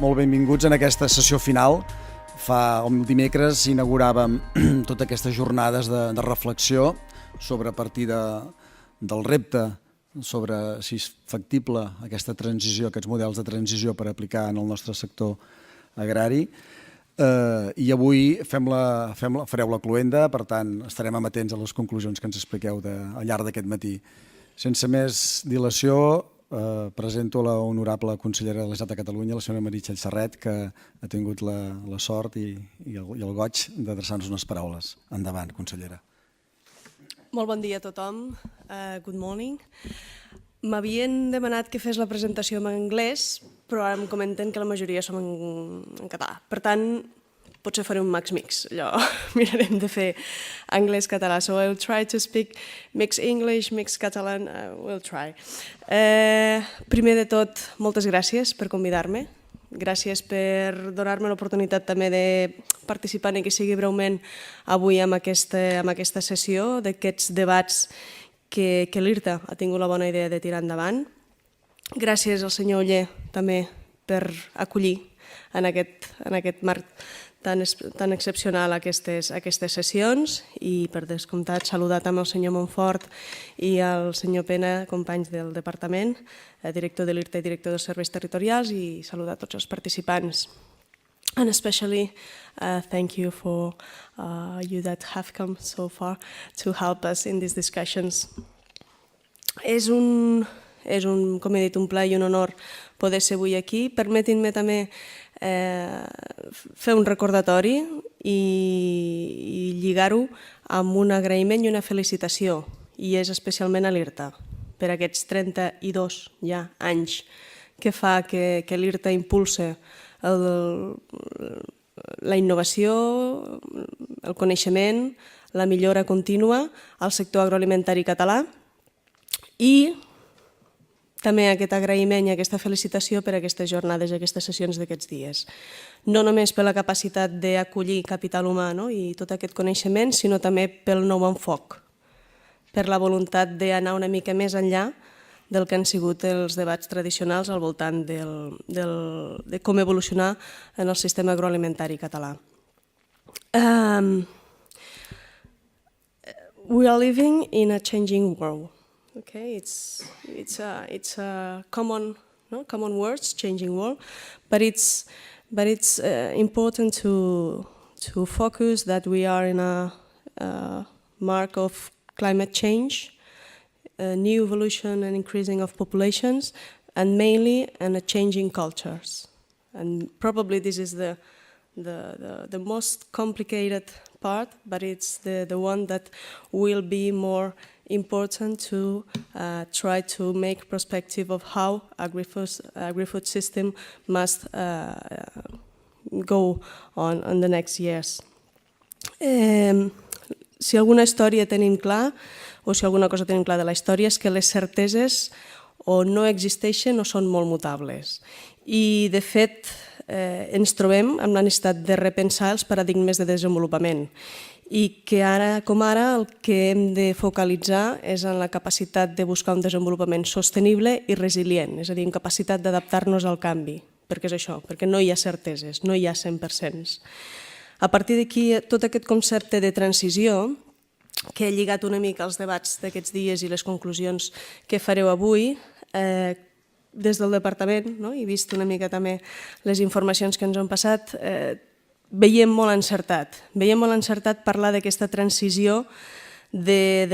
molt benvinguts en aquesta sessió final. El dimecres inauguràvem totes aquestes jornades de reflexió sobre a partir del repte sobre si és factible aquesta transició, aquests models de transició per aplicar en el nostre sector agrari. I avui fareu la cloenda, per tant estarem amatents a les conclusions que ens expliqueu al llarg d'aquest matí. Sense més dilació, presento la honorable consellera de la Generalitat de Catalunya, la senyora Meritxell Serret, que ha tingut la sort i el goig d'adreçar-nos unes paraules. Endavant, consellera. Molt bon dia a tothom. Good morning. M'havien demanat que fes la presentació en anglès, però ara em comenten que la majoria som en català. Per tant, potser faré un mix. Mirarem de fer anglès-català. So I'll try to speak mix English, mix catalan. We'll try. Primer de tot, moltes gràcies per convidar-me. Gràcies per donar-me l'oportunitat també de participar, ni que sigui breument, avui en aquesta sessió d'aquests debats que l'IRTA ha tingut la bona idea de tirar endavant. Gràcies al senyor Oller també per acollir en aquest marc tan excepcional aquestes sessions i, per descomptat, saludar també el senyor Montfort i el senyor Pena, companys del departament, director de l'IRTA i director dels serveis territorials, i saludar tots els participants. And especially thank you for you that have come so far to help us in these discussions. És un, com he dit, un plaer i un honor poder ser avui aquí. Permetin-me també fer un recordatori i lligar-ho amb un agraïment i una felicitació, i és especialment a l'IRTA, per aquests 32 ja anys que fa que l'IRTA impulsa la innovació, el coneixement, la millora contínua al sector agroalimentari català, i també aquest agraïment i aquesta felicitació per aquestes jornades i aquestes sessions d'aquests dies. No només per la capacitat d'acollir capital humà i tot aquest coneixement, sinó també pel nou enfoc, per la voluntat d'anar una mica més enllà del que han sigut els debats tradicionals al voltant de com evolucionar en el sistema agroalimentari català. We are living in a changing world. Okay, it's a common words, changing world, but it's important to focus that we are in a mark of climate change, new evolution and increasing of populations, and mainly in a changing cultures. And probably this is the most complicated part, but it's the one that will be more important to try to make perspective of how agri-food system must go on in the next years. Si alguna història tenim clar, o si alguna cosa tenim clar de la història, és que les certeses o no existeixen o són molt mutables. I, de fet, ens trobem amb la necessitat de repensar els paradigmes de desenvolupament, i que ara com ara el que hem de focalitzar és en la capacitat de buscar un desenvolupament sostenible i resilient, és a dir, en capacitat d'adaptar-nos al canvi, perquè és això, perquè no hi ha certeses, no hi ha 100%. A partir d'aquí, tot aquest concepte de transició, que he lligat una mica als debats d'aquests dies i les conclusions que fareu avui, des del departament, i vist una mica també les informacions que ens han passat, veiem molt encertat parlar d'aquesta transició de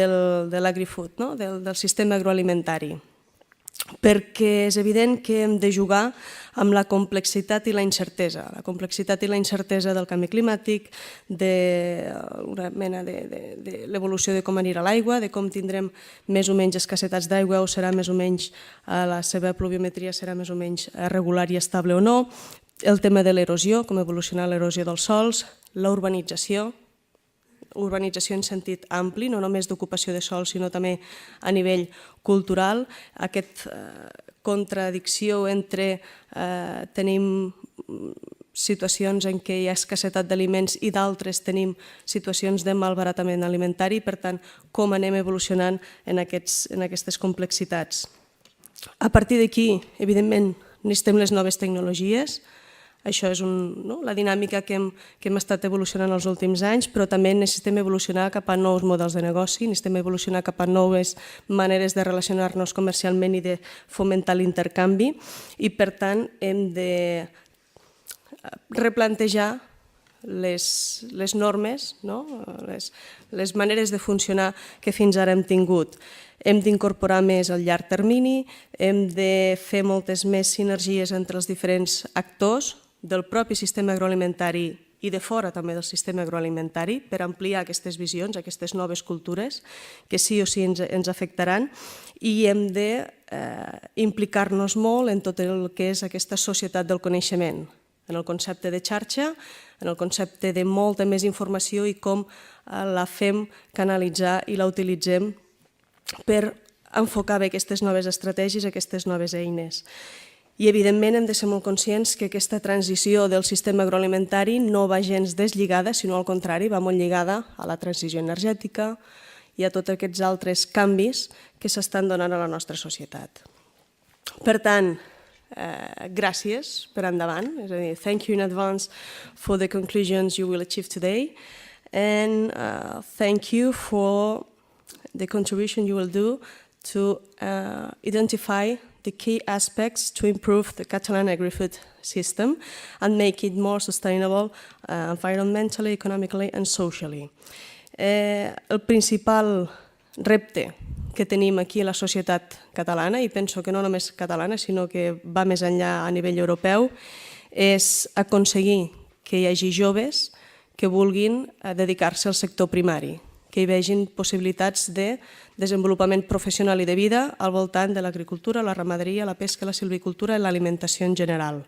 l'agri-food, del sistema agroalimentari, perquè és evident que hem de jugar amb la complexitat i la incertesa del canvi climàtic, d'una mena de l'evolució de com anirà l'aigua, de com tindrem més o menys escassetats d'aigua o serà més o menys, la seva pluviometria serà més o menys regular i estable o no, el tema de l'erosió, com evolucionar l'erosió dels sols, la urbanització en sentit ampli, no només d'ocupació de sòl, sinó també a nivell cultural, aquesta contradicció entre tenim situacions en què hi ha escassetat d'aliments i d'altres tenim situacions de malbaratament alimentari, per tant, com anem evolucionant en aquestes complexitats. A partir d'aquí, evidentment, necessitem les noves tecnologies, Això és la dinàmica que hem estat evolucionant els últims anys, però també necessitem evolucionar cap a nous models de negoci, necessitem evolucionar cap a noves maneres de relacionar-nos comercialment i de fomentar l'intercanvi, i per tant hem de replantejar les normes, les maneres de funcionar que fins ara hem tingut. Hem d'incorporar més el llarg termini, hem de fer moltes més sinergies entre els diferents actors del propi sistema agroalimentari i de fora també del sistema agroalimentari per ampliar aquestes visions, aquestes noves cultures que sí o sí ens afectaran, i hem d'implicar-nos molt en tot el que és aquesta societat del coneixement, en el concepte de xarxa, en el concepte de molta més informació i com la fem canalitzar i la utilitzem per enfocar bé aquestes noves estratègies, aquestes noves eines. I, evidentment, hem de ser molt conscients que aquesta transició del sistema agroalimentari no va gens deslligada, sinó al contrari, va molt lligada a la transició energètica i a tots aquests altres canvis que s'estan donant a la nostra societat. Per tant, gràcies per endavant, és a dir, thank you in advance for the conclusions you will achieve today, and thank you for the contribution you will do to identify the key aspects to improve the Catalan agri-food system and make it more sustainable environmentally, economically and socially. El principal repte que tenim aquí a la societat catalana, i penso que no només catalana, sinó que va més enllà a nivell europeu, és aconseguir que hi hagi joves que vulguin dedicar-se al sector primari, que hi vegin possibilitats de desenvolupament professional i de vida al voltant de l'agricultura, la ramaderia, la pesca, la silvicultura i l'alimentació en general.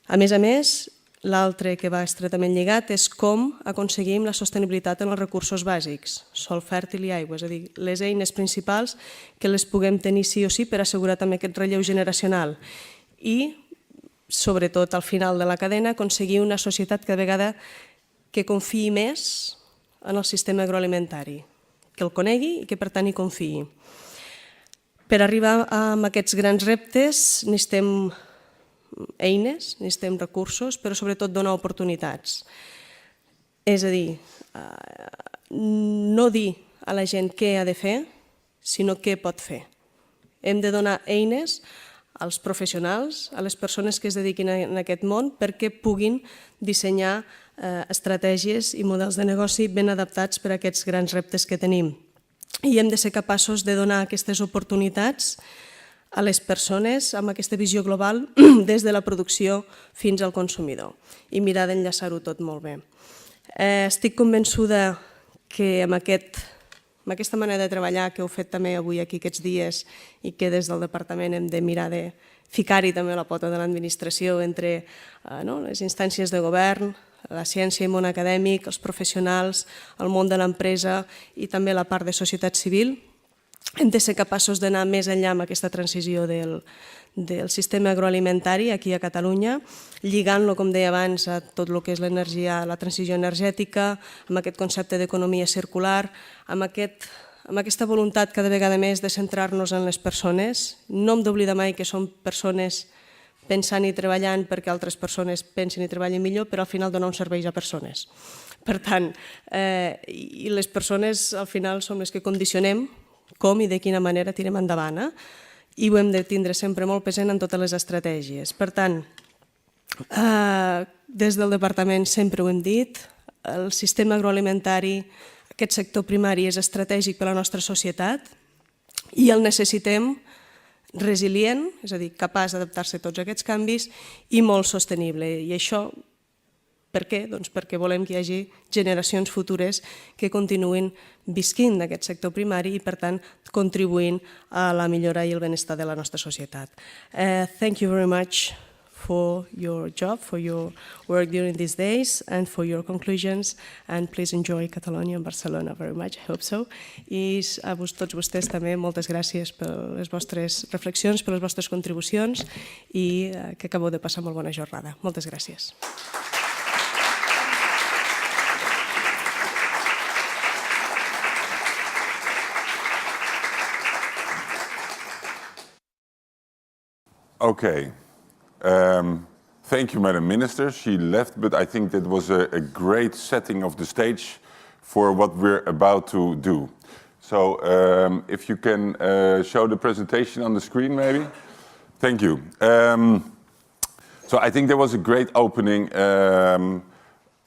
A més, l'altre que va estretament lligat és com aconseguim la sostenibilitat en els recursos bàsics, sol fèrtil i aigua, és a dir, les eines principals que les puguem tenir sí o sí per assegurar també aquest relleu generacional i, sobretot al final de la cadena, aconseguir una societat cada vegada que confiï més en el sistema agroalimentari, que el conegui i que per tant hi confiï. Per arribar a aquests grans reptes necessitem eines, necessitem recursos, però sobretot donar oportunitats. És a dir, no dir a la gent què ha de fer, sinó què pot fer. Hem de donar eines als professionals, a les persones que es dediquin a aquest món, perquè puguin dissenyar estratègies i models de negoci ben adaptats per a aquests grans reptes que tenim. I hem de ser capaços de donar aquestes oportunitats a les persones amb aquesta visió global des de la producció fins al consumidor i mirar d'enllaçar-ho tot molt bé. Estic convençuda que amb aquesta manera de treballar que heu fet també avui aquí aquests dies i que des del departament hem de mirar de ficar-hi també la pota de l'administració entre les instàncies de govern, la ciència i món acadèmic, els professionals, el món de l'empresa i també la part de societat civil. Hem de ser capaços d'anar més enllà amb aquesta transició del sistema agroalimentari aquí a Catalunya, lligant-lo, com deia abans, a tot el que és l'energia, la transició energètica, amb aquest concepte d'economia circular, amb aquesta voluntat cada vegada més de centrar-nos en les persones. No hem d'oblidar mai que som persones pensant i treballant perquè altres persones pensin i treballin millor, però al final donar uns serveis a persones. Per tant, i les persones al final som les que condicionem com i de quina manera tirem endavant, i ho hem de tindre sempre molt present en totes les estratègies. Per tant, des del departament sempre ho hem dit, el sistema agroalimentari, aquest sector primari és estratègic per a la nostra societat i el necessitem resilient, és a dir, capaç d'adaptar-se a tots aquests canvis i molt sostenible. I això, per què? Doncs perquè volem que hi hagi generacions futures que continuïn visquint d'aquest sector primari i, per tant, contribuint a la millora i el benestar de la nostra societat. Thank you very much for your job, for your work during these days and for your conclusions, and please enjoy Catalonia and Barcelona very much, I hope so. I a tots vostès també moltes gràcies per les vostres reflexions, per les vostres contribucions i que acabeu de passar molt bona jornada. Moltes gràcies. Okay. Thank you, Madam Minister. She left, but I think that was a great setting of the stage for what we're about to do. So if you can show the presentation on the screen, maybe. Thank you. So I think there was a great opening,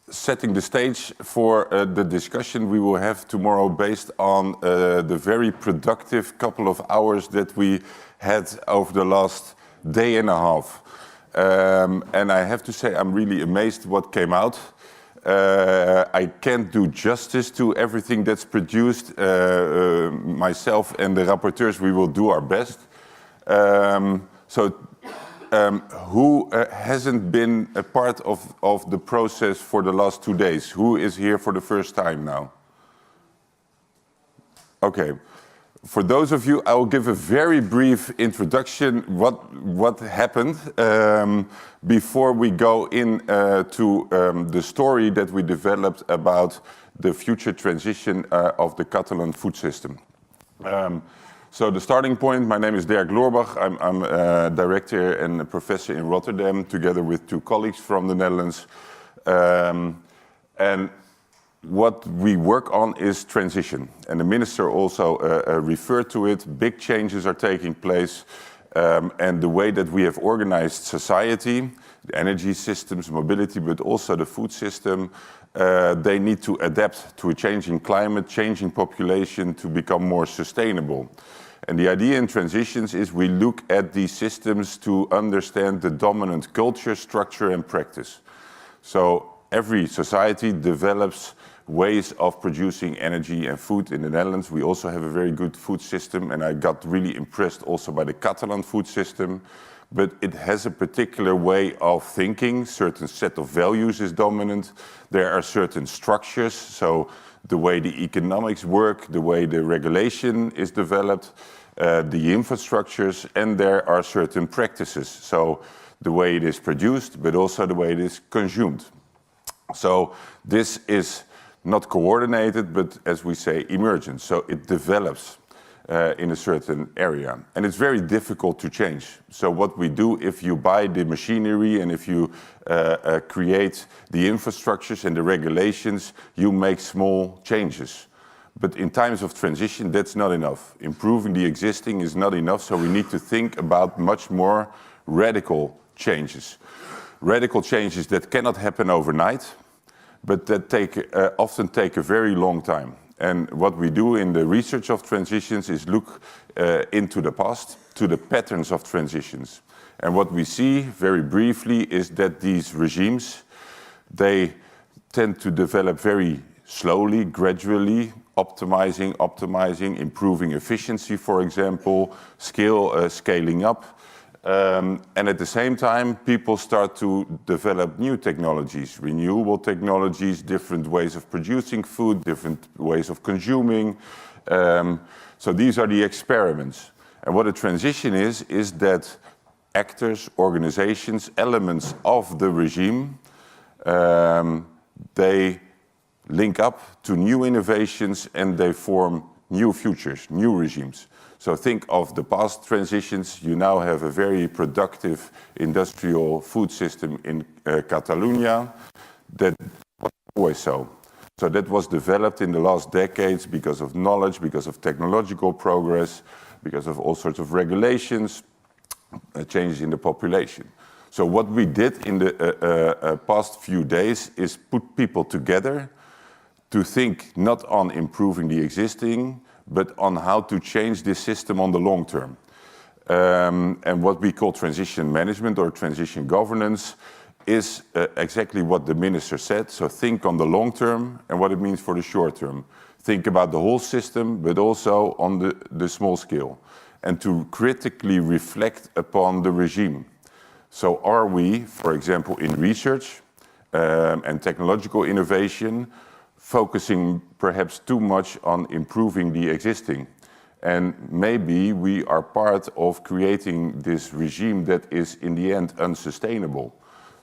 setting the stage for the discussion we will have tomorrow based on the very productive couple of hours that we had over the last day and a half. And I have to say, I'm really amazed what came out. I can't do justice to everything that's produced. Myself and the rapporteurs, we will do our best. Who hasn't been a part of the process for the last 2 days? Who is here for the first time now? Okay. For those of you, I will give a very brief introduction what happened before we go in to the story that we developed about the future transition of the Catalan food system. So the starting point, my name is Dirk Loorbach. I'm a director and a professor in Rotterdam, together with 2 colleagues from the Netherlands. And what we work on is transition. And the minister also referred to it. Big changes are taking place. And the way that we have organized society, the energy systems, mobility, but also the food system, they need to adapt to a changing climate, changing population to become more sustainable. And the idea in transitions is we look at these systems to understand the dominant culture, structure, and practice. So every society develops ways of producing energy and food. In the Netherlands, we also have a very good food system, and I got really impressed also by the Catalan food system. But it has a particular way of thinking. Certain set of values is dominant. There are certain structures, so the way the economics work, the way the regulation is developed, the infrastructures, and there are certain practices. So the way it is produced, but also the way it is consumed. So this is not coordinated, but as we say, emergent. So it develops in a certain area. And it's very difficult to change. So what we do, if you buy the machinery and if you create the infrastructures and the regulations, you make small changes. But in times of transition, that's not enough. Improving the existing is not enough, so we need to think about much more radical changes. Radical changes that cannot happen overnight, but that often take a very long time. And what we do in the research of transitions is look into the past, to the patterns of transitions. And what we see, very briefly, is that these regimes, they tend to develop very slowly, gradually, optimizing, improving efficiency, for example, scaling up. And at the same time, people start to develop new technologies, renewable technologies, different ways of producing food, different ways of consuming. So these are the experiments. And what a transition is that actors, organizations, elements of the regime, they link up to new innovations and they form new futures, new regimes. So think of the past transitions. You now have a very productive industrial food system in Catalonia. That was always so. So that was developed in the last decades because of knowledge, because of technological progress, because of all sorts of regulations, changes in the population. So what we did in the past few days is put people together to think not on improving the existing, but on how to change this system on the long term. And what we call transition management or transition governance is exactly what the minister said. So think on the long term and what it means for the short term. Think about the whole system, but also on the small scale. And to critically reflect upon the regime. So are we, for example, in research and technological innovation, focusing perhaps too much on improving the existing? And maybe we are part of creating this regime that is in the end unsustainable.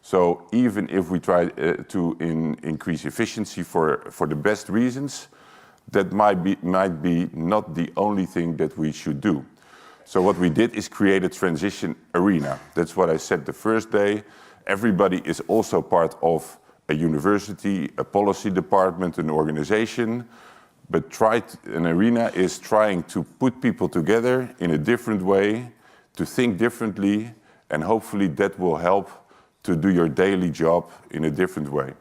So even if we try to increase efficiency for the best reasons, that might be not the only thing that we should do. So what we did is create a transition arena. That's what I said the first day. everybody is also part of a university, a policy department, an organization, but an arena is trying to put people together in a different way, to think differently, and hopefully that will help to do your daily job in a different way.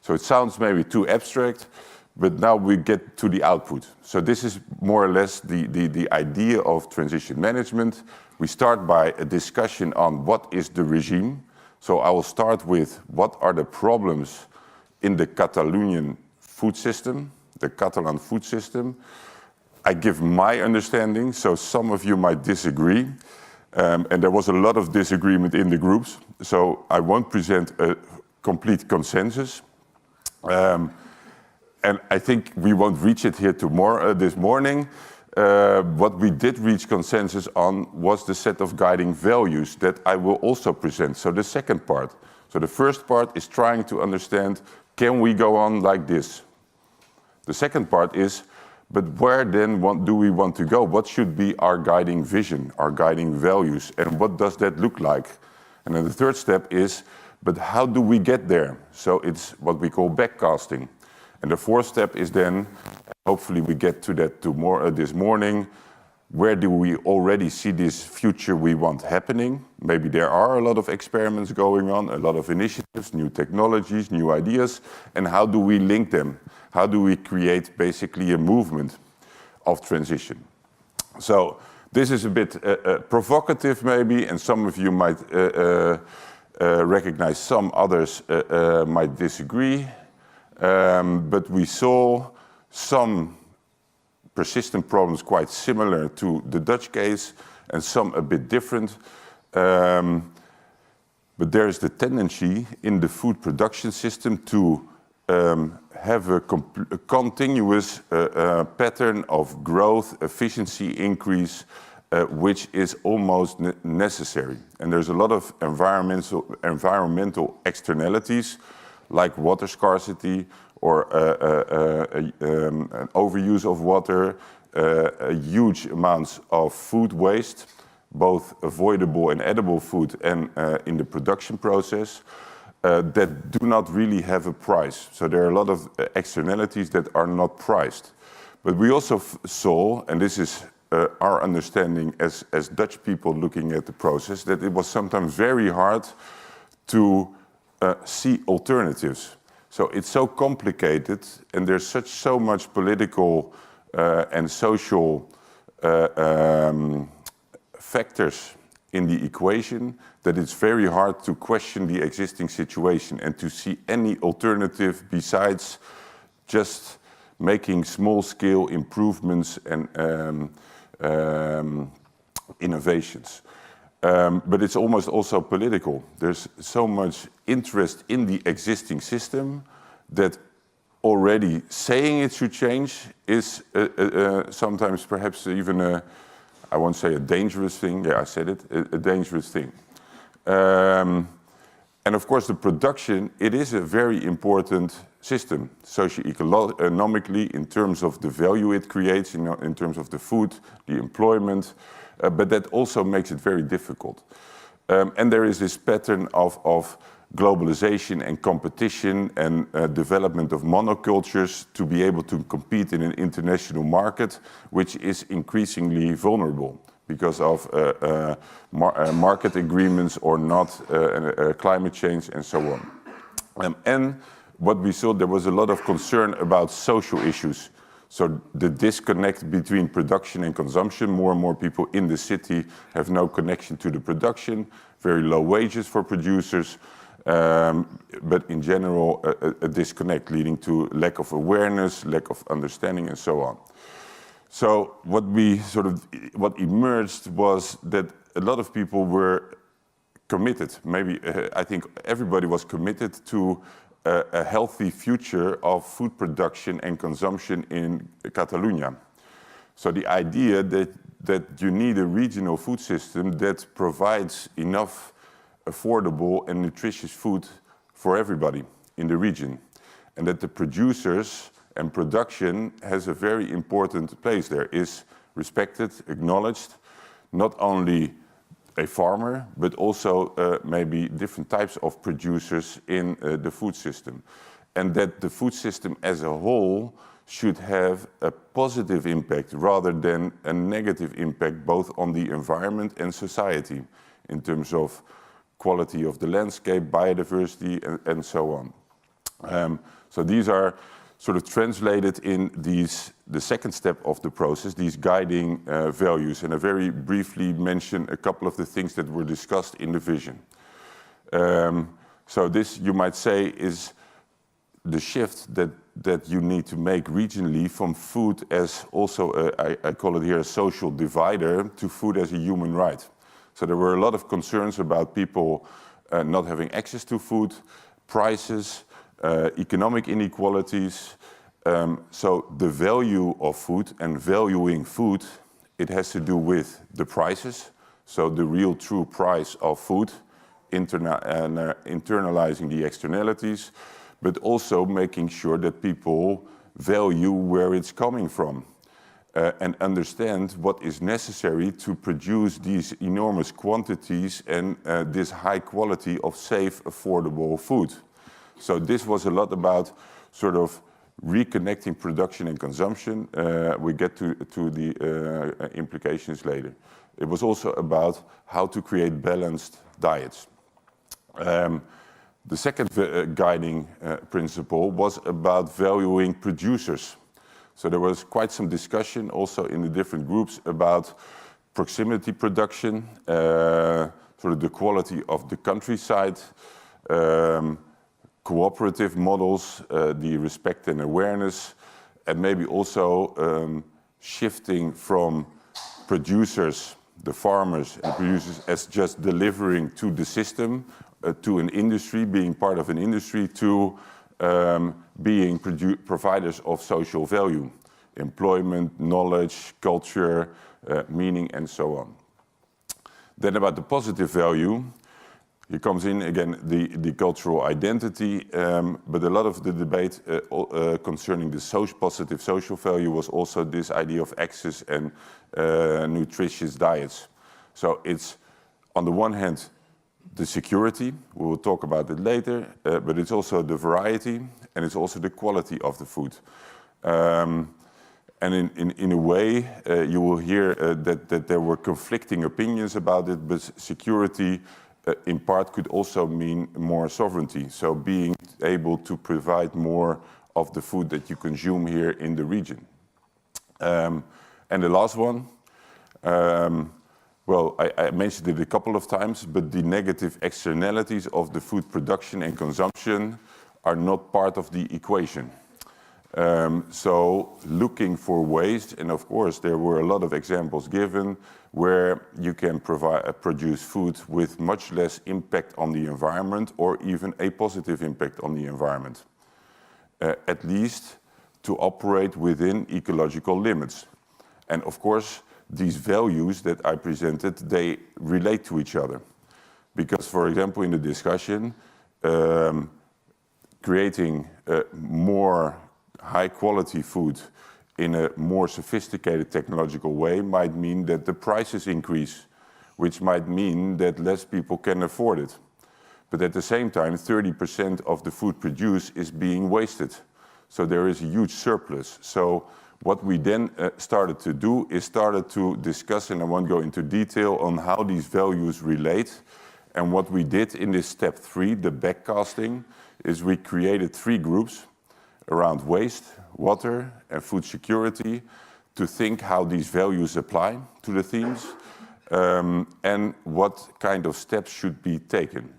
So it sounds maybe too abstract, but now we get to the output. So this is more or less the idea of transition management. We start by a discussion on what is the regime. So I will start with what are the problems in the Catalonian food system, the Catalan food system. I give my understanding, so some of you might disagree. And there was a lot of disagreement in the groups, so I won't present a complete consensus. And I think we won't reach it here this morning. What we did reach consensus on was the set of guiding values that I will also present. So the second part. So the first part is trying to understand, can we go on like this? The second part is, but where then do we want to go? What should be our guiding vision, our guiding values, and what does that look like? And then the third step is, but how do we get there? So it's what we call backcasting. And the fourth step is then, hopefully we get to that this morning, where do we already see this future we want happening? Maybe there are a lot of experiments going on, a lot of initiatives, new technologies, new ideas, and how do we link them? How do we create basically a movement of transition? So this is a bit provocative maybe, and some of you might recognize, some others might disagree. But we saw some persistent problems quite similar to the Dutch case, and some a bit different. But there is the tendency in the food production system to have a continuous pattern of growth, efficiency increase, which is almost necessary. And there's a lot of environmental externalities, like water scarcity or an overuse of water, huge amounts of food waste, both avoidable and edible food and in the production process, that do not really have a price. So there are a lot of externalities that are not priced. But we also saw, and this is our understanding as Dutch people looking at the process, that it was sometimes very hard to see alternatives. So it's so complicated, and there's so much political and social factors in the equation that it's very hard to question the existing situation and to see any alternative besides just making small-scale improvements and innovations. But it's almost also political. There's so much interest in the existing system that already saying it should change is sometimes perhaps even I won't say a dangerous thing, yeah, I said it, a dangerous thing. And of course the production, it is a very important system, socio-economically, in terms of the value it creates, in terms of the food, the employment, but that also makes it very difficult. And there is this pattern of globalization and competition and development of monocultures to be able to compete in an international market, which is increasingly vulnerable because of market agreements or not, climate change and so on. And what we saw, there was a lot of concern about social issues. So the disconnect between production and consumption, more and more people in the city have no connection to the production, very low wages for producers, but in general a disconnect leading to lack of awareness, lack of understanding and so on. So what emerged was that a lot of people were committed, maybe I think everybody was committed to a healthy future of food production and consumption in Catalonia. So the idea that you need a regional food system that provides enough affordable and nutritious food for everybody in the region, and that the producers and production has a very important place there, is respected, acknowledged, not only a farmer, but also maybe different types of producers in the food system. And that the food system as a whole should have a positive impact rather than a negative impact both on the environment and society in terms of quality of the landscape, biodiversity, and so on. So these are sort of translated in the second step of the process, these guiding values. And I very briefly mention a couple of the things that were discussed in the vision. So this, you might say, is the shift that you need to make regionally from food as also, I call it here, a social divider, to food as a human right. So there were a lot of concerns about people not having access to food, prices, economic inequalities. So the value of food and valuing food, it has to do with the prices. So the real true price of food, internalizing the externalities, but also making sure that people value where it's coming from and understand what is necessary to produce these enormous quantities and this high quality of safe, affordable food. So this was a lot about sort of reconnecting production and consumption. We get to the implications later. It was also about how to create balanced diets. The second guiding principle was about valuing producers. So there was quite some discussion also in the different groups about proximity production, sort of the quality of the countryside, cooperative models, the respect and awareness, and maybe also shifting from producers, the farmers and producers, as just delivering to the system, to an industry, being part of an industry, to being providers of social value, employment, knowledge, culture, meaning, and so on. Then about the positive value, here comes in again the cultural identity, but a lot of the debate concerning the positive social value was also this idea of access and nutritious diets. So it's on the one hand the security, we will talk about it later, but it's also the variety and it's also the quality of the food. And in a way, you will hear that there were conflicting opinions about it, but security in part could also mean more sovereignty. So being able to provide more of the food that you consume here in the region. And the last one, well, I mentioned it a couple of times, but the negative externalities of the food production and consumption are not part of the equation. So looking for ways, and of course there were a lot of examples given where you can produce food with much less impact on the environment or even a positive impact on the environment. At least to operate within ecological limits. And of course, these values that I presented, they relate to each other. Because, for example, in the discussion, creating more high-quality food in a more sophisticated technological way might mean that the prices increase, which might mean that less people can afford it. But at the same time, 30% of the food produced is being wasted. So there is a huge surplus. So what we then started to do is started to discuss, and I won't go into detail on how these values relate. And what we did in this step 3, the backcasting, is we created 3 groups around waste, water, and food security to think how these values apply to the themes and what kind of steps should be taken.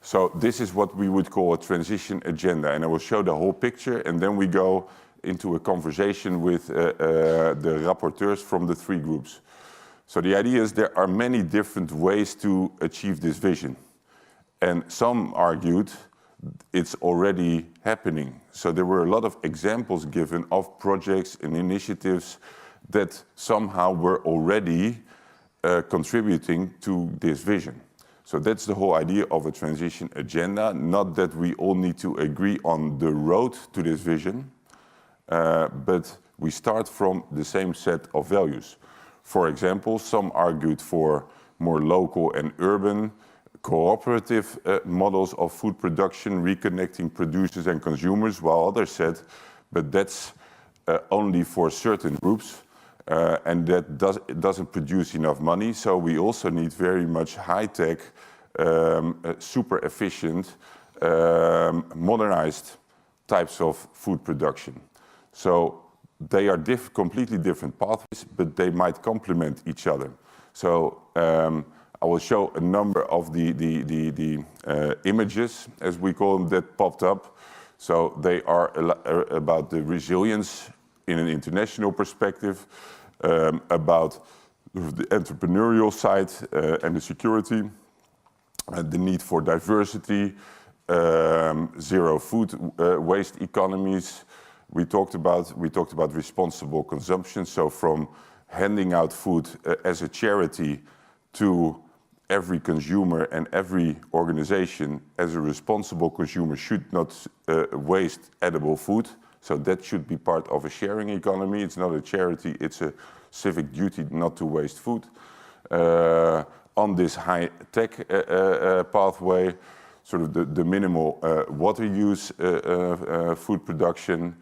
So this is what we would call a transition agenda, and I will show the whole picture, and then we go into a conversation with the rapporteurs from the 3 groups. So the idea is there are many different ways to achieve this vision. And some argued it's already happening. So there were a lot of examples given of projects and initiatives that somehow were already contributing to this vision. So that's the whole idea of a transition agenda, not that we all need to agree on the road to this vision, but we start from the same set of values. For example, some argued for more local and urban cooperative models of food production, reconnecting producers and consumers, while others said, but that's only for certain groups, and that doesn't produce enough money. So we also need very much high-tech, super efficient, modernized types of food production. So they are completely different pathways, but they might complement each other. So I will show a number of the images, as we call them, that popped up. So they are about the resilience in an international perspective, about the entrepreneurial side and the security, the need for diversity, zero food waste economies. We talked about responsible consumption. So from handing out food as a charity to every consumer and every organization as a responsible consumer should not waste edible food. So that should be part of a sharing economy. It's not a charity, it's a civic duty not to waste food. On this high-tech pathway, sort of the minimal water use, food production,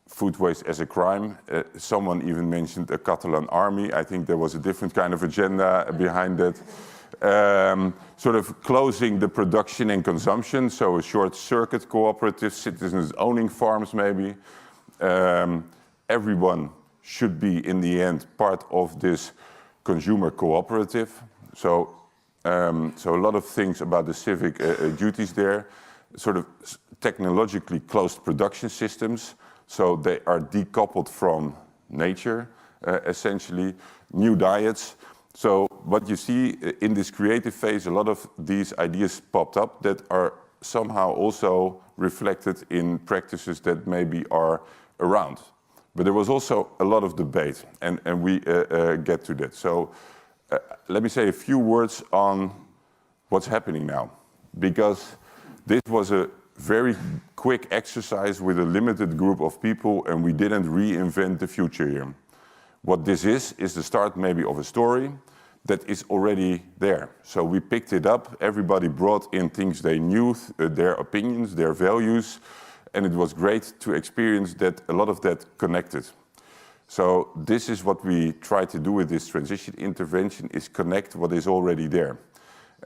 food waste as a crime. Someone even mentioned a Catalan army. I think there was a different kind of agenda behind that. Sort of closing the production and consumption, so a short circuit cooperative, citizens owning farms maybe. Everyone should be, in the end, part of this consumer cooperative. So a lot of things about the civic duties there. Sort of technologically closed production systems, so they are decoupled from nature, essentially. New diets. So what you see in this creative phase, a lot of these ideas popped up that are somehow also reflected in practices that maybe are around. But there was also a lot of debate, and we get to that. So let me say a few words on what's happening now, because this was a very quick exercise with a limited group of people, and we didn't reinvent the future here. What this is the start maybe of a story that is already there. So we picked it up, everybody brought in things they knew, their opinions, their values, and it was great to experience that a lot of that connected. So this is what we try to do with this transition intervention, is connect what is already there.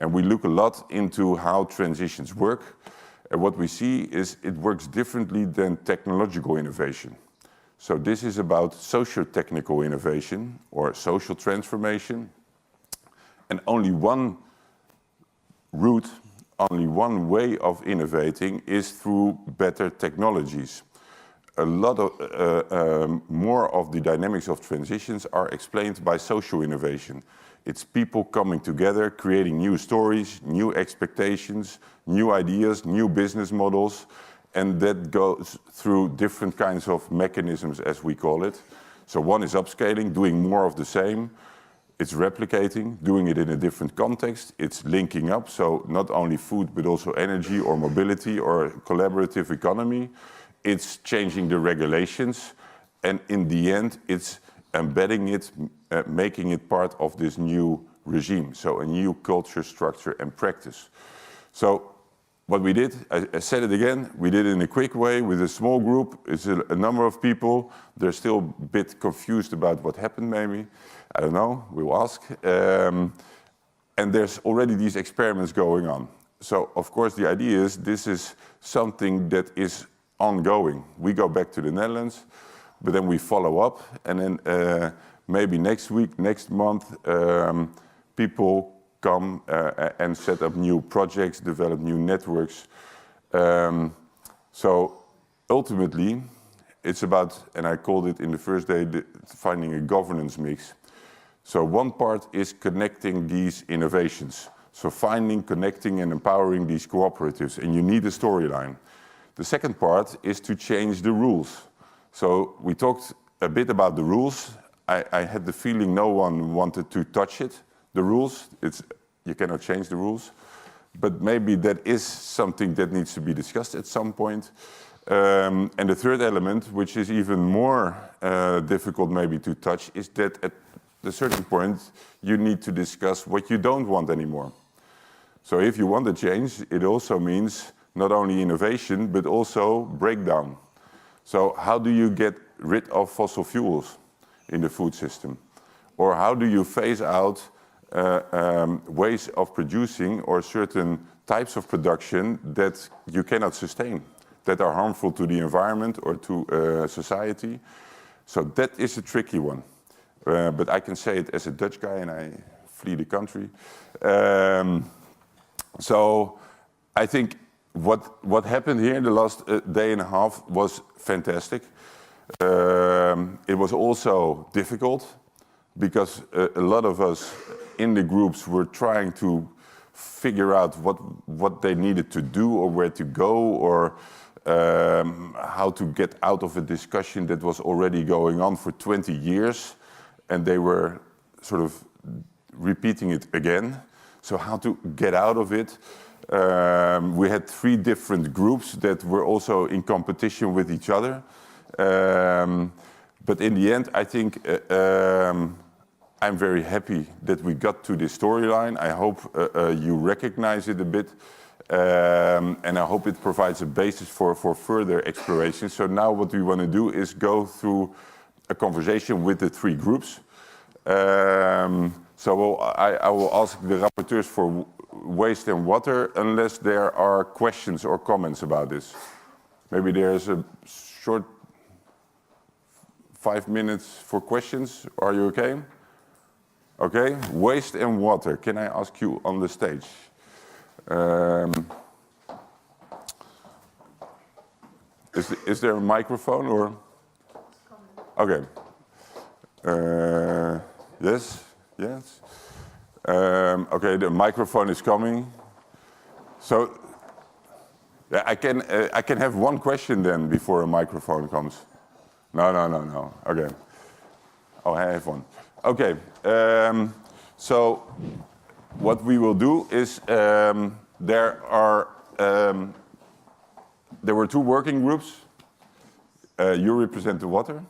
And we look a lot into how transitions work, and what we see is it works differently than technological innovation. So this is about socio-technical innovation or social transformation. And only one route, only one way of innovating is through better technologies. A lot of more of the dynamics of transitions are explained by social innovation. It's people coming together, creating new stories, new expectations, new ideas, new business models, and that goes through different kinds of mechanisms, as we call it. So one is upscaling, doing more of the same. It's replicating, doing it in a different context. It's linking up, so not only food, but also energy or mobility or collaborative economy. It's changing the regulations, and in the end, it's embedding it, making it part of this new regime, so a new culture, structure, and practice. So what we did, I said it again, we did it in a quick way with a small group. It's a number of people. They're still a bit confused about what happened, maybe. I don't know, we'll ask. And there's already these experiments going on. So, of course, the idea is this is something that is ongoing. We go back to the Netherlands, but then we follow up, and then maybe next week, next month, people come and set up new projects, develop new networks. So ultimately, it's about, and I called it in the first day, finding a governance mix. So one part is connecting these innovations. So finding, connecting, and empowering these cooperatives, and you need a storyline. The second part is to change the rules. So we talked a bit about the rules. I had the feeling no one wanted to touch it. The rules, you cannot change the rules, but maybe that is something that needs to be discussed at some point. And the third element, which is even more difficult maybe to touch, is that a certain point, you need to discuss what you don't want anymore. So if you want a change, it also means not only innovation, but also breakdown. So how do you get rid of fossil fuels in the food system? Or how do you phase out ways of producing or certain types of production that you cannot sustain, that are harmful to the environment or to society? So that is a tricky one. But I can say it as a Dutch guy, and I flee the country. So I think what happened here in the last day and a half was fantastic. It was also difficult because a lot of us in the groups were trying to figure out what they needed to do or where to go or how to get out of a discussion that was already going on for 20 years and they were sort of repeating it again. So how to get out of it. We had 3 different groups that were also in competition with each other. But in the end, I think I'm very happy that we got to this storyline. I hope you recognize it a bit. And I hope it provides a basis for further exploration. So now what we want to do is go through a conversation with the 3 groups. So I will ask the rapporteurs for waste and water unless there are questions or comments about this. Maybe there's a short 5 minutes for questions. Are you okay? Okay, waste and water. Can I ask you on the stage? Is there a microphone or? Okay. Yes, yes. Okay, the microphone is coming. So yeah, I can have one question then before a microphone comes. No. Okay. Oh, I have one. Okay. So what we will do is there were 2 working groups. You represent the water.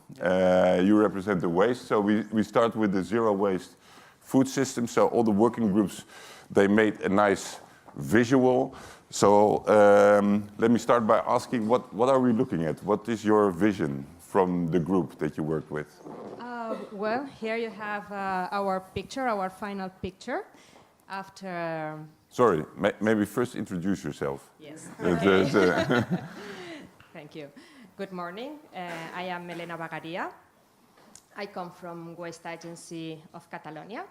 You represent the waste. So we start with the zero waste food system. So all the working groups, they made a nice visual. So let me start by asking, what are we looking at? What is your vision from the group that you worked with? Well, here you have our picture, our final picture. After... Sorry, maybe first introduce yourself. Yes. Thank you. Good morning. I am Elena Bagaria. I come from Waste Agency of Catalonia.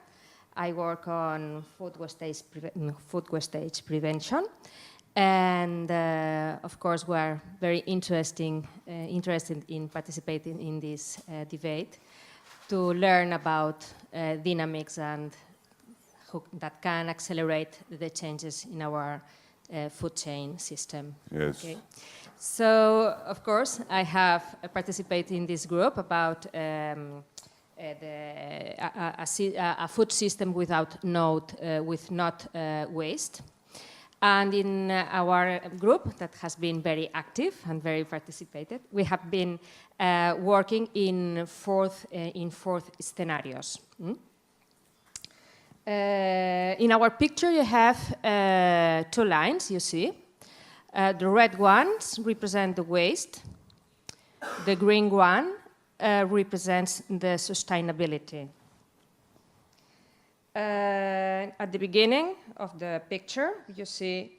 I work on food wastage prevention. And of course, we are very interested in participating in this debate to learn about dynamics and that can accelerate the changes in our food chain system. Yes. Okay. So, of course, I have participated in this group about a food system with not waste. And in our group that has been very active and very participated, we have been working in four scenarios. In our picture, you have 2 lines, you see. The red ones represent the waste. The green one represents the sustainability. At the beginning of the picture, you see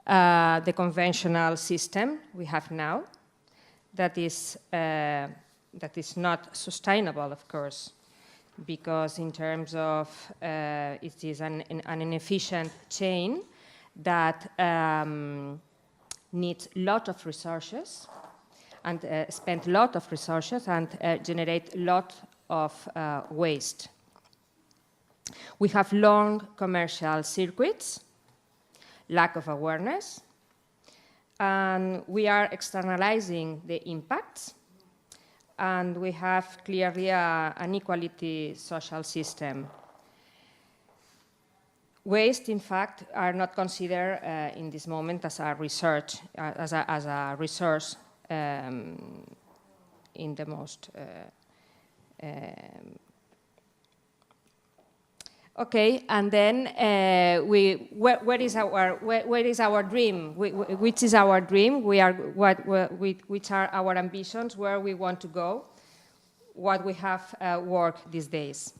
the conventional system we have now that is not sustainable, of course, because in terms of it is an inefficient chain that needs a lot of resources and spend a lot of resources and generate a lot of waste. We have long commercial circuits, lack of awareness, and we are externalizing the impacts, and we have clearly an equality social system. Waste, in fact, are not considered in this moment as a resource in the most Okay, and then where is our dream? Which is our dream? Which are our ambitions? Where we want to go? What we have worked these days?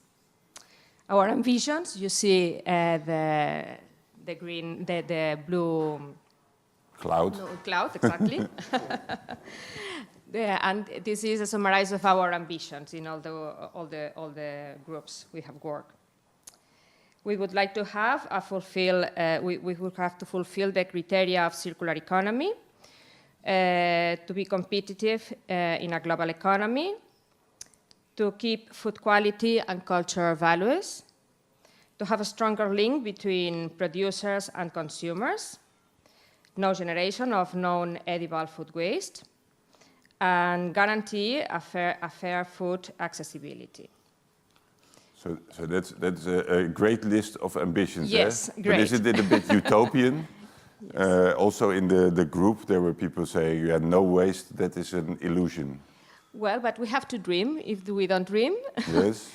Our ambitions. You see the green, the blue Cloud. Cloud, exactly. And this is a summary of our ambitions in all the groups we have worked. We would like to have we would have to fulfill the criteria of circular economy, to be competitive in a global economy, to keep food quality and cultural values, to have a stronger link between producers and consumers, no generation of non-edible food waste, and guarantee a fair food accessibility. So that's a great list of ambitions. Yes, eh? great. But isn't it a bit utopian? Yes. Also in the group, there were people saying, "Yeah, no waste. That is an illusion." Well, but we have to dream. If we don't dream, Yes.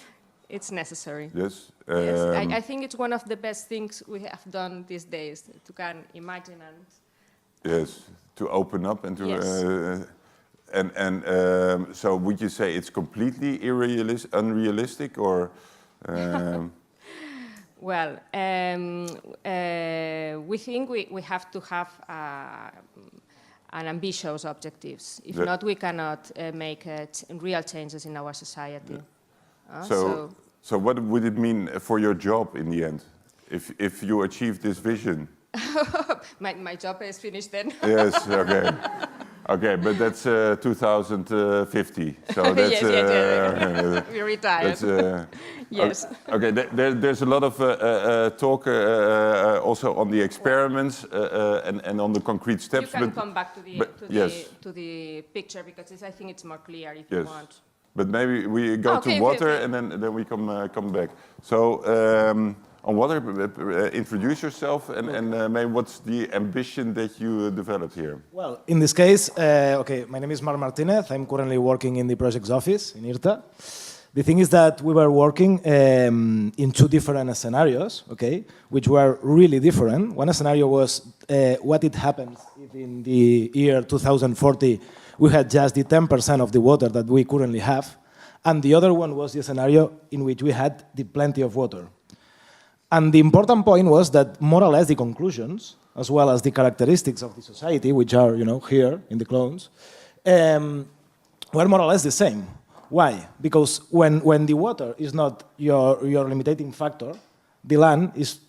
it's necessary. Yes. Yes. I think it's one of the best things we have done these days to can imagine and. Yes, to open up and to. Yes. So would you say it's completely unrealistic, or? Well, we think we have to have an ambitious objectives. If not, we cannot make real changes in our society. Yeah. So what would it mean for your job in the end, if you achieve this vision? my job is finished then. Yes. Okay. Okay, but that's 2050. So that's yes. We retired. Yes. Okay. There's a lot of talk also on the experiments and on the concrete steps. You can come back to the picture because I think it's more clear if you want. But maybe we go to water and then we come back. So on water, introduce yourself and maybe what's the ambition that you developed here? Well, in this case, okay, my name is Marc Martinez. I'm currently working in the projects office in IRTA. The thing is that we were working in two different scenarios, okay, which were really different. One scenario was what it happens if in the year 2040 we had just the 10% of the water that we currently have, and the other one was the scenario in which we had the plenty of water. And the important point was that more or less the conclusions, as well as the characteristics of the society, which are, here in the clones, were more or less the same. Why? Because when the water is not your limiting factor, the land is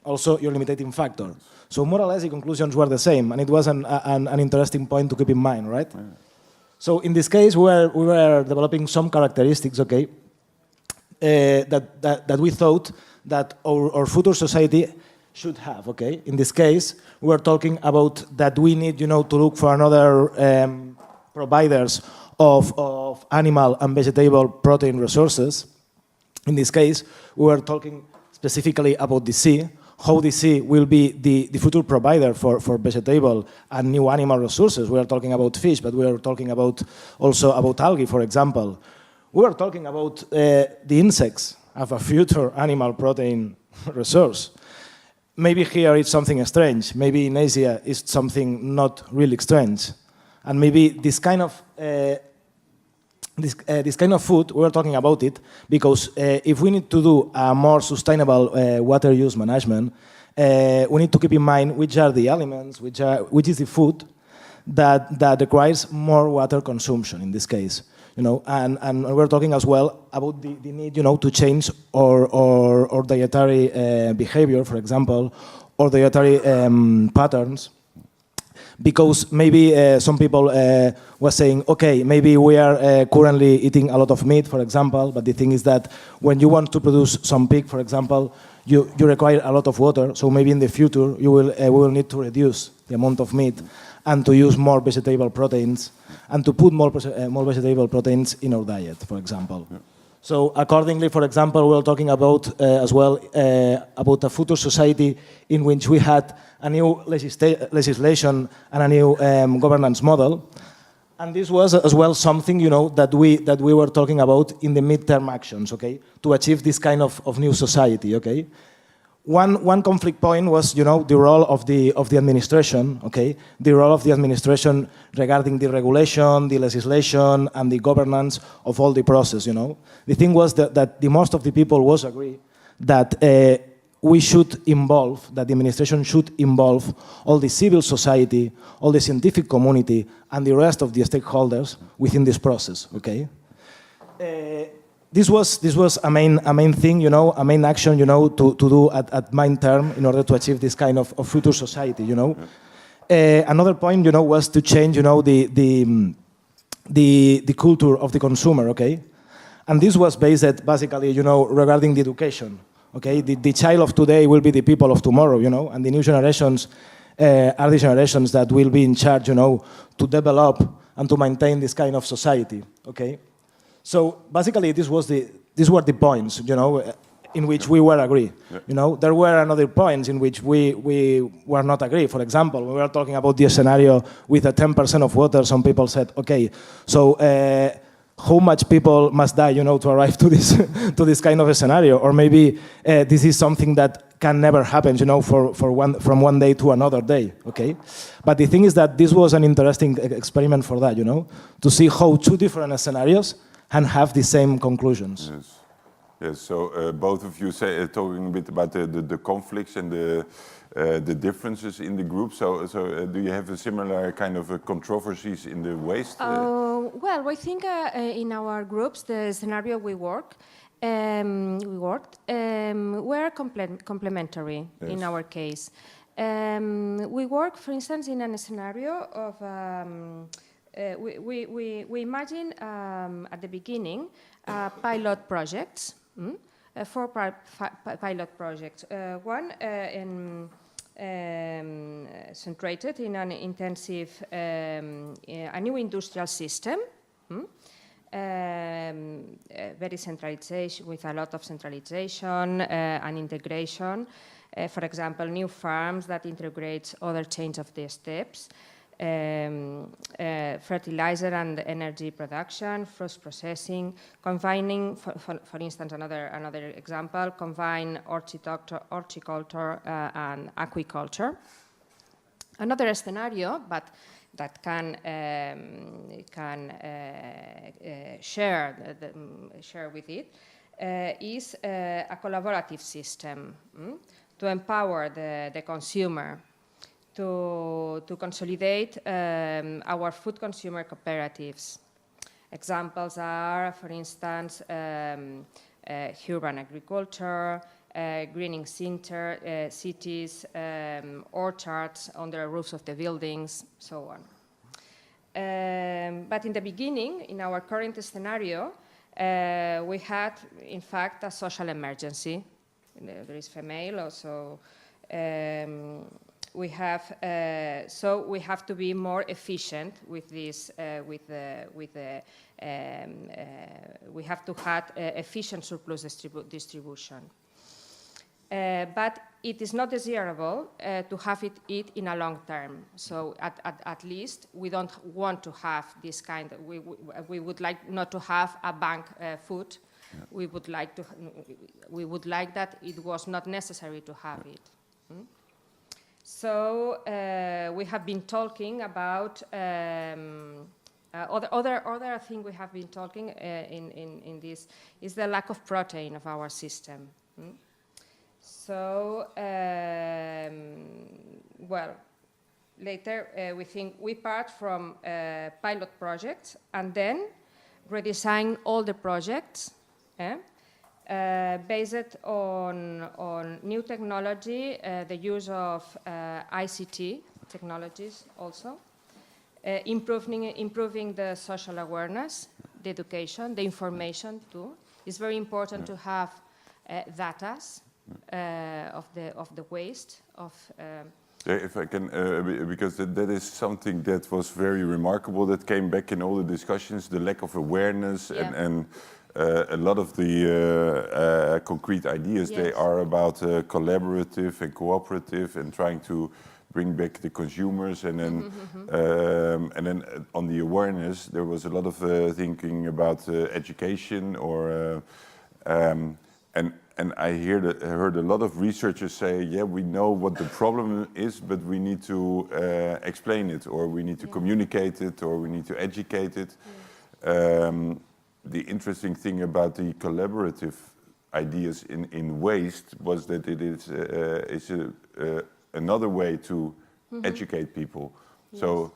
also your limiting factor. So more or less the conclusions were the same, and it was an interesting point to keep in mind, right? Yeah. So in this case, we were developing some characteristics, okay, that we thought that our future society should have, okay? In this case, we were talking about that we need, to look for another providers of animal and vegetable protein resources. In this case, we were talking specifically about the sea, how the sea will be the future provider for vegetable and new animal resources. We are talking about fish, but we are talking also about algae, for example. We were talking about the insects of a future animal protein resource. Maybe here it's something strange. Maybe in Asia it's something not really strange. And maybe this kind of food, we were talking about it, because if we need to do a more sustainable water use management, we need to keep in mind which are the elements, which is the food that requires more water consumption in this case. And we're talking as well about the need, to change our dietary behavior, for example, or dietary patterns. Because maybe some people were saying, okay, maybe we are currently eating a lot of meat, for example, but the thing is that when you want to produce some pig, for example, you require a lot of water, so maybe in the future we will need to reduce the amount of meat and to use more vegetable proteins and to put more vegetable proteins in our diet, for example. Yeah. So accordingly, for example, we're talking about as well about a future society in which we had a new legislation and a new governance model. And this was as well something, that we were talking about in the midterm actions, okay, to achieve this kind of new society, okay. One conflict point was, the role of the administration, okay, the role of the administration regarding the regulation, the legislation, and the governance of all the process. The thing was that the most of the people was agree that we should involve, that the administration should involve all the civil society, all the scientific community, and the rest of the stakeholders within this process, okay? This was a main thing, a main action, to do at main term in order to achieve this kind of future society, Another point, was to change, the culture of the consumer, okay? And this was based basically, regarding the education. Okay, the child of today will be the people of tomorrow, and the new generations are the generations that will be in charge, to develop and to maintain this kind of society. Okay, so basically these were the points, in which we were agree. There were another points in which we were not agree. For example, we were talking about the scenario with a 10% of water. Some people said, okay, so. How much people must die, to arrive to this kind of a scenario, or maybe this is something that can never happen, from one day to another day, okay? But the thing is that this was an interesting experiment for that, to see how two different scenarios can have the same conclusions. Yes. Yes. So both of you talking a bit about the conflicts and the differences in the group. So do you have a similar kind of controversies in the waste? Well, I think in our groups, the scenario we worked were complementary. Yes. In our case. We work, for instance, in a scenario of we imagine at the beginning pilot projects. 4 pilot projects. One centrated in an intensive, a new industrial system, very centralization, with a lot of centralization and integration. For example, new farms that integrates other chains of the steps. Fertilizer and energy production, fruit processing, combining, for instance, another example, combine horticulture and aquaculture. Another scenario, but that can share with it, is a collaborative system to empower the consumer. To consolidate our food consumer cooperatives. Examples are, for instance, urban agriculture, greening cities, orchards under the roofs of the buildings, so on. But in the beginning, in our current scenario, we had, in fact, a social emergency. There is female also. We have to be more efficient with this. We have to have efficient surplus distribution. But it is not desirable to have it in a long term. So at least we don't want to have this kind of. We would like not to have a bank food. Yeah. We would like that it was not necessary to have it. So we have been talking about other thing we have been talking in this is the lack of protein of our system. So well, later we think we part from pilot projects and then redesign all the projects. Based on new technology, the use of ICT technologies also, improving the social awareness, the education, the information too. It's very important to have data of the waste of. If I can, because that is something that was very remarkable that came back in all the discussions, the lack of awareness. Yeah. and a lot of the concrete ideas, yes. They are about collaborative and cooperative and trying to bring back the consumers, and then on the awareness, there was a lot of thinking about education, or and I heard a lot of researchers say, yeah, we know what the problem is, but we need to explain it, or we need to communicate it, or we need to educate it. The interesting thing about the collaborative ideas in waste was that it is another way to educate people. Yes. So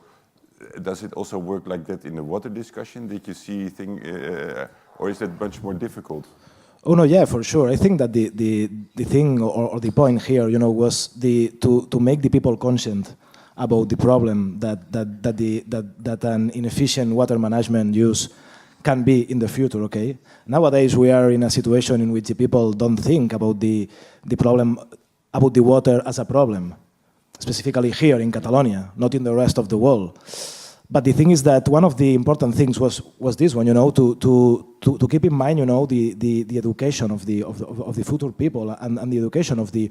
does it also work like that in the water discussion? Did you see or is that much more difficult? Oh no, yeah, for sure. I think that the thing or the point here, was to make the people conscient about the problem that an inefficient water management use can be in the future. Okay. Nowadays we are in a situation in which the people don't think about the problem, about the water as a problem, specifically here in Catalonia, not in the rest of the world. But the thing is that one of the important things was this one, to keep in mind, the education of the future people and the education of the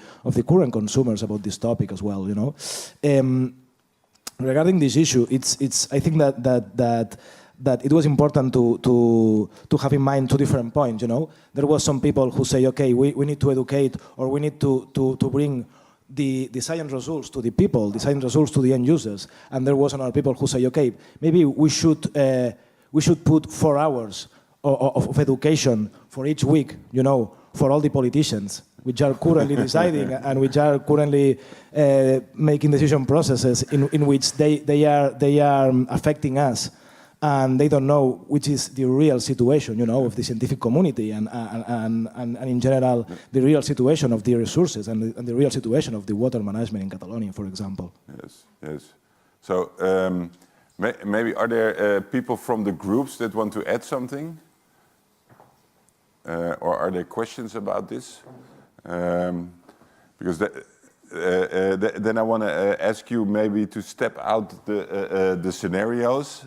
current consumers about this topic as well. Regarding this issue, I think that it was important to have in mind two different points. There was some people who say, okay, we need to educate, or we need to bring the science results to the people, the science results to the end users. And there was another people who say, okay, maybe we should put 4 hours of education for each week, for all the politicians, which are currently deciding and which are currently making decision processes in which they are affecting us. And they don't know which is the real situation, of the scientific community and in general the real situation of the resources and the real situation of the water management in Catalonia, for example. Yes. So maybe are there people from the groups that want to add something, or are there questions about this? Because then I want to ask you maybe to step out the scenarios.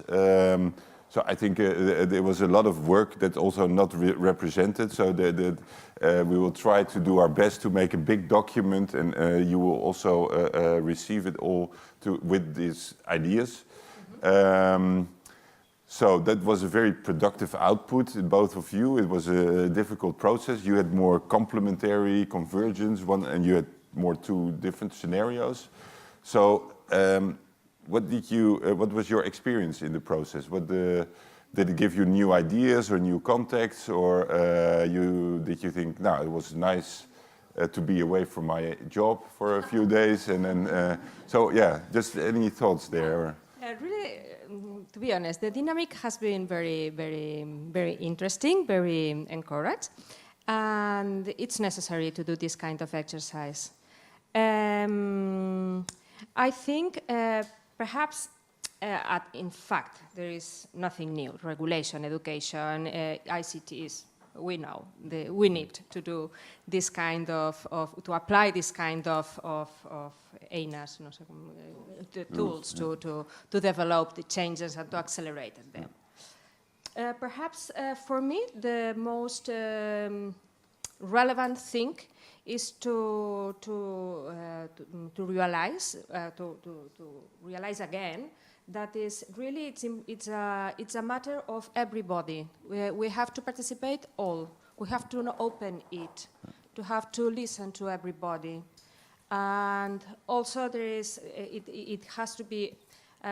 So I think there was a lot of work that's also not represented. So we will try to do our best to make a big document, and you will also receive it all with these ideas. So that was a very productive output in both of you. It was a difficult process. You had more complementary convergence, and you had more 2 different scenarios. So what was your experience in the process? Did it give you new ideas or new contexts, or did you think, no, it was nice to be away from my job for a few days, and then so yeah, just any thoughts there? Really, to be honest, the dynamic has been very, very, very interesting, very encouraged, and it's necessary to do this kind of exercise. I think perhaps, in fact, there is nothing new. Regulation, education, ICTs, we know. We need to do this kind to apply this kind of EINAs, the tools to develop the changes and to accelerate them. Perhaps for me, the most relevant thing is to realize again that is really it's a matter of everybody. We have to participate all. We have to open it, to have to listen to everybody, and also it has to be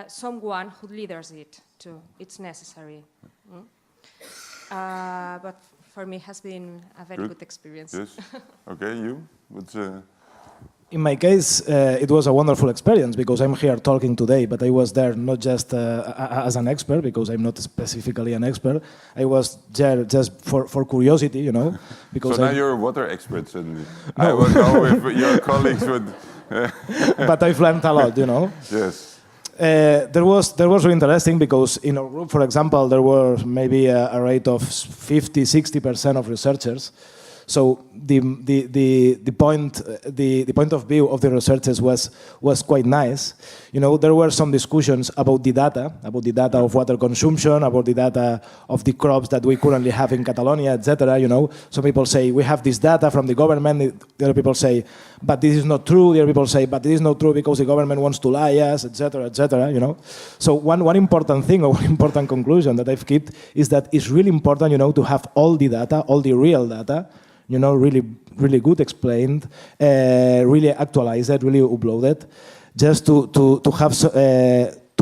someone who leads it too. It's necessary. But for me, it has been a very good experience. Yes. Okay, you? In my case, it was a wonderful experience because I'm here talking today, but I was there not just as an expert, because I'm not specifically an expert. I was there just for curiosity, Because so now you're a water expert, and I don't know if your colleagues would... But I've learned a lot, Yes. There was really interesting because in our group, for example, there were maybe a rate of 50-60% of researchers. So the point of view of the researchers was quite nice. You know, there were some discussions about the data of water consumption, about the data of the crops that we currently have in Catalonia, etc. You know, some people say we have this data from the government. The other people say, but this is not true. The other people say, but this is not true because the government wants to lie us, etc., etc. You know, so one important thing or one important conclusion that I've kept is that it's really important, you know, to have all the data, all the real data, you know, really good explained, really actualized, really uploaded, just to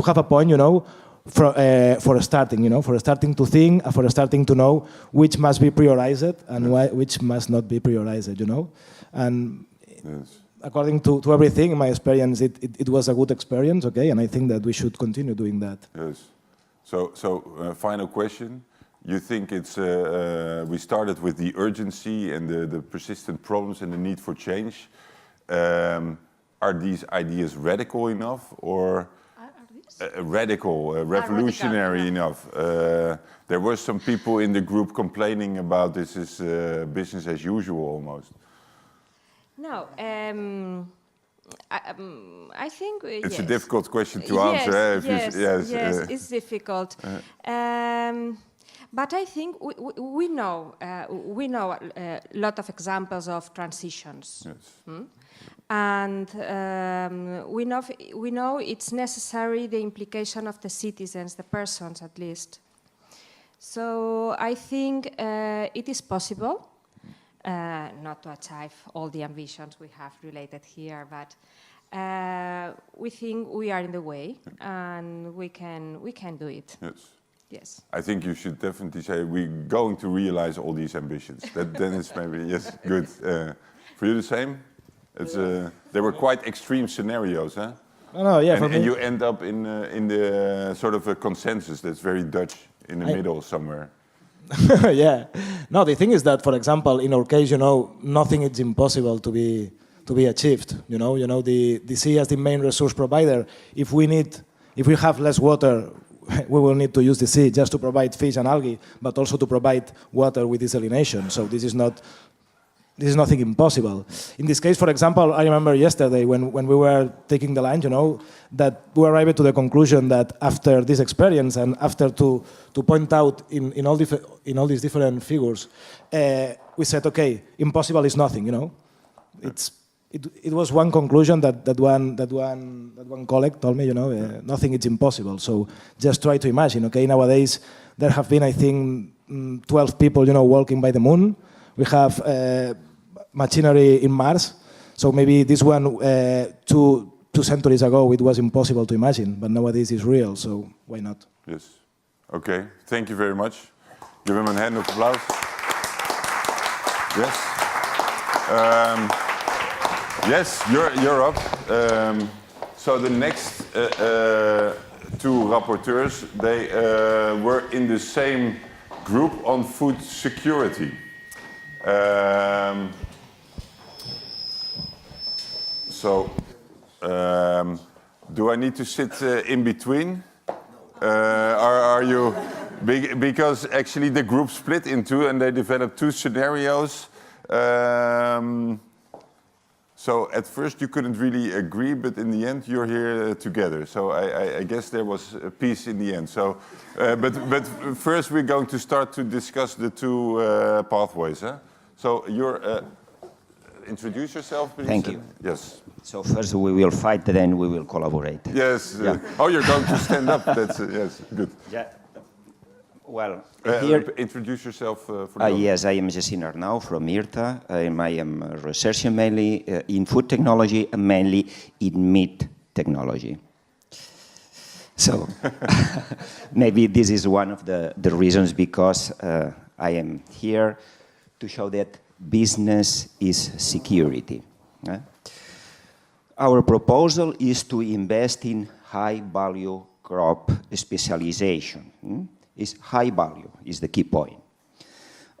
have a point, you know, for starting, you know, for starting to think, for starting to know which must be prioritized and which must not be prioritized, you know, and. Yes. According to everything, in my experience, it was a good experience, okay, and I think that we should continue doing that. Yes. So final question. You think it's, we started with the urgency and the persistent problems and the need for change. Are these ideas radical enough or radical, revolutionary enough? There were some people in the group complaining about this is business as usual almost. No, I think it's yes. a difficult question to answer. Yes, it's difficult. But I think we know a lot of examples of transitions, and we know it's necessary the implication of the citizens, the persons at least. So I think it is possible. Not to achieve all the ambitions we have related here, but we think we are in the way, and we can do it. Yes. Yes. I think you should definitely say we're going to realize all these ambitions. Then it's maybe yes, good. For you the same? It's they were quite extreme scenarios, huh? No, yeah. And you end up in the sort of a consensus that's very Dutch in the middle somewhere. Yeah. No, the thing is that, for example, in our case, you know, nothing is impossible to be achieved. You know, the sea as the main resource provider. If we have less water, we will need to use the sea just to provide fish and algae, but also to provide water with desalination. So this is nothing impossible. In this case, for example, I remember yesterday when we were taking the line, you know, that we arrived to the conclusion that after this experience and after to point out in all these different figures, we said, okay, impossible is nothing, you know. It was one conclusion that one colleague told me, you know, nothing is impossible. So just try to imagine, okay, nowadays there have been, I think, 12 people, you know, walking by the moon. We have machinery in Mars, so maybe this one 2 centuries ago it was impossible to imagine, but nowadays it's real, so why not? Yes. Okay, thank you very much. Give him a hand of applause. Yes. Yes, you're up. So the next 2 rapporteurs, they were in the same group on food security. Do I need to sit in between? Are you? Because actually the group split in 2 and they developed 2 scenarios. So at first you couldn't really agree, but in the end you're here together. So I guess there was a peace in the end. So, but first we're going to start to discuss the 2 pathways. Huh? So you're introduce yourself, please. Thank you. Yes. So first we will fight, then we will collaborate. Yes. Yeah. Oh, you're going to stand up. That's yes, good. Yeah. Well, here introduce yourself. For yes, I am Jacint Arnau from IRTA. I am researching mainly in food technology and mainly in meat technology. So maybe this is one of the reasons because I am here to show that business is security. Our proposal is to invest in high-value crop specialization. Is high value is the key point.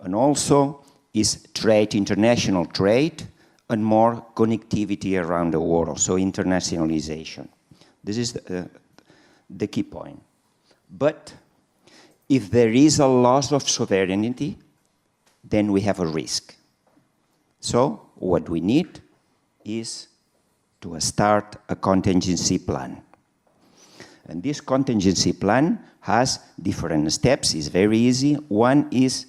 And also is trade, international trade, and more connectivity around the world, so internationalization. This is the key point. But if there is a loss of sovereignty, then we have a risk. So what we need is to start a contingency plan. And this contingency plan has different steps. It's very easy. One is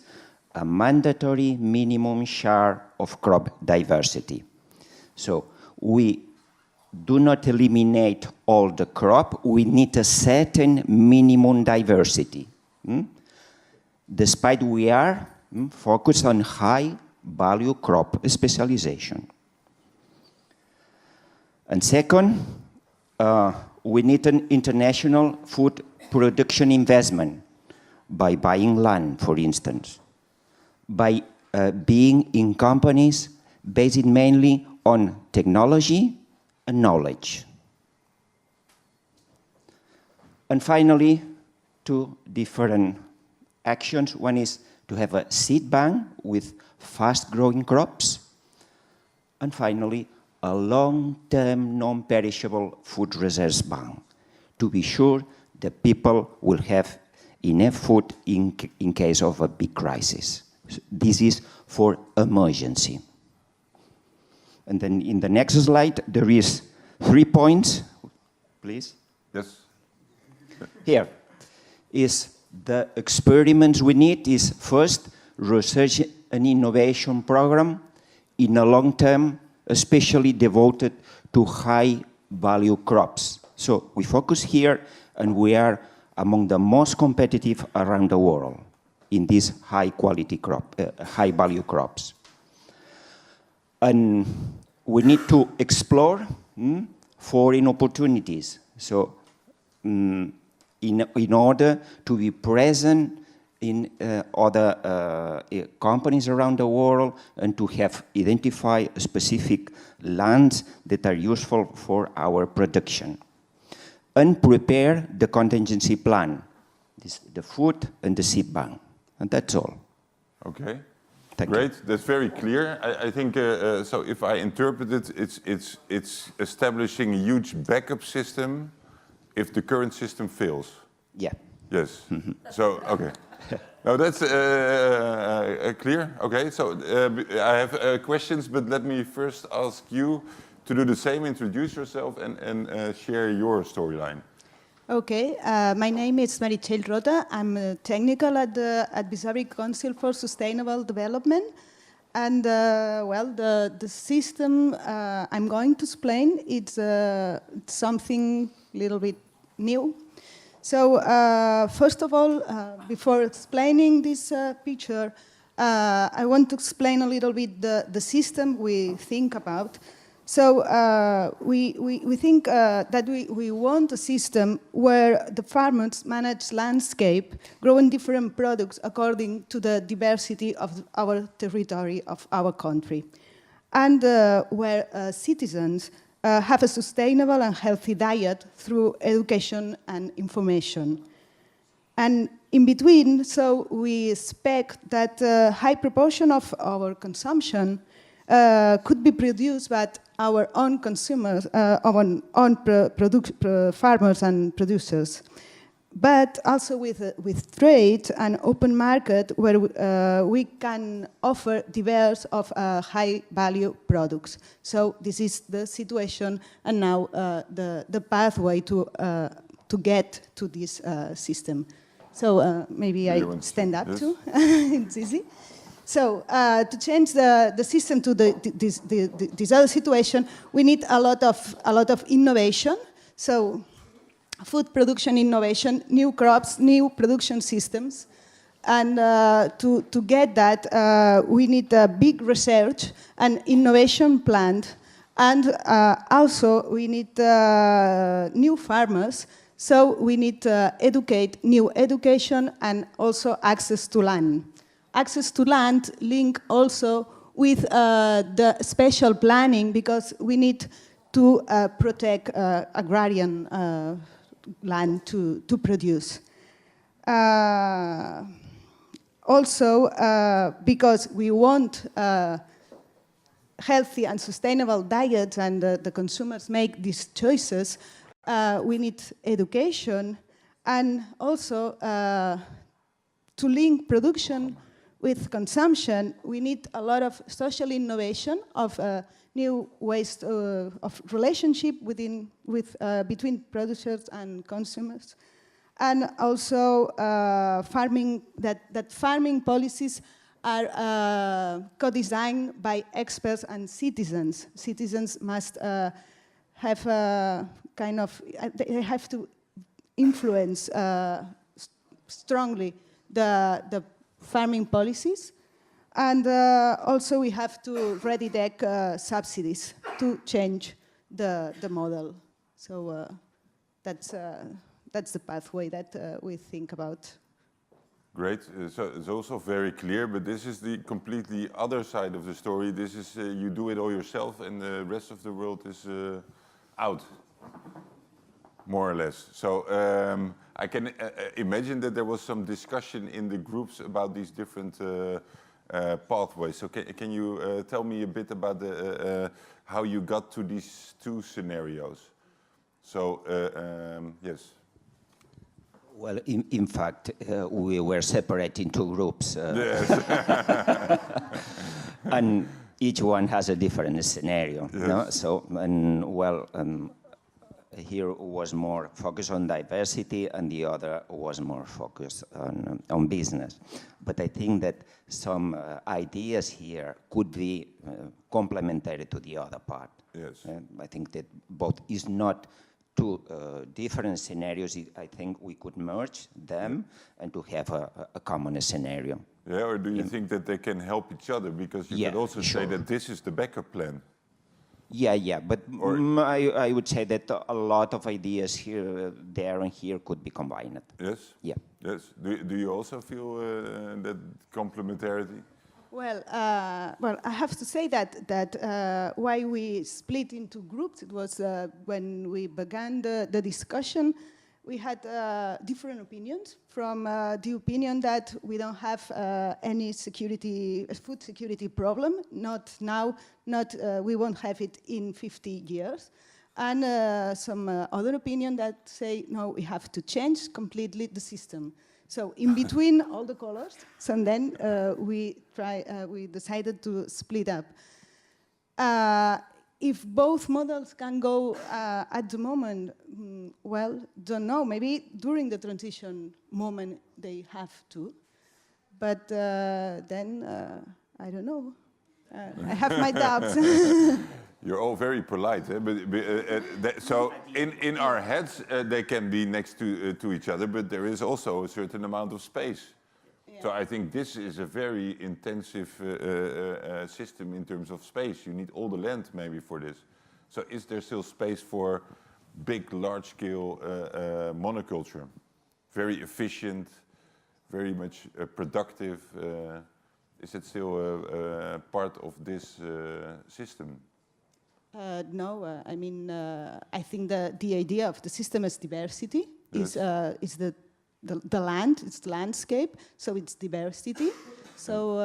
a mandatory minimum share of crop diversity. So we do not eliminate all the crop. We need a certain minimum diversity. Despite we are focused on high value crop specialization. And second, we need an international food production investment by buying land, for instance, by being in companies based mainly on technology and knowledge. And finally, two different actions. One is to have a seed bank with fast-growing crops. And finally, a long-term, non-perishable food reserves bank to be sure that people will have enough food in case of a big crisis. This is for emergency. And then in the next slide, there is 3 points. Please. Yes. Here is the experiments we need is first research and innovation program in a long term, especially devoted to high value crops. So we focus here and we are among the most competitive around the world in these high quality high value crops. And we need to explore foreign opportunities. So in order to be present in other companies around the world and to have identified specific lands that are useful for our production. And prepare the contingency plan, the food and the seed bank. And that's all. Okay. Thank Great, you. that's very clear. I think, so if I interpret it, it's establishing a huge backup system if the current system fails. Yeah. Yes. So, okay. No, that's clear. Okay, so I have questions, but let me first ask you to do the same, introduce yourself and share your storyline. Okay, my name is Marichel Rota. I'm technical at the Advisory Council for Sustainable Development. And well, the system I'm going to explain, it's something a little bit new. So first of all, before explaining this picture, I want to explain a little bit the system we think about. So we think that we want a system where the farmers manage landscape, growing different products according to the diversity of our territory, of our country. And where citizens have a sustainable and healthy diet through education and information. And in between, so we expect that a high proportion of our consumption could be produced by our own consumers, our own farmers and producers, but also with trade and open market where we can offer diverse of high-value products. So this is the situation, and now the pathway to get to this system. So maybe I stand up too. It's easy. So to change the system to this other situation, we need a lot of innovation. So food production innovation, new crops, new production systems. And to get that, we need a big research and innovation plan. And also we need new farmers. So we need to educate, new education, and also access to land. Access to land link also with the special planning, because we need to protect agrarian land to produce. Also, because we want healthy and sustainable diets and the consumers make these choices, we need education, and also to link production with consumption, we need a lot of social innovation of new ways of relationship between producers and consumers, and also farming policies are co-designed by experts and citizens. Citizens must have they have to influence strongly the farming policies, and also we have to ready deck subsidies to change the model. So that's the pathway that we think about. Great. So it's also very clear, but this is the completely other side of the story. This is you do it all yourself, and the rest of the world is out, more or less. So I can imagine that there was some discussion in the groups about these different pathways. So can you tell me a bit about how you got to these two scenarios? So yes. Well, in fact, we were separated into groups. Yes. And each one has a different scenario. Yes. No? So, here was more focused on diversity, and the other was more focused on business. But I think that some ideas here could be complementary to the other part. Yes. I think that both is not two different scenarios. I think we could merge them and to have a common scenario. Yeah, or do you think that they can help each other? Because you could also say that this is the backup plan. Yeah, but I would say that a lot of ideas here, there and here could be combined. Yes? Yeah. Yes. Do you also feel that complementarity? Well, I have to say that why we split into groups, it was when we began the discussion, we had different opinions, from the opinion that we don't have any food security problem, not now, we won't have it in 50 years. And some other opinion that say, no, we have to change completely the system. So in between all the colors, so then we decided to split up. If both models can go at the moment, well, don't know. Maybe during the transition moment they have to, but then I don't know. I have my doubts. You're all very polite, eh? So in our heads they can be next to each other, but there is also a certain amount of space. Yeah. So I think this is a very intensive system in terms of space. You need all the land maybe for this. So is there still space for big, large-scale monoculture? Very efficient, very much productive. Is it still part of this system? No, I mean, I think the idea of the system as diversity is the land, it's the landscape, so it's diversity. So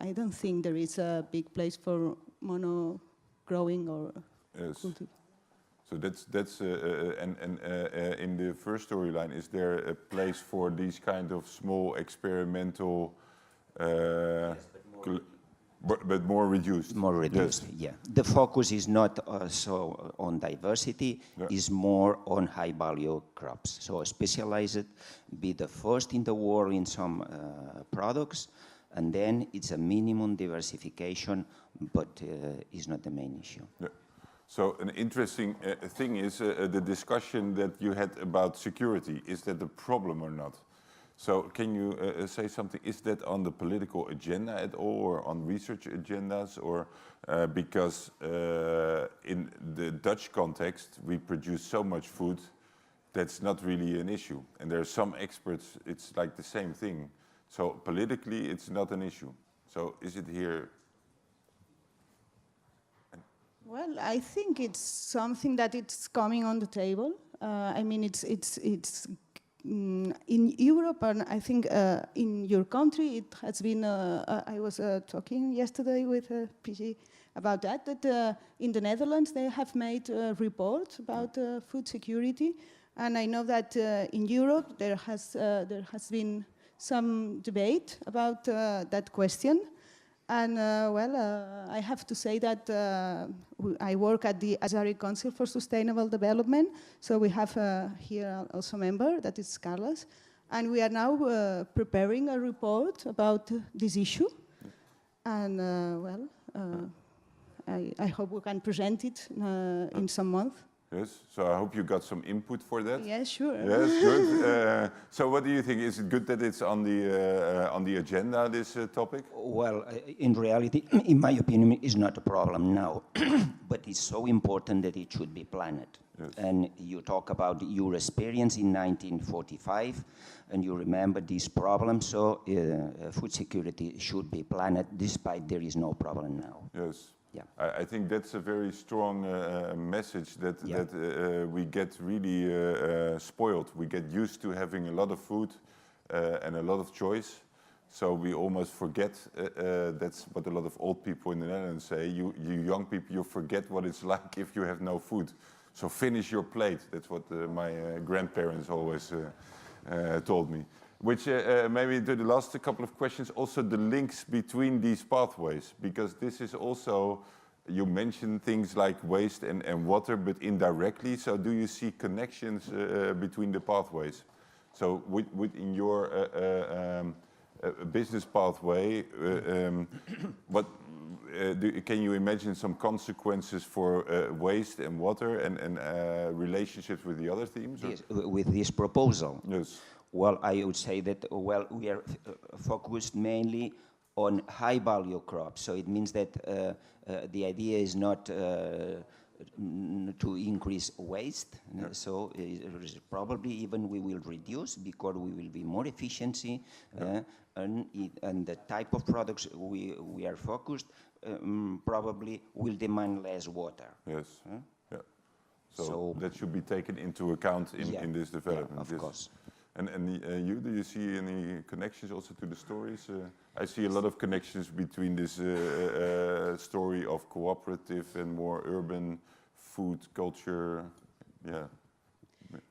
I don't think there is a big place for mono growing or. Yes. So that's and in the first storyline, is there a place for these kind of small experimental? But more reduced. More reduced, yes. Yeah. The focus is not so on diversity, is more on high-value crops. So specialized, be the first in the world in some products, and then it's a minimum diversification, but it's not the main issue. Yeah. So an interesting thing is the discussion that you had about security. Is that a problem or not? So can you say something, is that on the political agenda at all, or on research agendas, or because in the Dutch context we produce so much food that's not really an issue, and there are some experts it's like the same thing. So politically it's not an issue. So is it here? Well, I think it's something that it's coming on the table. I mean, it's in Europe, and I think in your country, it has been, I was talking yesterday with PG about that in the Netherlands, they have made a report about food security. And I know that in Europe, there has been some debate about that question. And I have to say that I work at the Azari Council for Sustainable Development. So we have here also a member, that is Carlos. And we are now preparing a report about this issue. And I hope we can present it in some month. Yes, so I hope you got some input for that. Yes, sure. Yes, good. So what do you think? Is it good that it's on the agenda, this topic? Well, in reality, in my opinion, it's not a problem now, but it's so important that it should be planned. Yes. And you talk about your experience in 1945, and you remember this problem, so food security should be planned, despite there is no problem now. Yes. Yeah. I think that's a very strong message that, we get really spoiled. We get used to having a lot of food and a lot of choice. So we almost forget, that's what a lot of old people in the Netherlands say, you young people, you forget what it's like if you have no food. So finish your plate. That's what my grandparents always told me. Which maybe to the last couple of questions, also the links between these pathways, because this is also, you mentioned things like waste and water, but indirectly. So do you see connections between the pathways? So in your business pathway, can you imagine some consequences for waste and water and relationships with the other themes? Or? Yes, with this proposal. Yes. Well, I would say that, we are focused mainly on high-value crops. So it means that the idea is not to increase waste. Yeah. So probably even we will reduce because we will be more efficiency. And the type of products we are focused probably will demand less water. Yes. Yeah. So that should be taken into account in this development. Yeah, of course. And do you see any connections also to the stories? I see a lot of connections between this story of cooperative and more urban food culture. Yeah.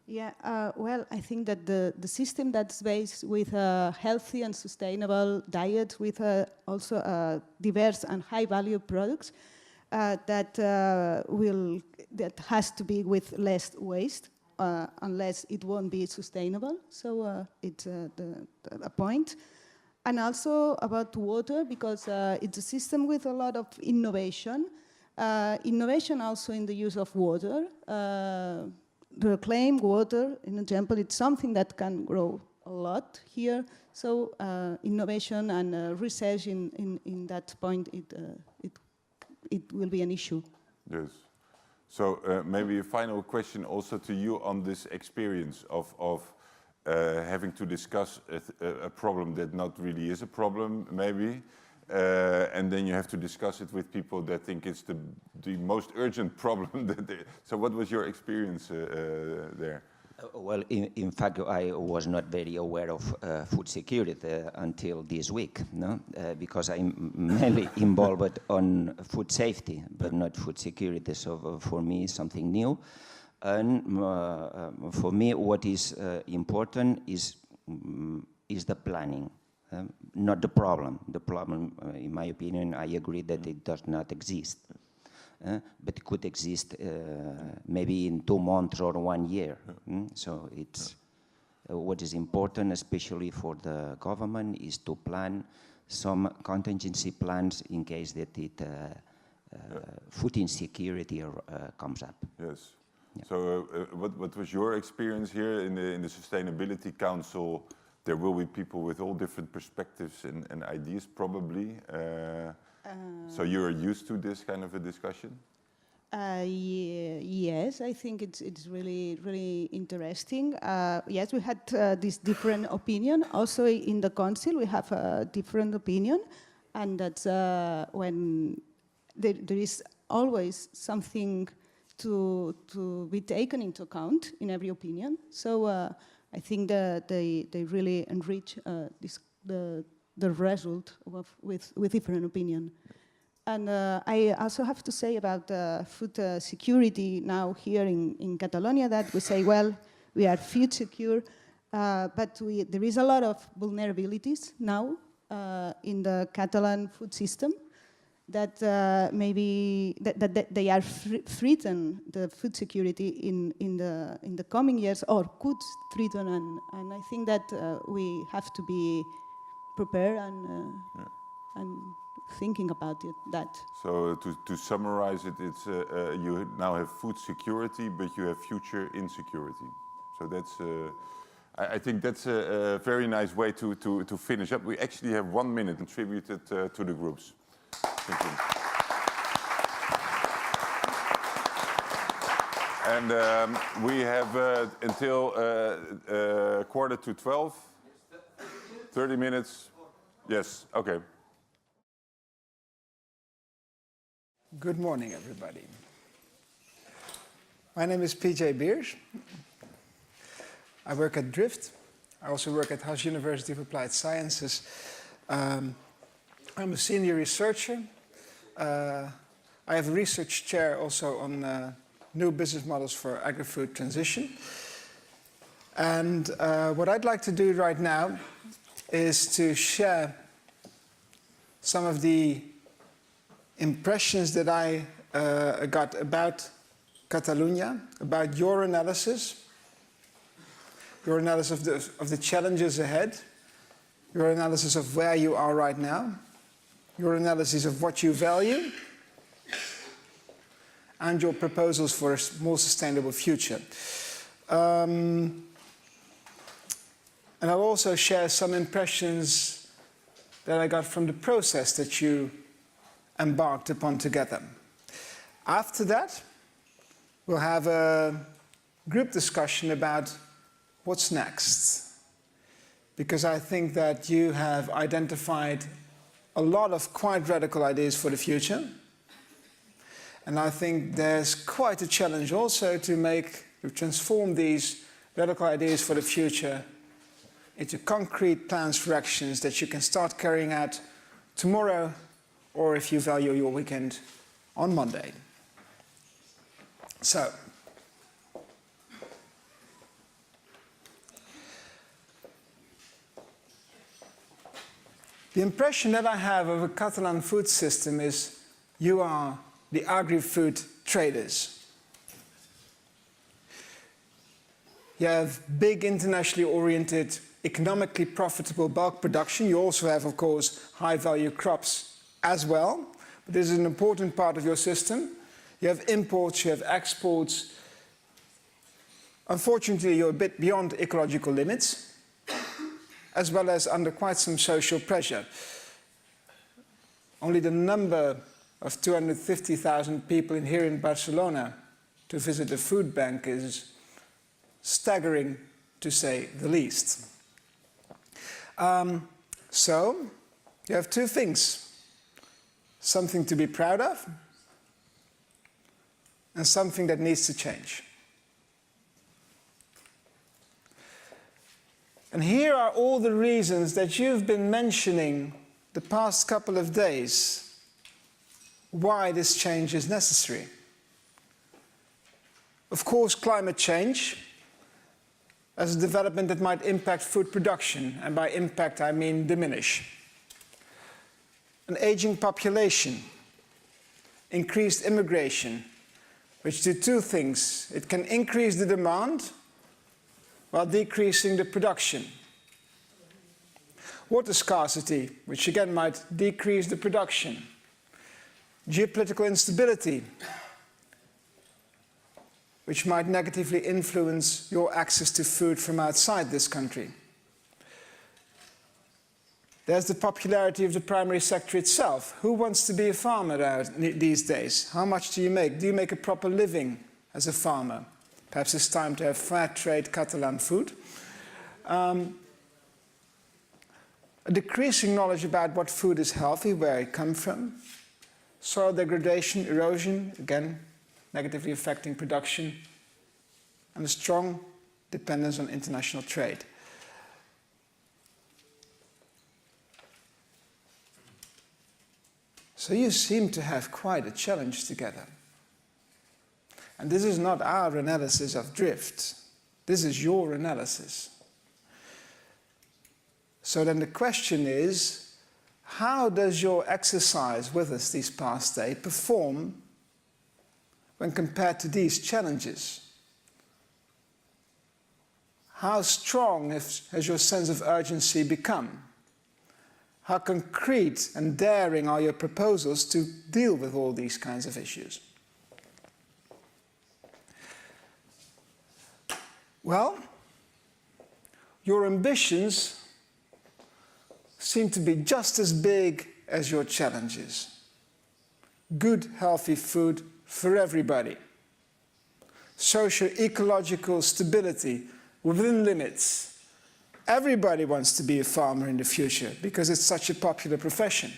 Yeah, I think that the system that's based with a healthy and sustainable diet with also diverse and high-value products that has to be with less waste. Unless it won't be sustainable. So it's a point. And also about water, because it's a system with a lot of innovation. Innovation also in the use of water. Reclaimed water, in example, it's something that can grow a lot here. So innovation and research in that point, it will be an issue. Yes. So maybe a final question also to you on this experience of having to discuss a problem that not really is a problem, maybe, and then you have to discuss it with people that think it's the most urgent problem. So what was your experience there? Well, in fact, I was not very aware of food security until this week, no? Because I'm mainly involved on food safety, but not food security. So for me, it's something new. And for me, what is important is the planning, not the problem. The problem, in my opinion, I agree that it does not exist. But it could exist maybe in 2 months or 1 year. So it's what is important, especially for the government, is to plan some contingency plans in case that food insecurity comes up. Yes. Yeah. So what was your experience here in the Sustainability Council? There will be people with all different perspectives and ideas, probably. So you're used to this kind of a discussion? Yes, I think it's really, really interesting. Yes, we had this different opinion. Also in the council, we have a different opinion. And that's when there is always something to be taken into account in every opinion. So I think that they really enrich the result with different opinion. And I also have to say about food security now here in Catalonia that we say, well, we are food secure, but there is a lot of vulnerabilities now in the Catalan food system that maybe that they are threaten the food security in the coming years, or could threaten, and I think that we have to be prepared and thinking about that. So to summarize it, it's you now have food security, but you have future insecurity. So that's I think that's a very nice way to finish up. We actually have 1 minute contributed to the groups. Thank you. And we have until 11:45. 30 minutes. Yes, okay. Good morning, everybody. My name is PJ Beers. I work at Drift. I also work at Haas University of Applied Sciences. I'm a senior researcher. I have a research chair also on new business models for agri-food transition. And what I'd like to do right now is to share some of the impressions that I got about Catalonia, about your analysis of the challenges ahead, your analysis of where you are right now, your analysis of what you value, and your proposals for a more sustainable future. And I'll also share some impressions that I got from the process that you embarked upon together. After that, we'll have a group discussion about what's next. Because I think that you have identified a lot of quite radical ideas for the future. And I think there's quite a challenge also to transform these radical ideas for the future into concrete plans for actions that you can start carrying out tomorrow, or if you value your weekend, on Monday. So, the impression that I have of a Catalan food system is you are the agri-food traders. You have big internationally oriented, economically profitable bulk production. You also have, of course, high-value crops as well. But this is an important part of your system. You have imports, you have exports. Unfortunately, you're a bit beyond ecological limits, as well as under quite some social pressure. Only the number of 250,000 people here in Barcelona to visit a food bank is staggering, to say the least. So, you have two things. Something to be proud of, and something that needs to change. And here are all the reasons that you've been mentioning the past couple of days why this change is necessary. Of course, climate change as a development that might impact food production, and by impact I mean diminish. An aging population, increased immigration, which do two things. It can increase the demand while decreasing the production. Water scarcity, which again might decrease the production. Geopolitical instability, which might negatively influence your access to food from outside this country. There's the popularity of the primary sector itself. Who wants to be a farmer these days? How much do you make? Do you make a proper living as a farmer? Perhaps it's time to have fair trade Catalan food. A decreasing knowledge about what food is healthy, where it comes from. Soil degradation, erosion, again, negatively affecting production. And a strong dependence on international trade. So you seem to have quite a challenge together. And this is not our analysis of drift. This is your analysis. So then the question is, how does your exercise with us these past days perform when compared to these challenges? How strong has your sense of urgency become? How concrete and daring are your proposals to deal with all these kinds of issues? Well, your ambitions seem to be just as big as your challenges. Good, healthy food for everybody. Socio-ecological stability within limits. Everybody wants to be a farmer in the future because it's such a popular profession.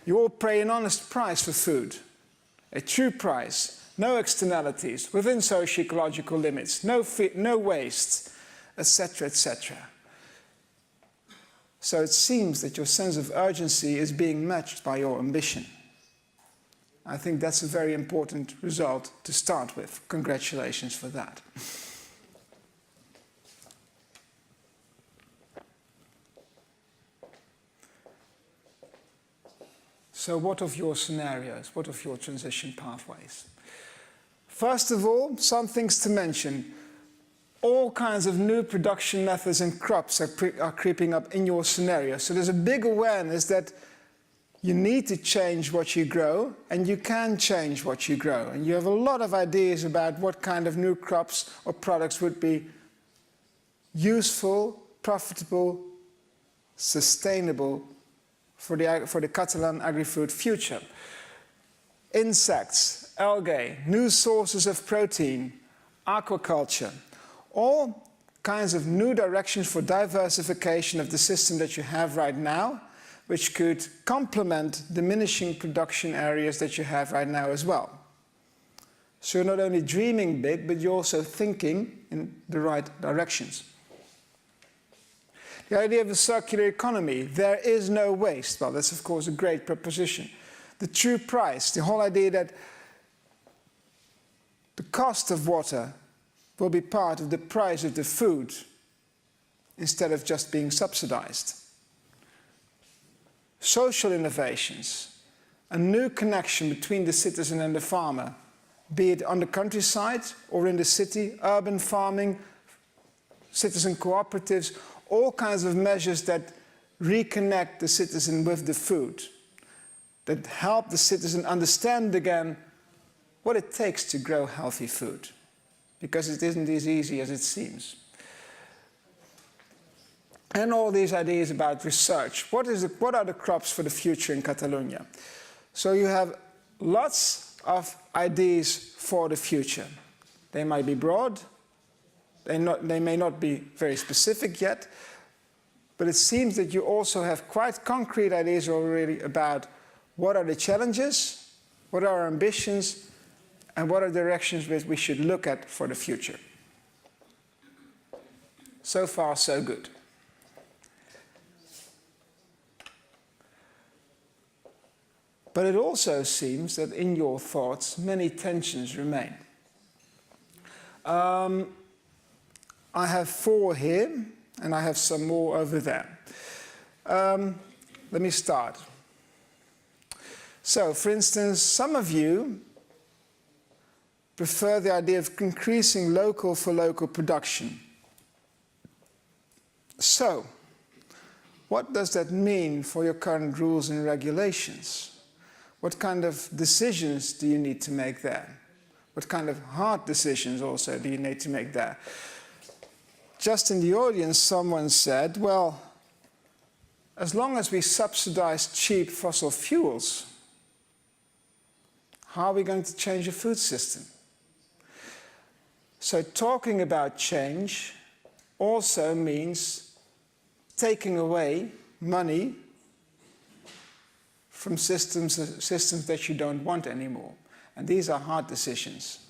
You all pay an honest price for food, a true price, no externalities, within socio-ecological limits, no waste, etc., etc. So it seems that your sense of urgency is being matched by your ambition. I think that's a very important result to start with. Congratulations for that. So what of your scenarios? What of your transition pathways? First of all, some things to mention. All kinds of new production methods and crops are creeping up in your scenario. So there's a big awareness that you need to change what you grow, and you can change what you grow. And you have a lot of ideas about what kind of new crops or products would be useful, profitable, sustainable for the Catalan agri-food future. Insects, algae, new sources of protein, aquaculture, all kinds of new directions for diversification of the system that you have right now, which could complement diminishing production areas that you have right now as well. So you're not only dreaming big, but you're also thinking in the right directions. The idea of a circular economy, there is no waste. Well, that's of course a great proposition. The true price, the whole idea that the cost of water will be part of the price of the food instead of just being subsidized. Social innovations, a new connection between the citizen and the farmer, be it on the countryside or in the city, urban farming, citizen cooperatives, all kinds of measures that reconnect the citizen with the food, that help the citizen understand again what it takes to grow healthy food, because it isn't as easy as it seems. And all these ideas about research. What are the crops for the future in Catalonia? So you have lots of ideas for the future. They might be broad, they may not be very specific yet, but it seems that you also have quite concrete ideas already about what are the challenges, what are our ambitions, and what are the directions that we should look at for the future. So far, so good. But it also seems that in your thoughts, many tensions remain. I have 4 here, and I have some more over there. Let me start. So, for instance, some of you prefer the idea of increasing local for local production. So, what does that mean for your current rules and regulations? What kind of decisions do you need to make there? What kind of hard decisions also do you need to make there? Just in the audience, someone said, well, as long as we subsidize cheap fossil fuels, how are we going to change the food system? So talking about change also means taking away money from systems that you don't want anymore. And these are hard decisions.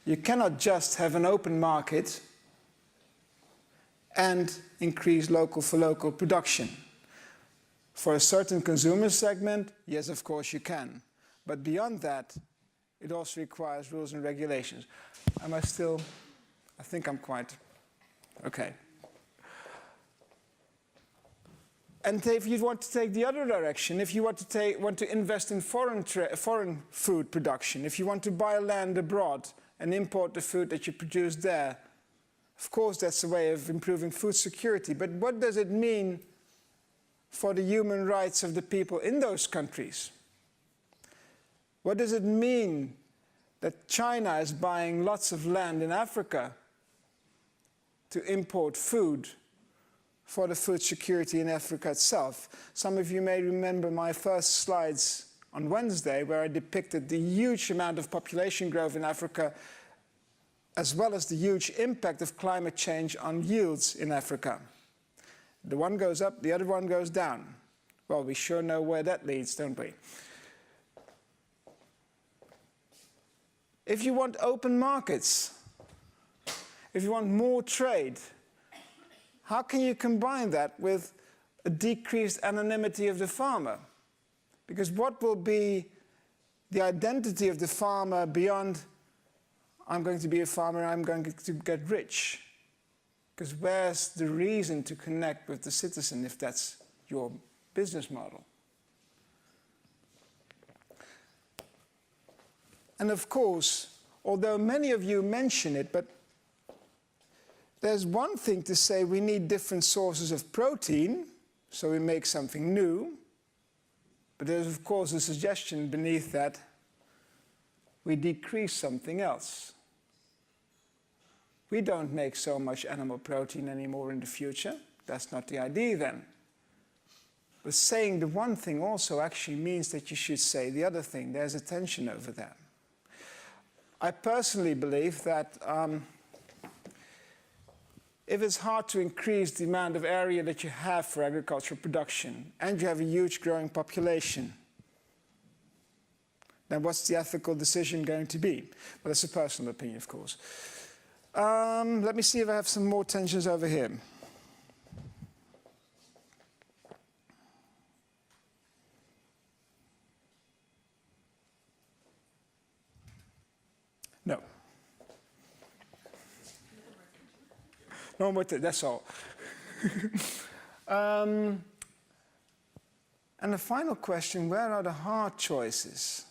You cannot just have an open market and increase local for local production. For a certain consumer segment, yes, of course you can. But beyond that, it also requires rules and regulations. Am I still? I think I'm quite okay. And if you want to take the other direction, if you want to invest in foreign food production, if you want to buy land abroad and import the food that you produce there, of course that's a way of improving food security. But what does it mean for the human rights of the people in those countries? What does it mean that China is buying lots of land in Africa to import food for the food security in Africa itself? Some of you may remember my first slides on Wednesday where I depicted the huge amount of population growth in Africa as well as the huge impact of climate change on yields in Africa. The one goes up, the other one goes down. Well, we sure know where that leads, don't we? If you want open markets, if you want more trade, how can you combine that with a decreased anonymity of the farmer? Because what will be the identity of the farmer beyond, I'm going to be a farmer, I'm going to get rich? Because where's the reason to connect with the citizen if that's your business model? And of course, although many of you mention it, but there's one thing to say we need different sources of protein, so we make something new. But there's of course a suggestion beneath that we decrease something else. We don't make so much animal protein anymore in the future. That's not the idea then. But saying the one thing also actually means that you should say the other thing. There's a tension over that. I personally believe that if it's hard to increase the amount of area that you have for agricultural production and you have a huge growing population, then what's the ethical decision going to be? Well, that's a personal opinion, of course. Let me see if I have some more tensions over here. No. No more, that's all. And the final question, where are the hard choices?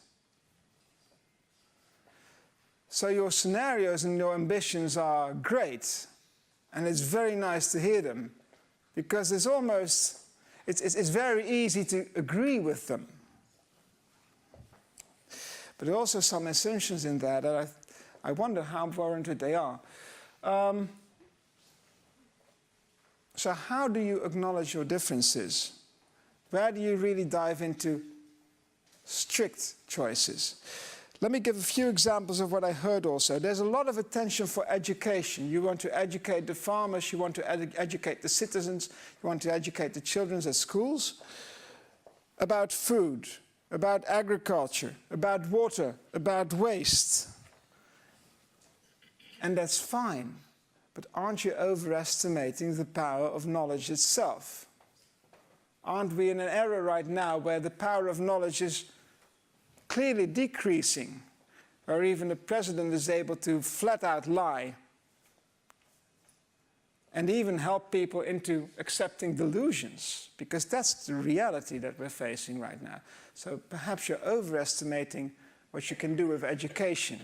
So your scenarios and your ambitions are great, and it's very nice to hear them, because it's almost, it's very easy to agree with them. But there are also some assumptions in there that I wonder how warranted they are. So how do you acknowledge your differences? Where do you really dive into strict choices? Let me give a few examples of what I heard also. There's a lot of attention for education. You want to educate the farmers, you want to educate the citizens, you want to educate the children at schools about food, about agriculture, about water, about waste. And that's fine. But aren't you overestimating the power of knowledge itself? Aren't we in an era right now where the power of knowledge is clearly decreasing, where even the president is able to flat out lie and even help people into accepting delusions, because that's the reality that we're facing right now. So perhaps you're overestimating what you can do with education.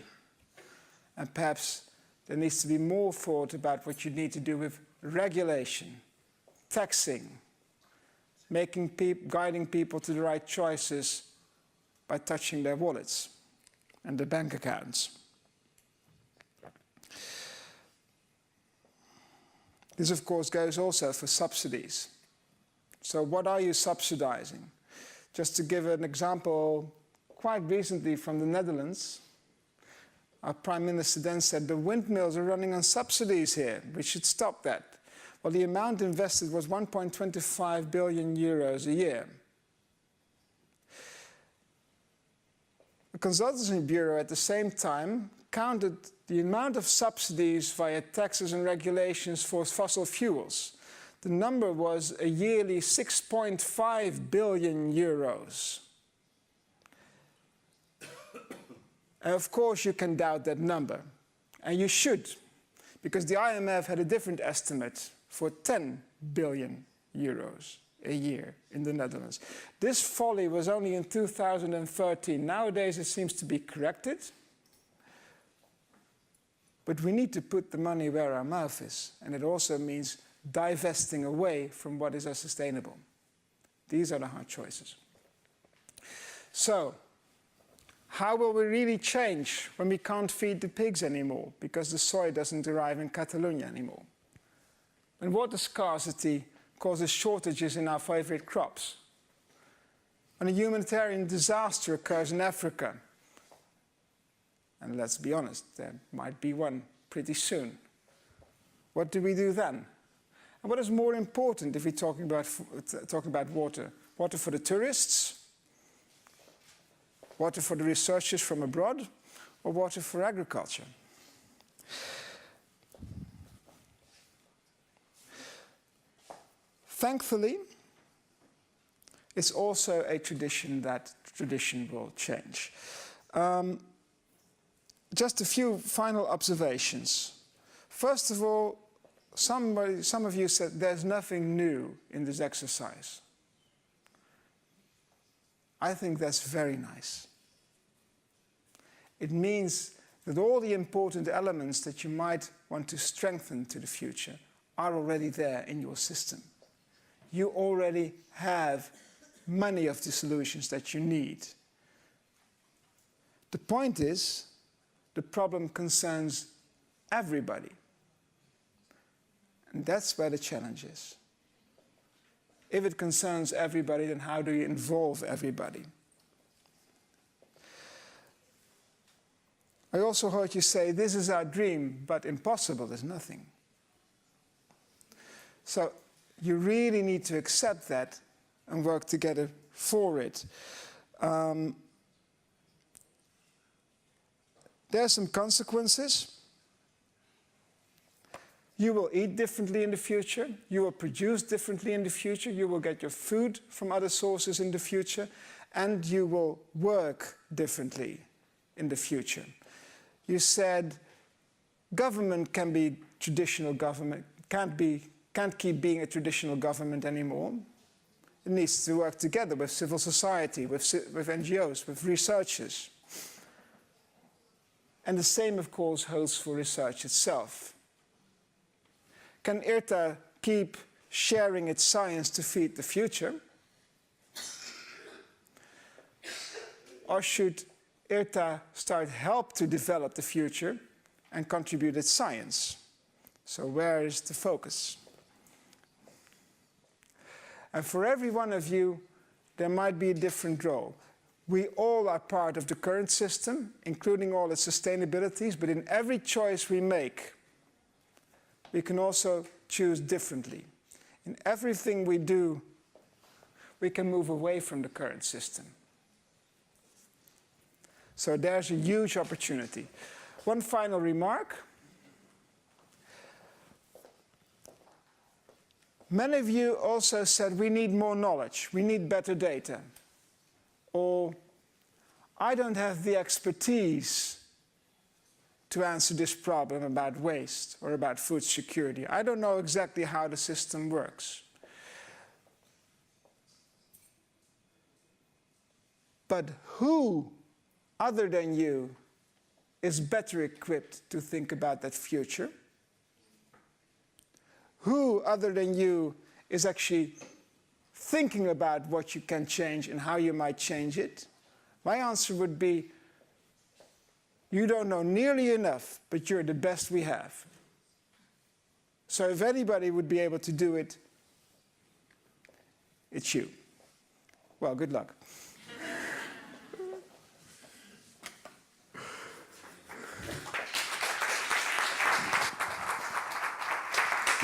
And perhaps there needs to be more thought about what you need to do with regulation, taxing, guiding people to the right choices by touching their wallets and their bank accounts. This, of course, goes also for subsidies. So what are you subsidizing? Just to give an example, quite recently from the Netherlands, our Prime Minister then said, the windmills are running on subsidies here. We should stop that. Well, the amount invested was 1.25 billion euros a year. The consultancy bureau at the same time counted the amount of subsidies via taxes and regulations for fossil fuels. The number was a yearly 6.5 billion euros. And of course you can doubt that number, and you should, because the IMF had a different estimate for 10 billion euros a year in the Netherlands. This folly was only in 2013. Nowadays it seems to be corrected. But we need to put the money where our mouth is. And it also means divesting away from what is unsustainable. These are the hard choices. So, how will we really change when we can't feed the pigs anymore because the soy doesn't arrive in Catalonia anymore? When water scarcity causes shortages in our favorite crops? When a humanitarian disaster occurs in Africa, and let's be honest, there might be one pretty soon, what do we do then? And what is more important if we're talking about water? Water for the tourists? Water for the researchers from abroad, or water for agriculture? Thankfully, it's also a tradition that tradition will change. Just a few final observations. First of all, some of you said there's nothing new in this exercise. I think that's very nice. It means that all the important elements that you might want to strengthen to the future are already there in your system. You already have many of the solutions that you need. The point is, the problem concerns everybody. And that's where the challenge is. If it concerns everybody, then how do you involve everybody? I also heard you say, this is our dream, but impossible is nothing. So you really need to accept that and work together for it. There are some consequences. You will eat differently in the future. You will produce differently in the future. You will get your food from other sources in the future. And you will work differently in the future. You said government can be traditional government, can't keep being a traditional government anymore. It needs to work together with civil society, with NGOs, with researchers. And the same, of course, holds for research itself. Can IRTA keep sharing its science to feed the future? Or should IRTA start help to develop the future and contribute its science? So where is the focus? And for every one of you, there might be a different role. We all are part of the current system, including all its sustainabilities, but in every choice we make, we can also choose differently. In everything we do, we can move away from the current system. So there's a huge opportunity. One final remark. Many of you also said we need more knowledge, we need better data. Or I don't have the expertise to answer this problem about waste or about food security. I don't know exactly how the system works. But who, other than you, is better equipped to think about that future? Who, other than you, is actually thinking about what you can change and how you might change it? My answer would be, you don't know nearly enough, but you're the best we have. So if anybody would be able to do it, it's you. Well, good luck.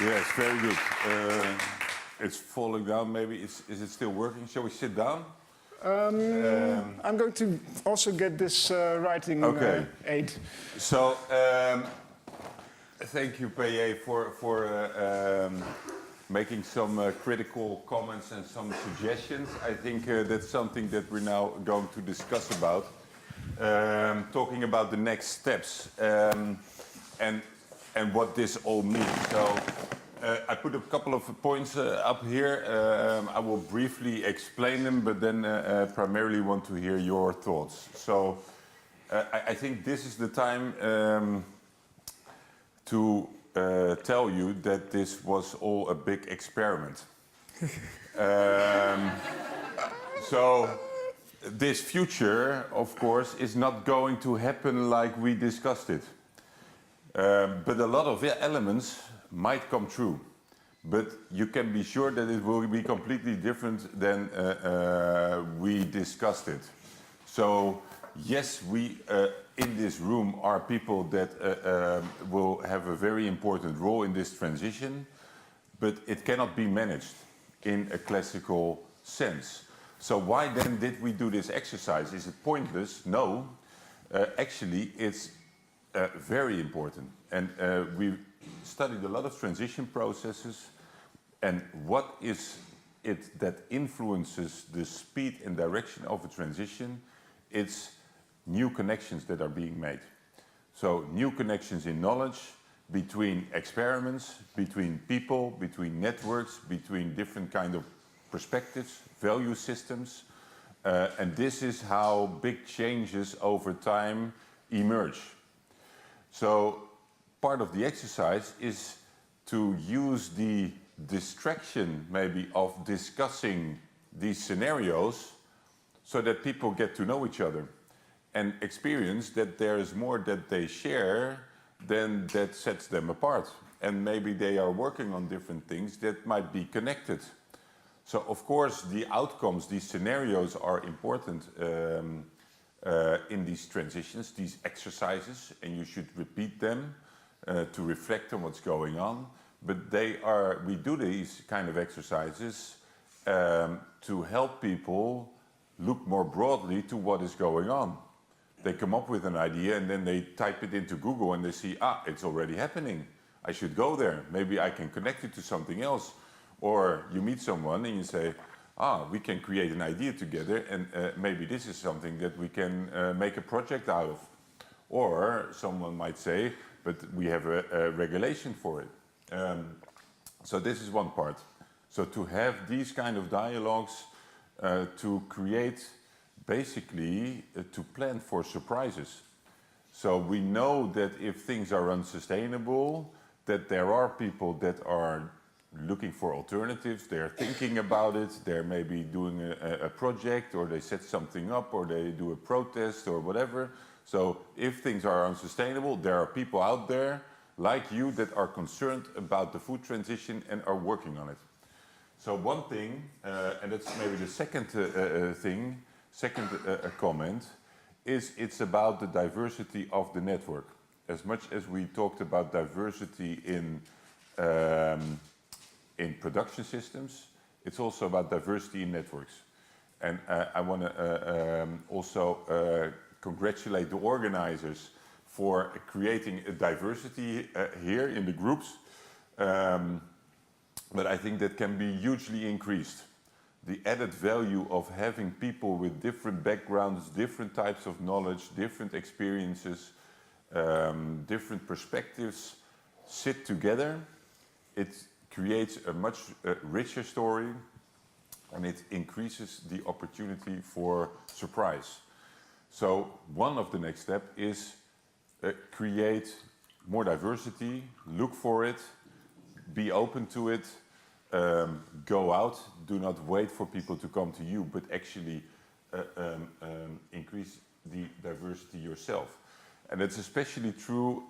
Yes, very good. It's falling down, maybe. Is it still working? Shall we sit down? I'm going to also get this writing aid. So, thank you, P.A., for making some critical comments and some suggestions. I think that's something that we're now going to discuss about. Talking about the next steps and what this all means. So, I put a couple of points up here. I will briefly explain them, but then primarily want to hear your thoughts. So I think this is the time to tell you that this was all a big experiment. So this future, of course, is not going to happen like we discussed it. But a lot of elements might come true. But you can be sure that it will be completely different than we discussed it. So yes, we in this room are people that will have a very important role in this transition, but it cannot be managed in a classical sense. So why then did we do this exercise? Is it pointless? No. Actually, it's very important. And we studied a lot of transition processes, and what is it that influences the speed and direction of a transition? It's new connections that are being made. So new connections in knowledge between experiments, between people, between networks, between different kind of perspectives, value systems, and this is how big changes over time emerge. So part of the exercise is to use the distraction maybe of discussing these scenarios so that people get to know each other and experience that there is more that they share than that sets them apart. And maybe they are working on different things that might be connected. So of course the outcomes, these scenarios are important in these transitions, these exercises, and you should repeat them to reflect on what's going on. But we do these kind of exercises to help people look more broadly to what is going on. They come up with an idea and then they type it into Google and they see, it's already happening. I should go there. Maybe I can connect it to something else. Or you meet someone and you say, we can create an idea together and maybe this is something that we can make a project out of. Or someone might say, but we have a regulation for it. So this is one part. So to have these kind of dialogues to create, basically to plan for surprises. So we know that if things are unsustainable, that there are people that are looking for alternatives, they're thinking about it, they're maybe doing a project, or they set something up, or they do a protest or whatever. So if things are unsustainable, there are people out there like you that are concerned about the food transition and are working on it. So one thing, and that's maybe the second comment, is it's about the diversity of the network. As much as we talked about diversity in production systems, it's also about diversity in networks. And I want to also congratulate the organizers for creating a diversity here in the groups. But I think that can be hugely increased. The added value of having people with different backgrounds, different types of knowledge, different experiences, different perspectives sit together, it creates a much richer story, and it increases the opportunity for surprise. So one of the next steps is create more diversity, look for it, be open to it, go out, do not wait for people to come to you, but actually increase the diversity yourself. And it's especially true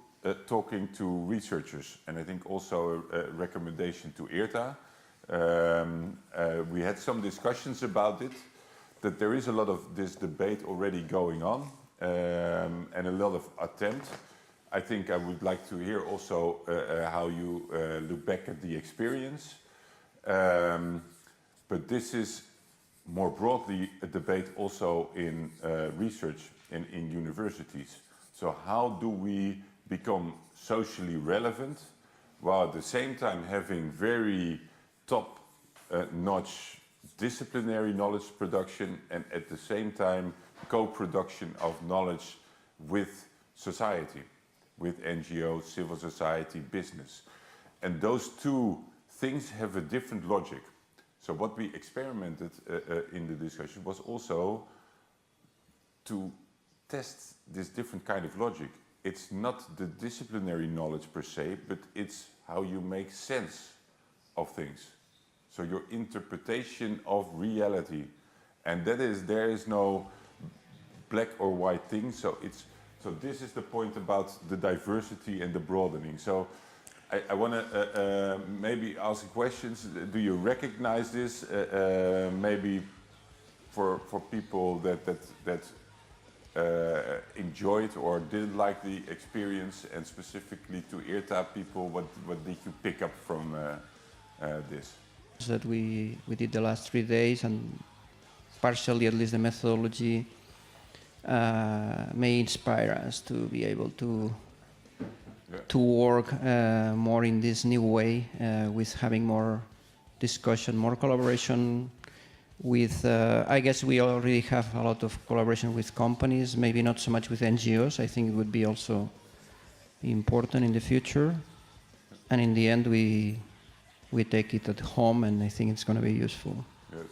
talking to researchers, and I think also a recommendation to IRTA. We had some discussions about it, that there is a lot of this debate already going on, and a lot of attempt. I think I would like to hear also how you look back at the experience. But this is more broadly a debate also in research and in universities. So how do we become socially relevant while at the same time having very top-notch disciplinary knowledge production and at the same time co-production of knowledge with society, with NGOs, civil society, business. And those two things have a different logic. So what we experimented in the discussion was also to test this different kind of logic. It's not the disciplinary knowledge per se, but it's how you make sense of things. So your interpretation of reality. And that is, there is no black or white thing. So this is the point about the diversity and the broadening. So I want to maybe ask questions. Do you recognize this? Maybe for people that enjoyed or didn't like the experience, and specifically to IRTA people, what did you pick up from this? That we did the last 3 days, and partially at least the methodology may inspire us to be able to work more in this new way, with having more discussion, more collaboration with, I guess we already have a lot of collaboration with companies, maybe not so much with NGOs. I think it would be also important in the future. And in the end, we take it at home, and I think it's going to be useful. Yes.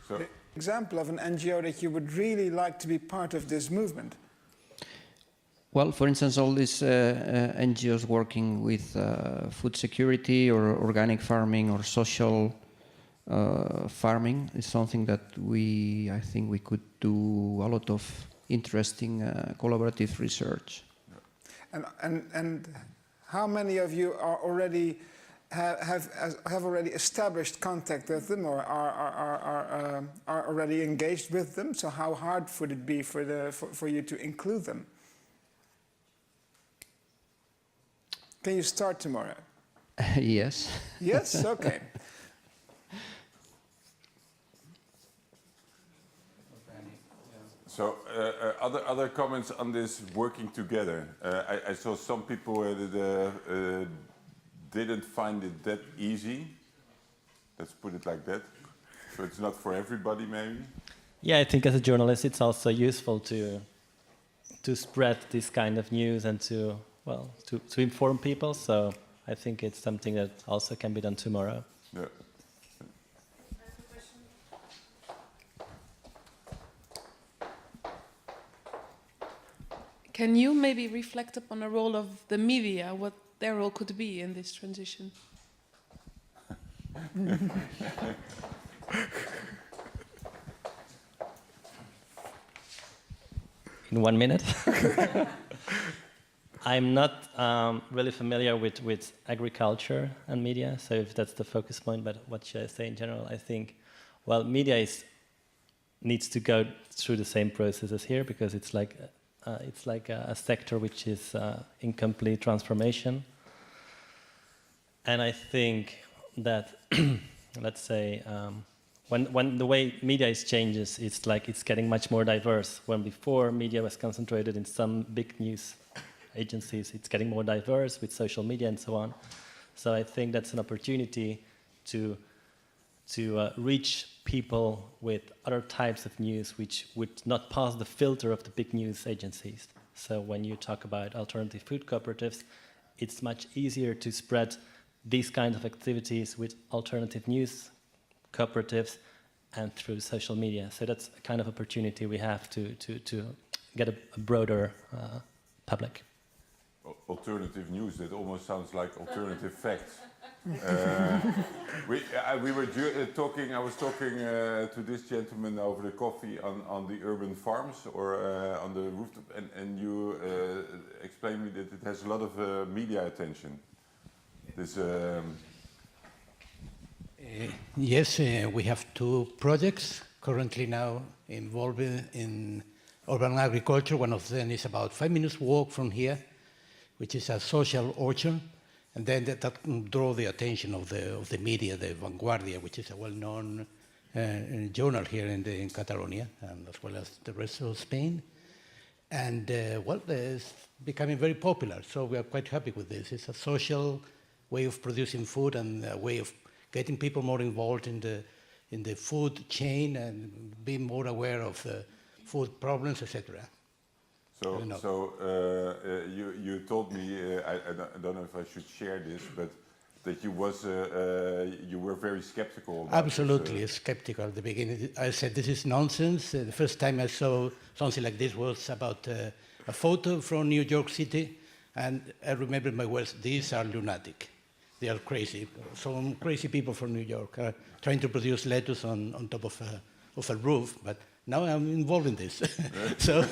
So, example of an NGO that you would really like to be part of this movement? Well, for instance, all these NGOs working with food security or organic farming or social farming is something that I think we could do a lot of interesting collaborative research. And how many of you are already have already established contact with them, or are already engaged with them? So how hard would it be for you to include them? Can you start tomorrow? Yes. Yes? Okay. So other comments on this working together. I saw some people that didn't find it that easy. Let's put it like that. So it's not for everybody, maybe. Yeah, I think as a journalist, it's also useful to spread this kind of news and to inform people. So I think it's something that also can be done tomorrow. Yeah. Can you maybe reflect upon the role of the media, what their role could be in this transition? In 1 minute? I'm not really familiar with agriculture and media, so if that's the focus point, but what should I say in general? I think, well, media needs to go through the same processes here, because it's like a sector which is in complete transformation. And I think that, let's say, when the way media changes, it's like it's getting much more diverse. When before media was concentrated in some big news agencies, it's getting more diverse with social media and so on. So I think that's an opportunity to reach people with other types of news which would not pass the filter of the big news agencies. So when you talk about alternative food cooperatives, it's much easier to spread these kinds of activities with alternative news cooperatives and through social media. So that's a kind of opportunity we have to get a broader public. Alternative news, that almost sounds like alternative facts. We were talking. I was talking to this gentleman over the coffee on the urban farms or on the rooftop, and you explained me that it has a lot of media attention. This. Yes, we have 2 projects currently now involved in urban agriculture. One of them is about 5 minutes walk from here, which is a social orchard. And then that draw the attention of the media, the Vanguardia, which is a well-known journal here in Catalonia, and as well as the rest of Spain. And it's becoming very popular, so we are quite happy with this. It's a social way of producing food and a way of getting people more involved in the food chain and being more aware of the food problems, etc. So you told me, I don't know if I should share this, but that you were very skeptical about Absolutely skeptical at the beginning. I said, this is nonsense. The first time I saw something like this was about a photo from New York City, and I remember my words, these are lunatic. They are crazy. Some crazy people from New York are trying to produce lettuce on top of a roof, but now I'm involved in this. So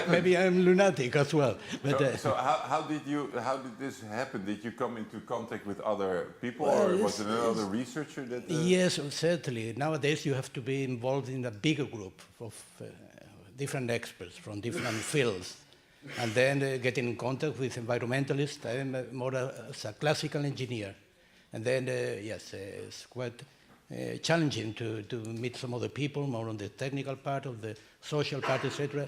maybe I'm lunatic as well. But, so how did this happen? Did you come into contact with other people, or was it another researcher that? Yes, certainly. Nowadays you have to be involved in a bigger group of different experts from different fields, and then getting in contact with environmentalists. I'm more as a classical engineer, and then yes, it's quite challenging to meet some other people, more on the technical part of the social part, etc.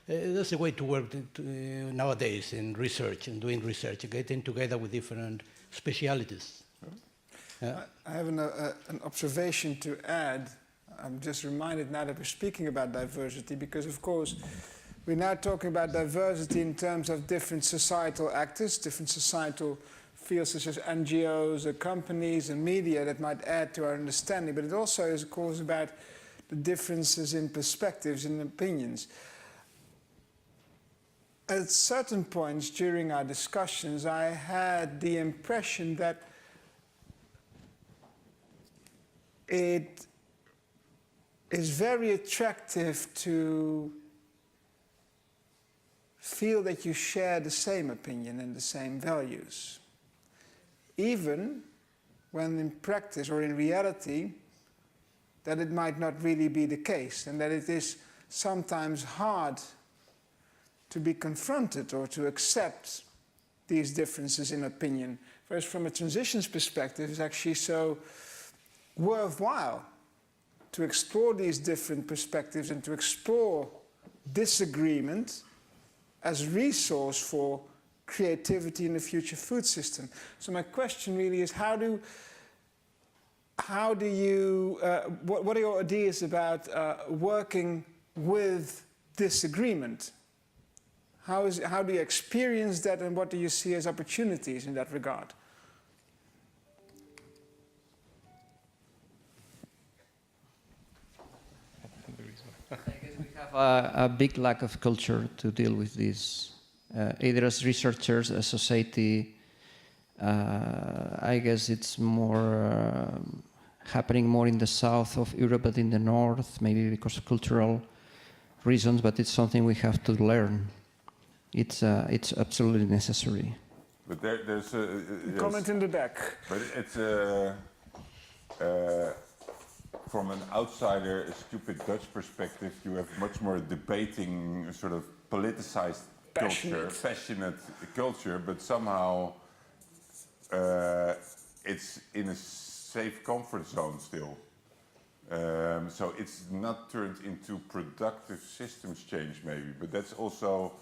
That's the way to work nowadays in research and doing research, getting together with different specialities. I have an observation to add. I'm just reminded now that we're speaking about diversity, because of course we're now talking about diversity in terms of different societal actors, different societal fields such as NGOs, companies and media that might add to our understanding, but it also is of course about the differences in perspectives and opinions. At certain points during our discussions, I had the impression that it is very attractive to feel that you share the same opinion and the same values, even when in practice or in reality that it might not really be the case, and that it is sometimes hard to be confronted or to accept these differences in opinion. Whereas from a transitions perspective, it's actually so worthwhile to explore these different perspectives and to explore disagreement as resource for creativity in the future food system. So my question really is, what are your ideas about working with disagreement? How do you experience that, and what do you see as opportunities in that regard? I guess we have a big lack of culture to deal with this, either as researchers, as society. I guess it's more happening more in the south of Europe than in the north, maybe because of cultural reasons, but it's something we have to learn. It's absolutely necessary. But there's a comment in the back. But it's from an outsider, a stupid Dutch perspective, you have much more debating, sort of politicized culture, passionate culture, but somehow it's in a safe comfort zone still. So it's not turned into productive systems change, maybe, but that's also,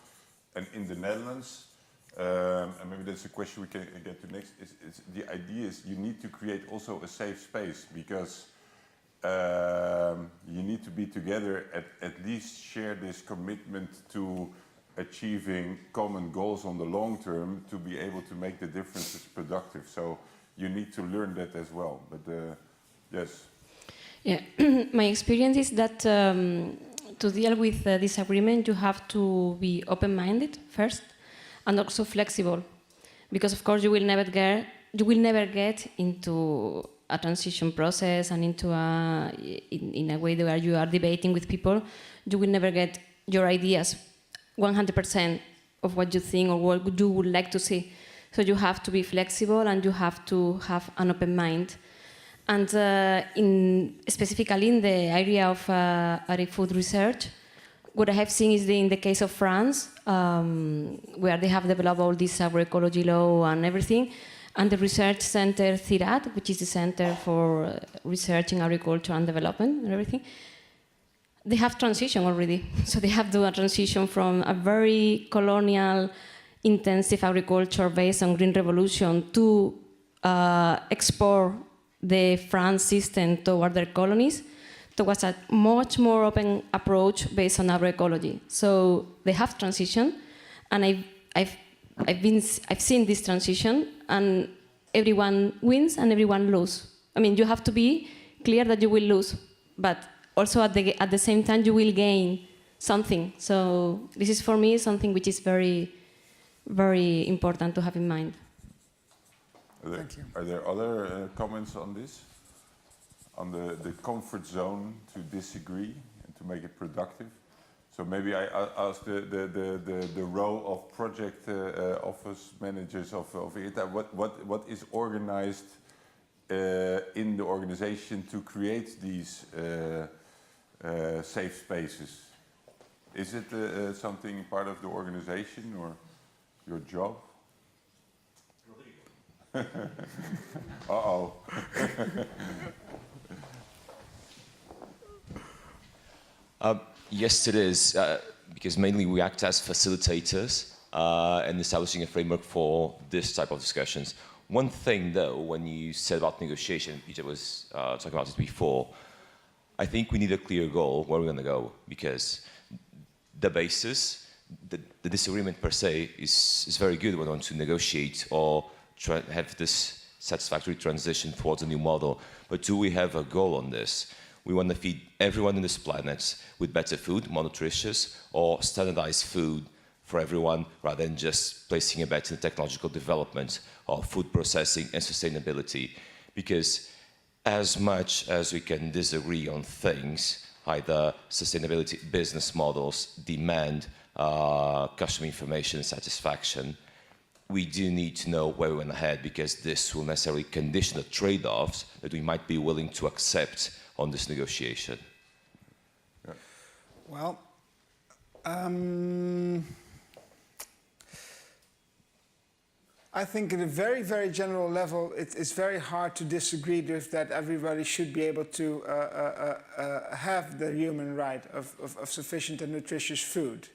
and in the Netherlands, and maybe that's a question we can get to next, the idea is you need to create also a safe space, because you need to be together, at least share this commitment to achieving common goals on the long term to be able to make the differences productive. So you need to learn that as well. But yes. Yeah, my experience is that to deal with disagreement, you have to be open-minded first, and also flexible, because of course you will never get into a transition process and into in a way where you are debating with people. You will never get your ideas 100% of what you think or what you would like to see. So you have to be flexible and you have to have an open mind. And specifically in the area of agri-food research, what I have seen is in the case of France, where they have developed all this agroecology law and everything, and the research center CIRAD, which is the Center for Research in Agriculture and Development and everything, they have transition already. So they have done a transition from a very colonial, intensive agriculture based on Green Revolution to export the France system toward their colonies, towards a much more open approach based on agroecology. So they have transition, and I've seen this transition, and everyone wins and everyone loses. I mean, you have to be clear that you will lose, but also at the same time you will gain something. So this is for me something which is very, very important to have in mind. Thank you. Are there other comments on this? On the comfort zone to disagree and to make it productive? So maybe I ask the role of project office managers of IRTA. What is organized in the organization to create these safe spaces? Is it something part of the organization or your job? Uh-oh. Yes, it is, because mainly we act as facilitators and establishing a framework for this type of discussions. One thing, though, when you said about negotiation, Peter was talking about it before, I think we need a clear goal where we're going to go, because the basis, the disagreement per se, is very good when we want to negotiate or have this satisfactory transition towards a new model. But do we have a goal on this? We want to feed everyone on this planet with better food, more nutritious, or standardized food for everyone, rather than just placing a bet in technological development of food processing and sustainability. Because as much as we can disagree on things, either sustainability, business models, demand, customer information, and satisfaction, we do need to know where we went ahead, because this will necessarily condition the trade-offs that we might be willing to accept on this negotiation. Yeah. Well, I think at a very, very general level, it's very hard to disagree with that everybody should be able to have the human right of sufficient and nutritious food.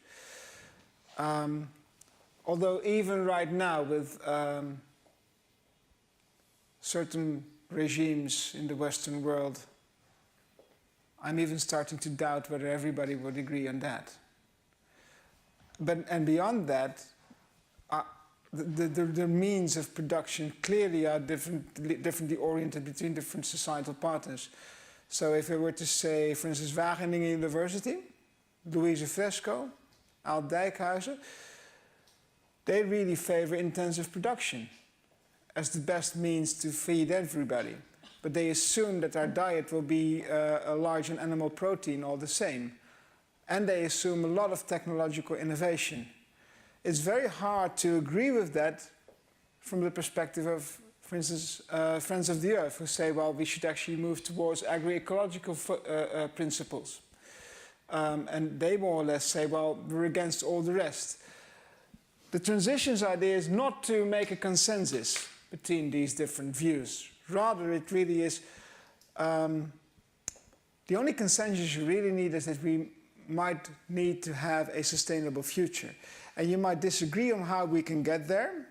Although even right now with certain regimes in the Western world, I'm even starting to doubt whether everybody would agree on that. And beyond that, the means of production clearly are differently oriented between different societal partners. So if I were to say, for instance, Wageningen University, Louise Fresco, Al Dijkhuizen, they really favor intensive production as the best means to feed everybody. But they assume that our diet will be a large in animal protein all the same. And they assume a lot of technological innovation. It's very hard to agree with that from the perspective of, for instance, Friends of the Earth, who say, well, we should actually move towards agroecological principles. And they more or less say, well, we're against all the rest. The transitions idea is not to make a consensus between these different views. Rather, it really is, the only consensus you really need is that we might need to have a sustainable future. And you might disagree on how we can get there,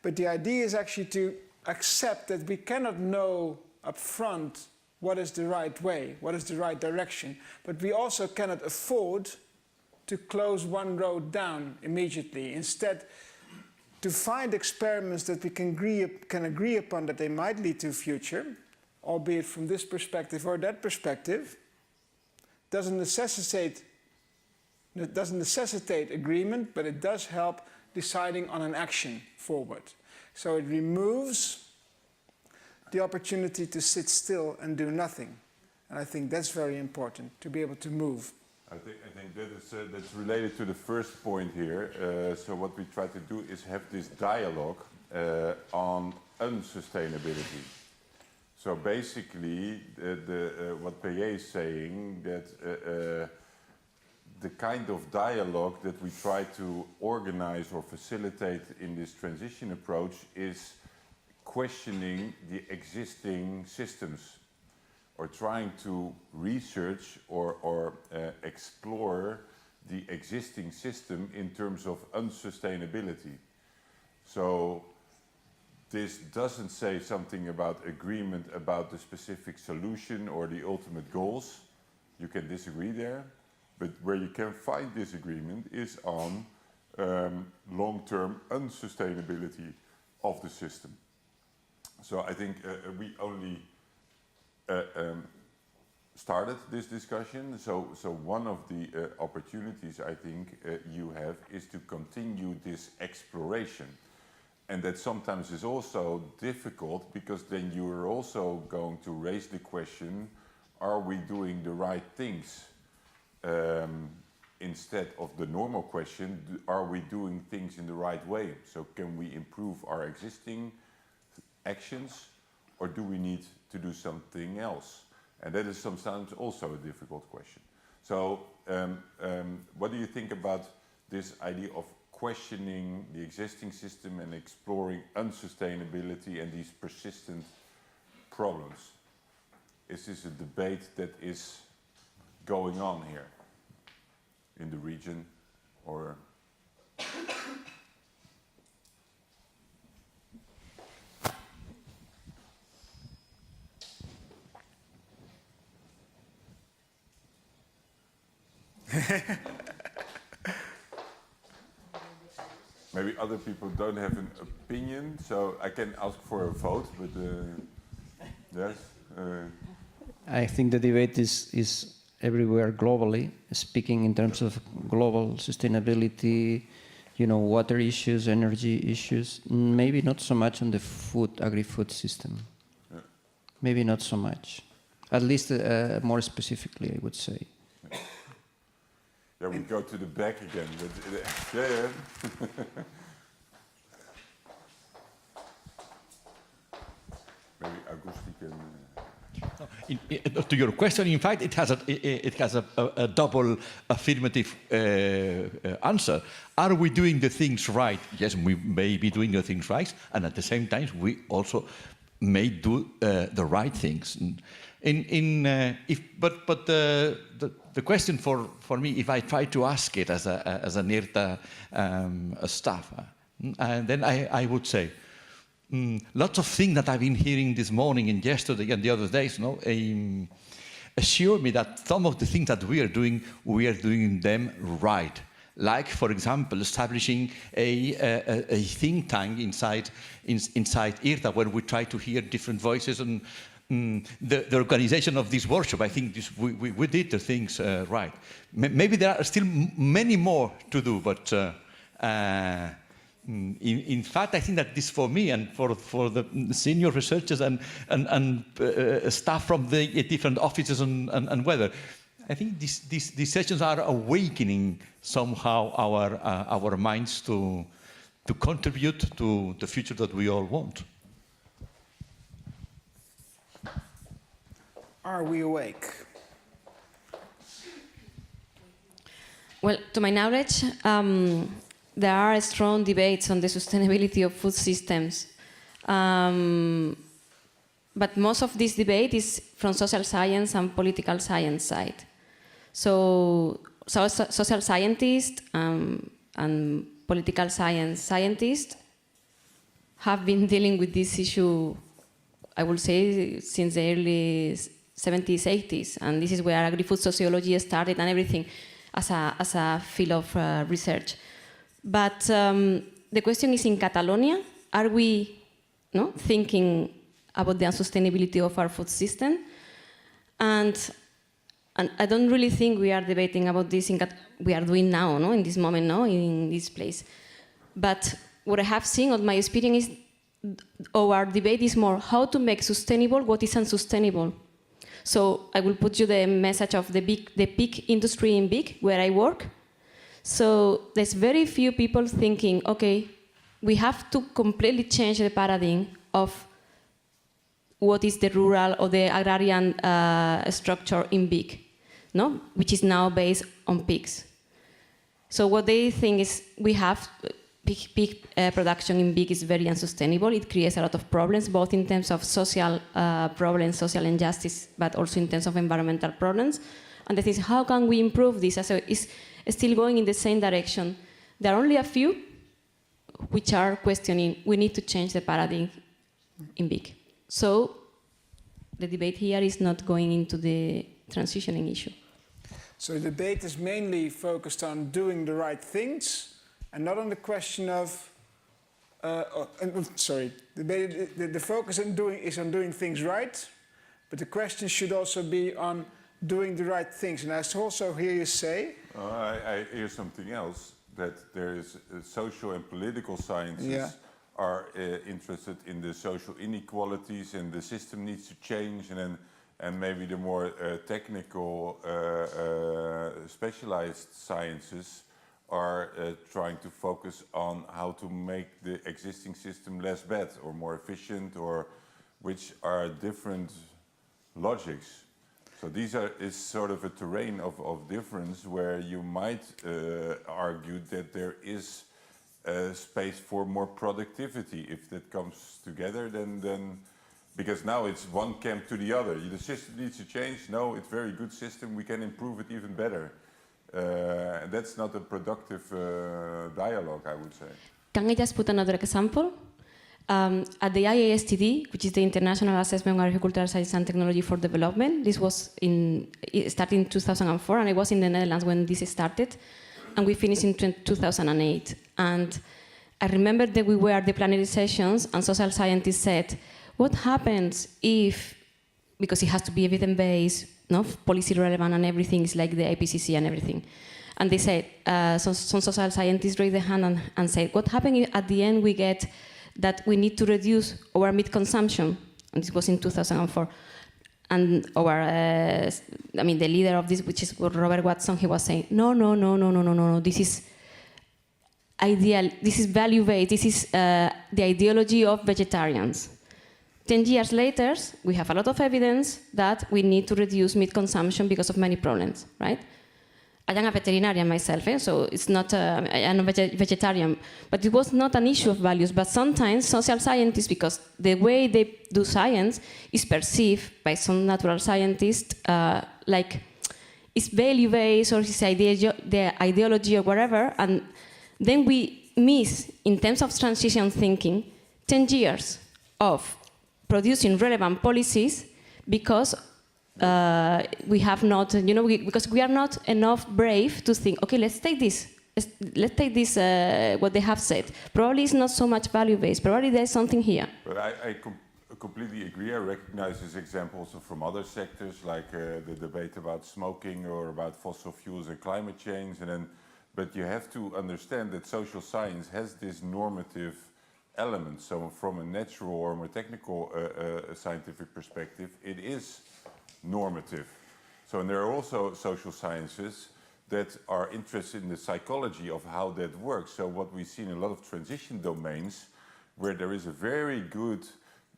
but the idea is actually to accept that we cannot know up front what is the right way, what is the right direction, but we also cannot afford to close one road down immediately. Instead, to find experiments that we can agree upon that they might lead to a future, albeit from this perspective or that perspective, doesn't necessitate agreement, but it does help deciding on an action forward. So it removes the opportunity to sit still and do nothing. And I think that's very important, to be able to move. I think that's related to the first point here. So what we try to do is have this dialogue on unsustainability. So basically, what PA is saying, that the kind of dialogue that we try to organize or facilitate in this transition approach is questioning the existing systems, or trying to research or explore the existing system in terms of unsustainability. So this doesn't say something about agreement about the specific solution or the ultimate goals. You can disagree there, but where you can find disagreement is on long-term unsustainability of the system. So I think we only started this discussion. So one of the opportunities I think you have is to continue this exploration. And that sometimes is also difficult because then you're also going to raise the question, are we doing the right things? Instead of the normal question, are we doing things in the right way? So can we improve our existing actions or do we need to do something else? And that is sometimes also a difficult question. So what do you think about this idea of questioning the existing system and exploring unsustainability and these persistent problems? Is this a debate that is going on here in the region or? Maybe other people don't have an opinion, so I can ask for a vote, but yes. I think the debate is everywhere globally, speaking in terms of global sustainability, water issues, energy issues, maybe not so much on the agri-food system. Yeah. Maybe not so much. At least more specifically, I would say. Yeah, we go to the back again. But, yeah. Maybe Augusti can. To your question, in fact, it has a double affirmative answer. Are we doing the things right? Yes, we may be doing the things right, and at the same time, we also may do the right things. But the question for me, if I try to ask it as an IRTA staff, then I would say lots of things that I've been hearing this morning and yesterday and the other days, assure me that some of the things that we are doing them right. Like, for example, establishing a think tank inside IRTA, where we try to hear different voices and the organization of this workshop. I think we did the things right. Maybe there are still many more to do, but in fact, I think that this, for me and for the senior researchers and staff from the different offices and weather, I think these sessions are awakening somehow our minds to contribute to the future that we all want. Are we awake? Well, to my knowledge, there are strong debates on the sustainability of food systems. But most of this debate is from social science and political science side. So social scientists and political science scientists have been dealing with this issue, I would say, since the early 70s, 80s. And this is where agri-food sociology started and everything as a field of research. But the question is, in Catalonia, are we thinking about the unsustainability of our food system? And I don't really think we are debating about this. We are doing now, in this moment, in this place. But what I have seen of my experience is our debate is more how to make sustainable what is unsustainable. So I will put you the message of the pig industry in Vic, where I work. So there's very few people thinking, okay, we have to completely change the paradigm of what is the rural or the agrarian structure in Vic, which is now based on pigs. So what they think is we have pig production in Vic is very unsustainable. It creates a lot of problems, both in terms of social problems, social injustice, but also in terms of environmental problems. And the thing is, how can we improve this? So it's still going in the same direction. There are only a few which are questioning, we need to change the paradigm in Vic. So the debate here is not going into the transitioning issue. So the debate is mainly focused on doing the right things and not on the question of the focus is on doing things right, but the question should also be on doing the right things. And I also hear you say... I hear something else, that there is social and political sciences are interested in the social inequalities, and the system needs to change, and maybe the more technical, specialized sciences are trying to focus on how to make the existing system less bad or more efficient, or which are different logics. So is sort of a terrain of difference where you might argue that there is space for more productivity. If that comes together, then because now it's one camp to the other. The system needs to change. No, it's a very good system. We can improve it even better. That's not a productive dialogue, I would say. Can I just put another example? At the IASTD, which is the International Assessment of Agricultural Science and Technology for Development, this was it started in 2004, and I was in the Netherlands when this started, and we finished in 2008. And I remember that we were at the plenary sessions, and social scientists said, what happens if, because it has to be evidence-based, no, policy relevant, and everything is like the IPCC and everything. And they said, some social scientists raised their hand and said, what happens if at the end we get that we need to reduce our meat consumption? And this was in 2004. And the leader of this, which is Robert Watson, he was saying, no, this is ideal, this is value-based, this is the ideology of vegetarians. 10 years later, we have a lot of evidence that we need to reduce meat consumption because of many problems, right? I am a veterinarian myself, so it's not, I'm a vegetarian, but it was not an issue of values, but sometimes social scientists, because the way they do science is perceived by some natural scientists like it's value-based or it's the ideology or whatever, and then we miss, in terms of transition thinking, 10 years of producing relevant policies because we have not, because we are not enough brave to think, okay, let's take this, what they have said. Probably it's not so much value-based, probably there's something here. But I completely agree. I recognize this example also from other sectors, like the debate about smoking or about fossil fuels and climate change. But you have to understand that social science has this normative element. So from a natural or more technical scientific perspective, it is normative. So, and there are also social sciences that are interested in the psychology of how that works. So what we see in a lot of transition domains, where there is a very good,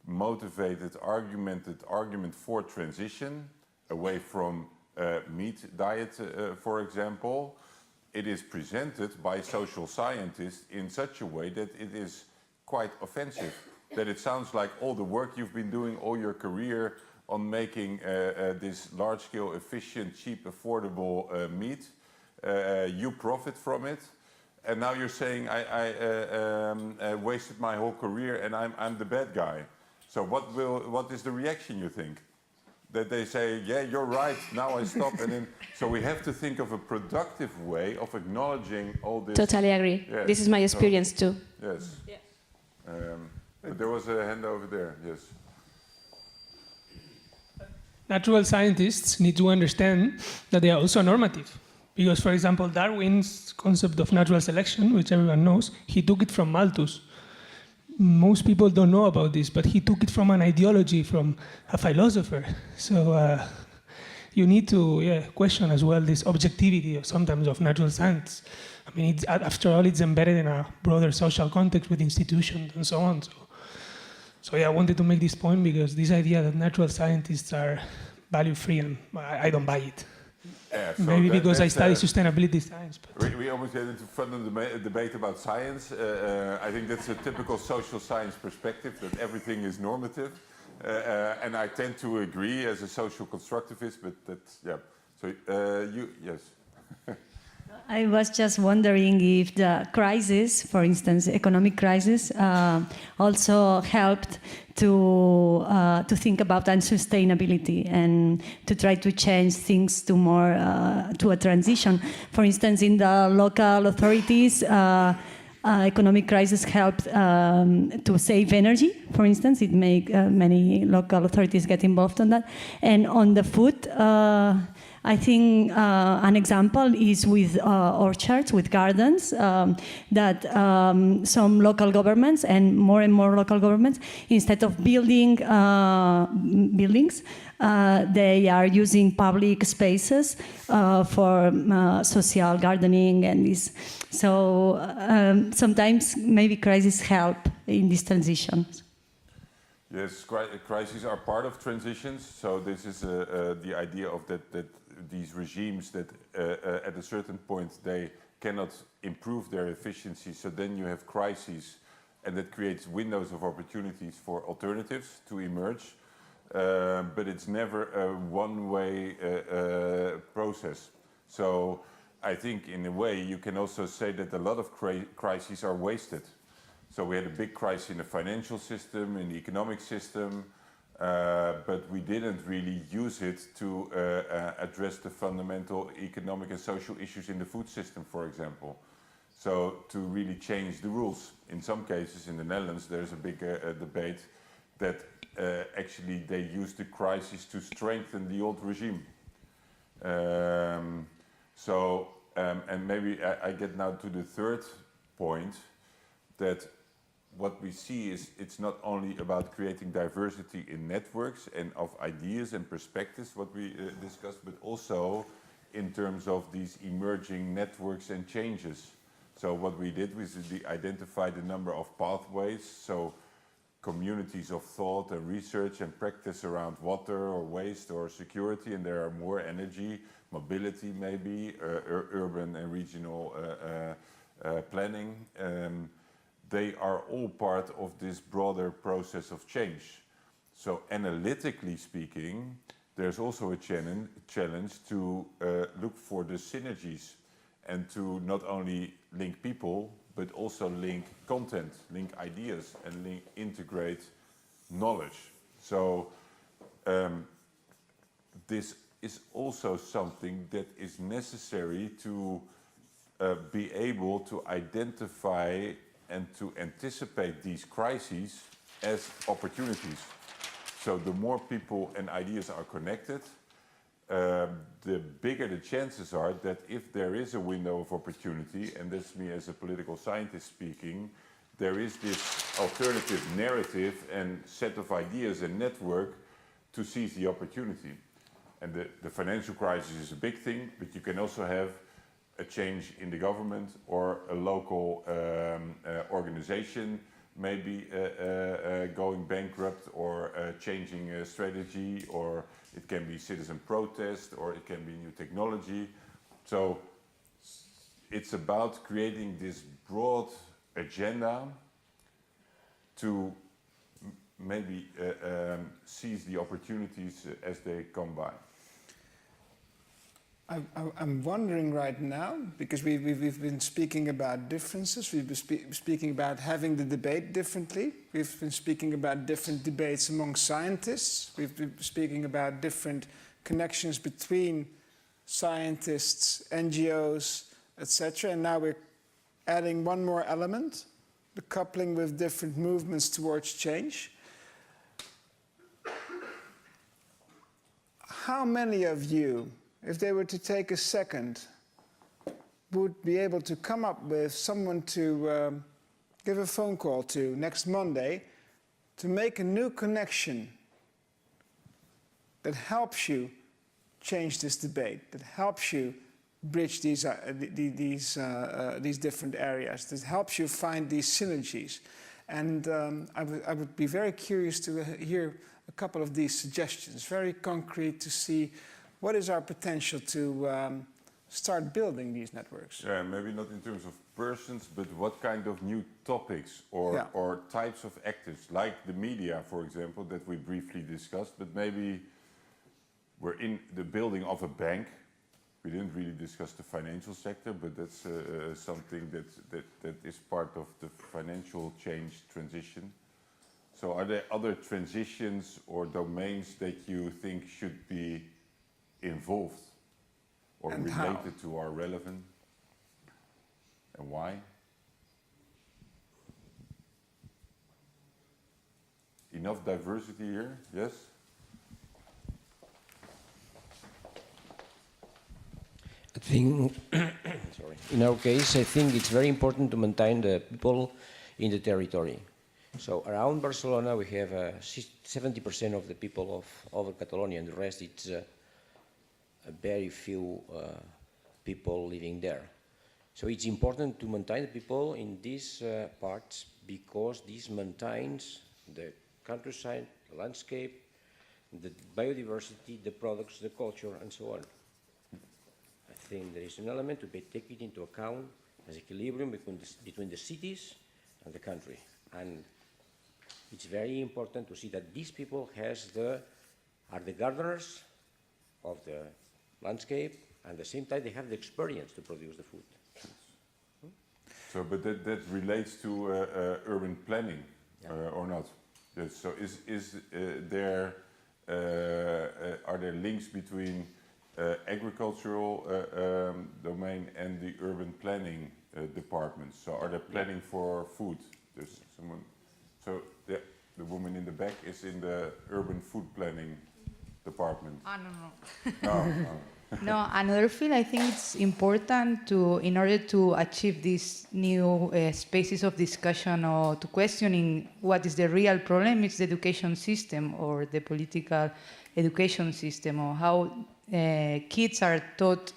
motivated, argument for transition, away from meat diet, for example, it is presented by social scientists in such a way that it is quite offensive. That it sounds like all the work you've been doing all your career on making this large-scale, efficient, cheap, affordable meat, you profit from it, and now you're saying I wasted my whole career and I'm the bad guy. So what is the reaction, you think? That they say, yeah, you're right, now I stop, and then so we have to think of a productive way of acknowledging all this. Totally agree. Yes. This is my experience too. Yes. Yeah. But there was a hand over there. Yes. Natural scientists need to understand that they are also normative. Because, for example, Darwin's concept of natural selection, which everyone knows, he took it from Malthus. Most people don't know about this, but he took it from an ideology, from a philosopher. So you need to question as well this objectivity of sometimes of natural science. I mean, after all, it's embedded in a broader social context with institutions and so on. So yeah, I wanted to make this point because this idea that natural scientists are value-free, and I don't buy it. Yeah, so maybe because I study sustainability science. But we almost get into fundamental debate about science. I think that's a typical social science perspective, that everything is normative. And I tend to agree as a social constructivist, but that's, yeah. So yes. I was just wondering if the crisis, for instance, economic crisis, also helped to think about unsustainability and to try to change things to more to a transition. For instance, in the local authorities, economic crisis helped to save energy, for instance. It made many local authorities get involved on that. And on the food, I think an example is with orchards, with gardens, that some local governments and more local governments, instead of building buildings, they are using public spaces for social gardening and this. So sometimes maybe crises help in this transition. Yes, crises are part of transitions. So this is the idea of that these regimes that at a certain point they cannot improve their efficiency. So then you have crises, and that creates windows of opportunities for alternatives to emerge. But it's never a one-way process. So I think in a way you can also say that a lot of crises are wasted. So we had a big crisis in the financial system, in the economic system, but we didn't really use it to address the fundamental economic and social issues in the food system, for example. So to really change the rules. In some cases in the Netherlands there's a big debate that actually they used the crisis to strengthen the old regime. And maybe I get now to the third point, that what we see is it's not only about creating diversity in networks and of ideas and perspectives, what we discussed, but also in terms of these emerging networks and changes. So what we did was we identified a number of pathways, so communities of thought and research and practice around water or waste or security, and there are more energy, mobility maybe, urban and regional planning. They are all part of this broader process of change. So analytically speaking, there's also a challenge to look for the synergies and to not only link people, but also link content, link ideas, and integrate knowledge. So this is also something that is necessary to be able to identify and to anticipate these crises as opportunities. So the more people and ideas are connected, the bigger the chances are that if there is a window of opportunity, and that's me as a political scientist speaking, there is this alternative narrative and set of ideas and network to seize the opportunity. And the financial crisis is a big thing, but you can also have a change in the government or a local organization maybe going bankrupt or changing a strategy, or it can be citizen protest, or it can be new technology. So it's about creating this broad agenda to maybe seize the opportunities as they come by. I'm wondering right now, because we've been speaking about differences, we've been speaking about having the debate differently, we've been speaking about different debates among scientists, we've been speaking about different connections between scientists, NGOs, etc. And now we're adding one more element, the coupling with different movements towards change. How many of you, if they were to take a second, would be able to come up with someone to give a phone call to next Monday to make a new connection that helps you change this debate, that helps you bridge these different areas, that helps you find these synergies? And I would be very curious to hear a couple of these suggestions, very concrete, to see what is our potential to start building these networks? Yeah, maybe not in terms of persons, but what kind of new topics or types of actors, like the media, for example, that we briefly discussed, but maybe we're in the building of a bank. We didn't really discuss the financial sector, but that's something that is part of the financial change transition. So are there other transitions or domains that you think should be involved or and related to or relevant, and why? enough diversity here? Yes? I think, sorry. In our case, I think it's very important to maintain the people in the territory. So around Barcelona, we have 70% of the people of over Catalonia, and the rest it's a very few people living there. So it's important to maintain the people in these parts because this maintains the countryside, the landscape, the biodiversity, the products, the culture, and so on. I think there is an element to be taken into account as equilibrium between the cities and the country. And it's very important to see that these people are the gardeners of the landscape, and at the same time they have the experience to produce the food. So, but that relates to urban planning, or not? Yes. So, are there links between agricultural domain and the urban planning department? So, are they planning for food? There's someone. So, the woman in the back is in the urban food planning department. No. No, another field I think it's important in order to achieve these new spaces of discussion or to questioning what is the real problem, is the education system or the political education system, or how kids are taught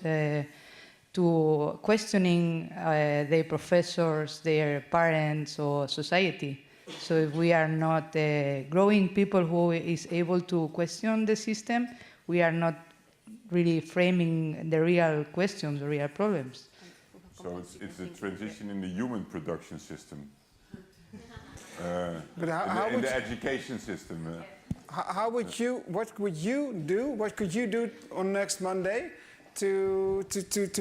to questioning their professors, their parents, or society. So if we are not growing people who is able to question the system, we are not really framing the real questions, the real problems. So it's a transition in the human production system, But in the education system. What could you do on next Monday to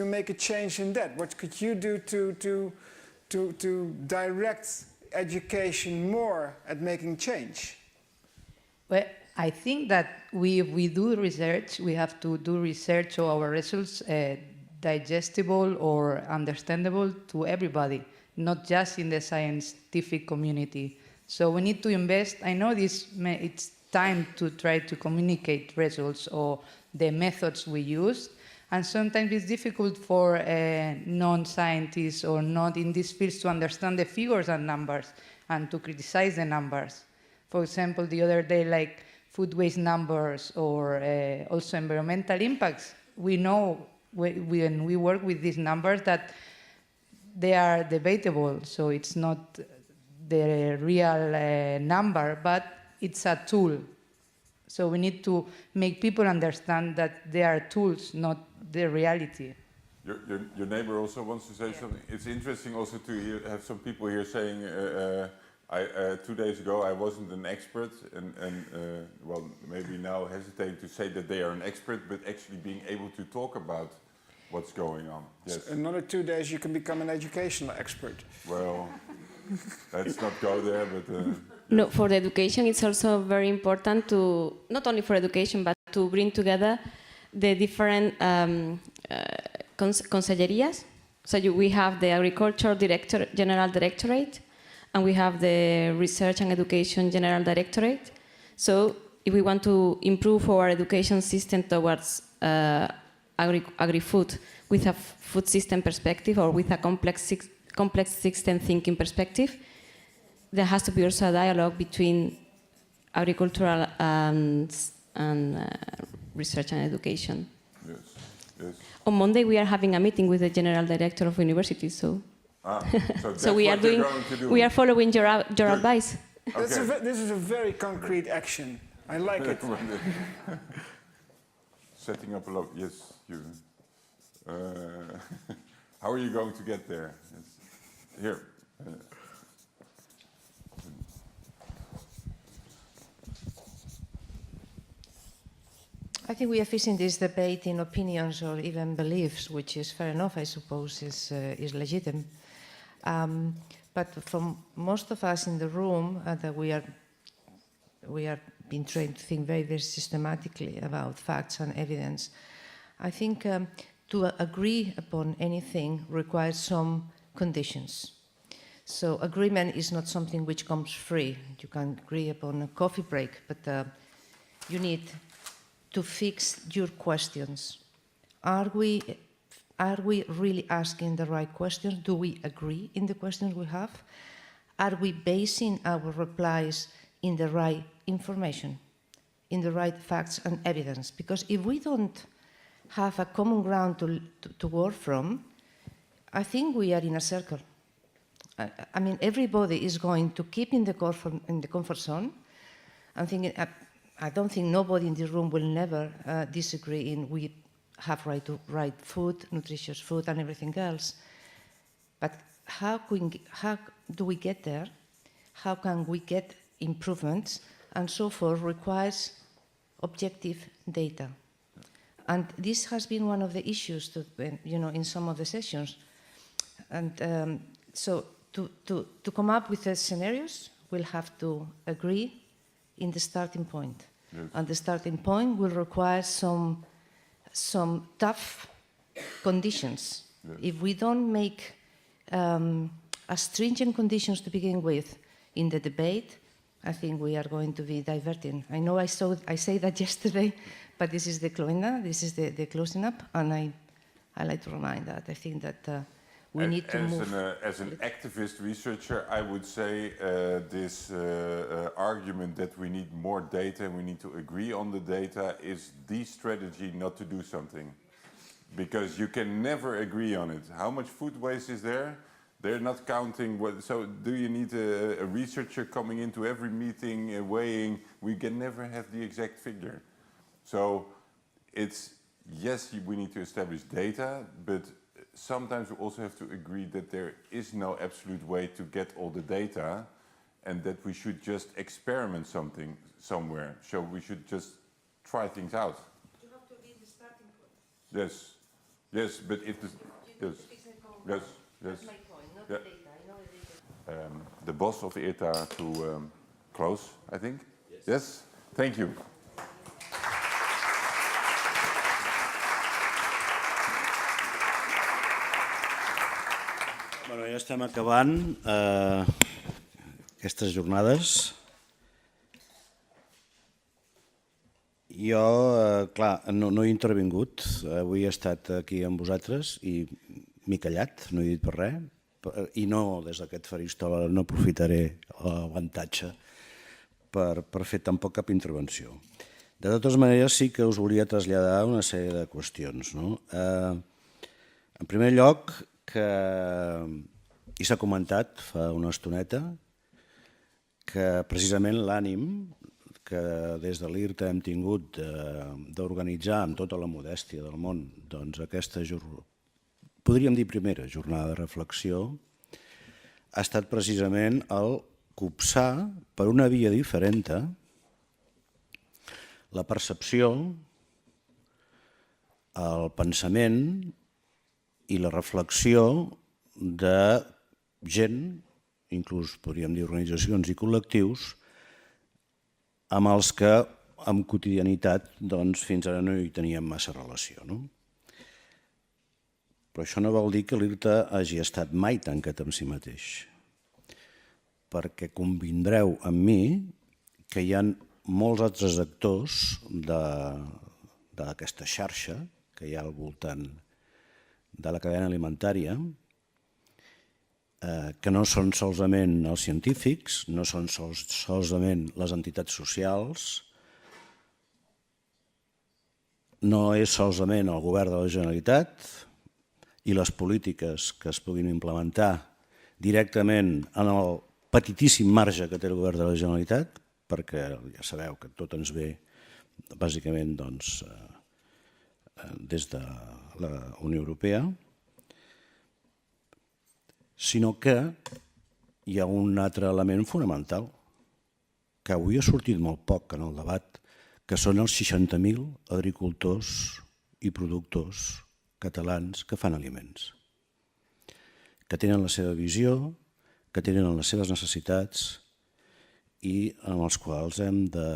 make a change in that? What could you do to direct education more at making change? Well, I think that if we do research, we have to do research so our results digestible or understandable to everybody, not just in the scientific community. So we need to invest. I know it's time to try to communicate results or the methods we use, and sometimes it's difficult for non-scientists or not in these fields to understand the figures and numbers and to criticize the numbers. For example, the other day, like food waste numbers or also environmental impacts, we know when we work with these numbers that they are debatable, so it's not the real number, but it's a tool. So we need to make people understand that they are tools, not the reality. Your neighbor also wants to say something. It's interesting also to have some people here saying, 2 days ago I wasn't an expert, and well, maybe now hesitating to say that they are an expert, but actually being able to talk about what's going on. Yes. So another 2 days you can become an educational expert. Well, let's not go there, but... No, for the education it's also very important to, not only for education, but to bring together the different consellerías. So we have the Agriculture General Directorate, and we have the Research and Education General Directorate. So if we want to improve our education system towards agri-food with a food system perspective or with a complex system thinking perspective, there has to be also a dialogue between agricultural and research and education. Yes, yes. On Monday we are having a meeting with the General Director of Universities, so so, so we are following your advice. Okay. This is a very concrete action. I like it. Setting up a lot. Yes, you. How are you going to get there? Yes. Here. I think we are facing this debate in opinions or even beliefs, which is fair enough, I suppose, is legitimate. But from most of us in the room, that we are being trained to think very, very systematically about facts and evidence. I think to agree upon anything requires some conditions. So agreement is not something which comes free. You can agree upon a coffee break, but you need to fix your questions. Are we really asking the right questions? Do we agree in the questions we have? Are we basing our replies in the right information, in the right facts and evidence? Because if we don't have a common ground to work from, I think we are in a circle. I mean, everybody is going to keep in the comfort zone. I'm thinking, I don't think nobody in this room will never disagree in we have right to right food, nutritious food, and everything else. But how do we get there? How can we get improvements? And so forth requires objective data. And this has been one of the issues in some of the sessions. And so to come up with the scenarios, we'll have to agree in the starting point. Yes. And the starting point will require some tough conditions. Yes. If we don't make stringent conditions to begin with in the debate, I think we are going to be diverting. I know I say that yesterday, but this is the closing up, and I like to remind that. I think that we need to move. As an activist researcher, I would say this argument that we need more data and we need to agree on the data is the strategy not to do something. Because you can never agree on it. How much food waste is there? They're not counting. So do you need a researcher coming into every meeting, weighing? We can never have the exact figure. So it's, yes, we need to establish data, but sometimes we also have to agree that there is no absolute way to get all the data and that we should just experiment something somewhere. So we should just try things out. You have to be the starting point. Yes, yes, but if the... Yes, yes, yes. That's my point, not the data. I know the data. The boss of ETA to close, I think? Yes? Thank you. Bueno, ja estem acabant aquestes jornades. Jo, clar, no he intervingut. Avui he estat aquí amb vosaltres i m'he callat, no he dit per res. I no, des d'aquest faristol, no aprofitaré l'avantatge per fer tampoc cap intervenció. De totes maneres, sí que us volia traslladar una sèrie de qüestions. En primer lloc, que i s'ha comentat fa una estoneta que precisament l'ànim que des de l'IRTA hem tingut d'organitzar amb tota la modèstia del món aquesta jornada, podríem dir primera jornada de reflexió, ha estat precisament el copsar per una via diferent la percepció, el pensament i la reflexió de gent, inclús podríem dir organitzacions i col·lectius, amb els que amb quotidianitat fins ara no hi teníem massa relació. Però això no vol dir que l'IRTA hagi estat mai tancat en si mateix, perquè convindreu amb mi que hi ha molts altres actors d'aquesta xarxa que hi ha al voltant de la cadena alimentària, que no són solament els científics, no són solament les entitats socials, no és solament el govern de la Generalitat i les polítiques que es puguin implementar directament en el petitíssim marge que té el govern de la Generalitat, perquè ja sabeu que tot ens ve bàsicament des de la Unió Europea, sinó que hi ha un altre element fonamental que avui ha sortit molt poc en el debat, que són els 60.000 agricultors i productors catalans que fan aliments, que tenen la seva visió, que tenen les seves necessitats i amb els quals hem de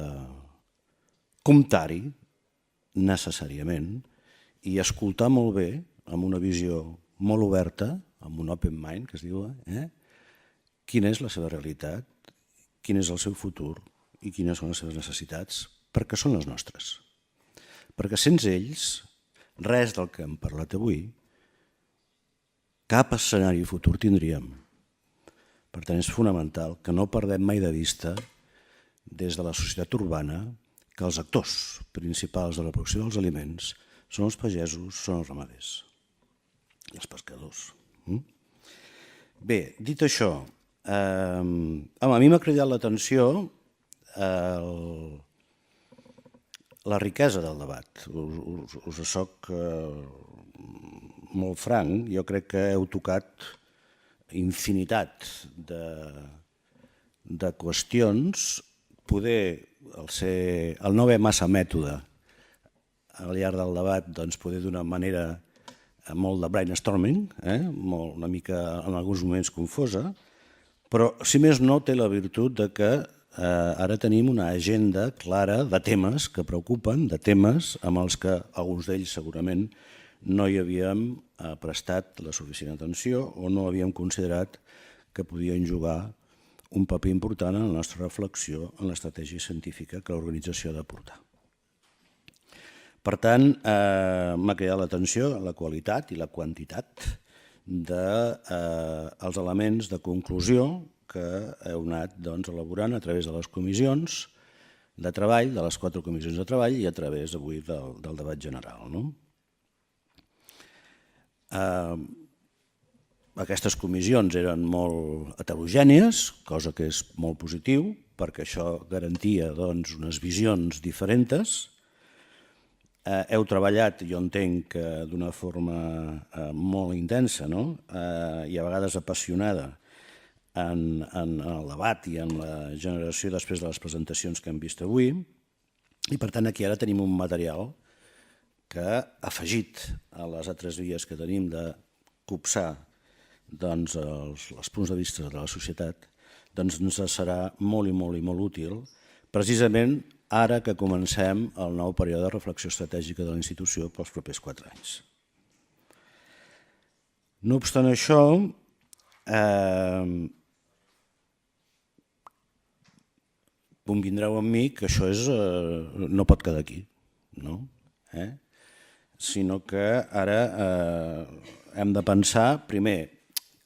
comptar-hi necessàriament i escoltar molt bé amb una visió molt oberta, amb un open mind, que es diu, quina és la seva realitat, quin és el seu futur i quines són les seves necessitats, perquè són les nostres. Perquè sense ells, res del que hem parlat avui, cap escenari futur tindríem. Per tant, és fonamental que no perdem mai de vista, des de la societat urbana, que els actors principals de la producció dels aliments són els pagesos, són els ramaders i els pescadors. Bé, dit això, a mi m'ha cridat l'atenció la riquesa del debat. Us soc molt franc, jo crec que heu tocat infinitat de qüestions. Poder, el no haver massa mètode al llarg del debat, doncs poder d'una manera molt de brainstorming, una mica en alguns moments confosa, però si més no té la virtut de que ara tenim una agenda clara de temes que preocupen, de temes amb els que alguns d'ells segurament no hi havíem prestat la suficient atenció o no havíem considerat que podien jugar un paper important en la nostra reflexió en l'estratègia científica que l'organització ha de portar. Per tant, m'ha cridat l'atenció la qualitat i la quantitat dels elements de conclusió que heu anat elaborant a través de les comissions de treball, de les 4 comissions de treball i a través avui del debat general. Aquestes comissions eren molt heterogènies, cosa que és molt positiu, perquè això garantia unes visions diferents. Heu treballat, jo entenc, d'una forma molt intensa i a vegades apassionada en el debat i en la generació després de les presentacions que hem vist avui. I per tant aquí ara tenim un material que, afegit a les altres vies que tenim de copsar els punts de vista de la societat, ens serà molt i molt útil, precisament ara que comencem el nou període de reflexió estratègica de la institució pels propers 4 anys. No obstant això, convindreu amb mi que això no pot quedar aquí, sinó que ara hem de pensar, primer,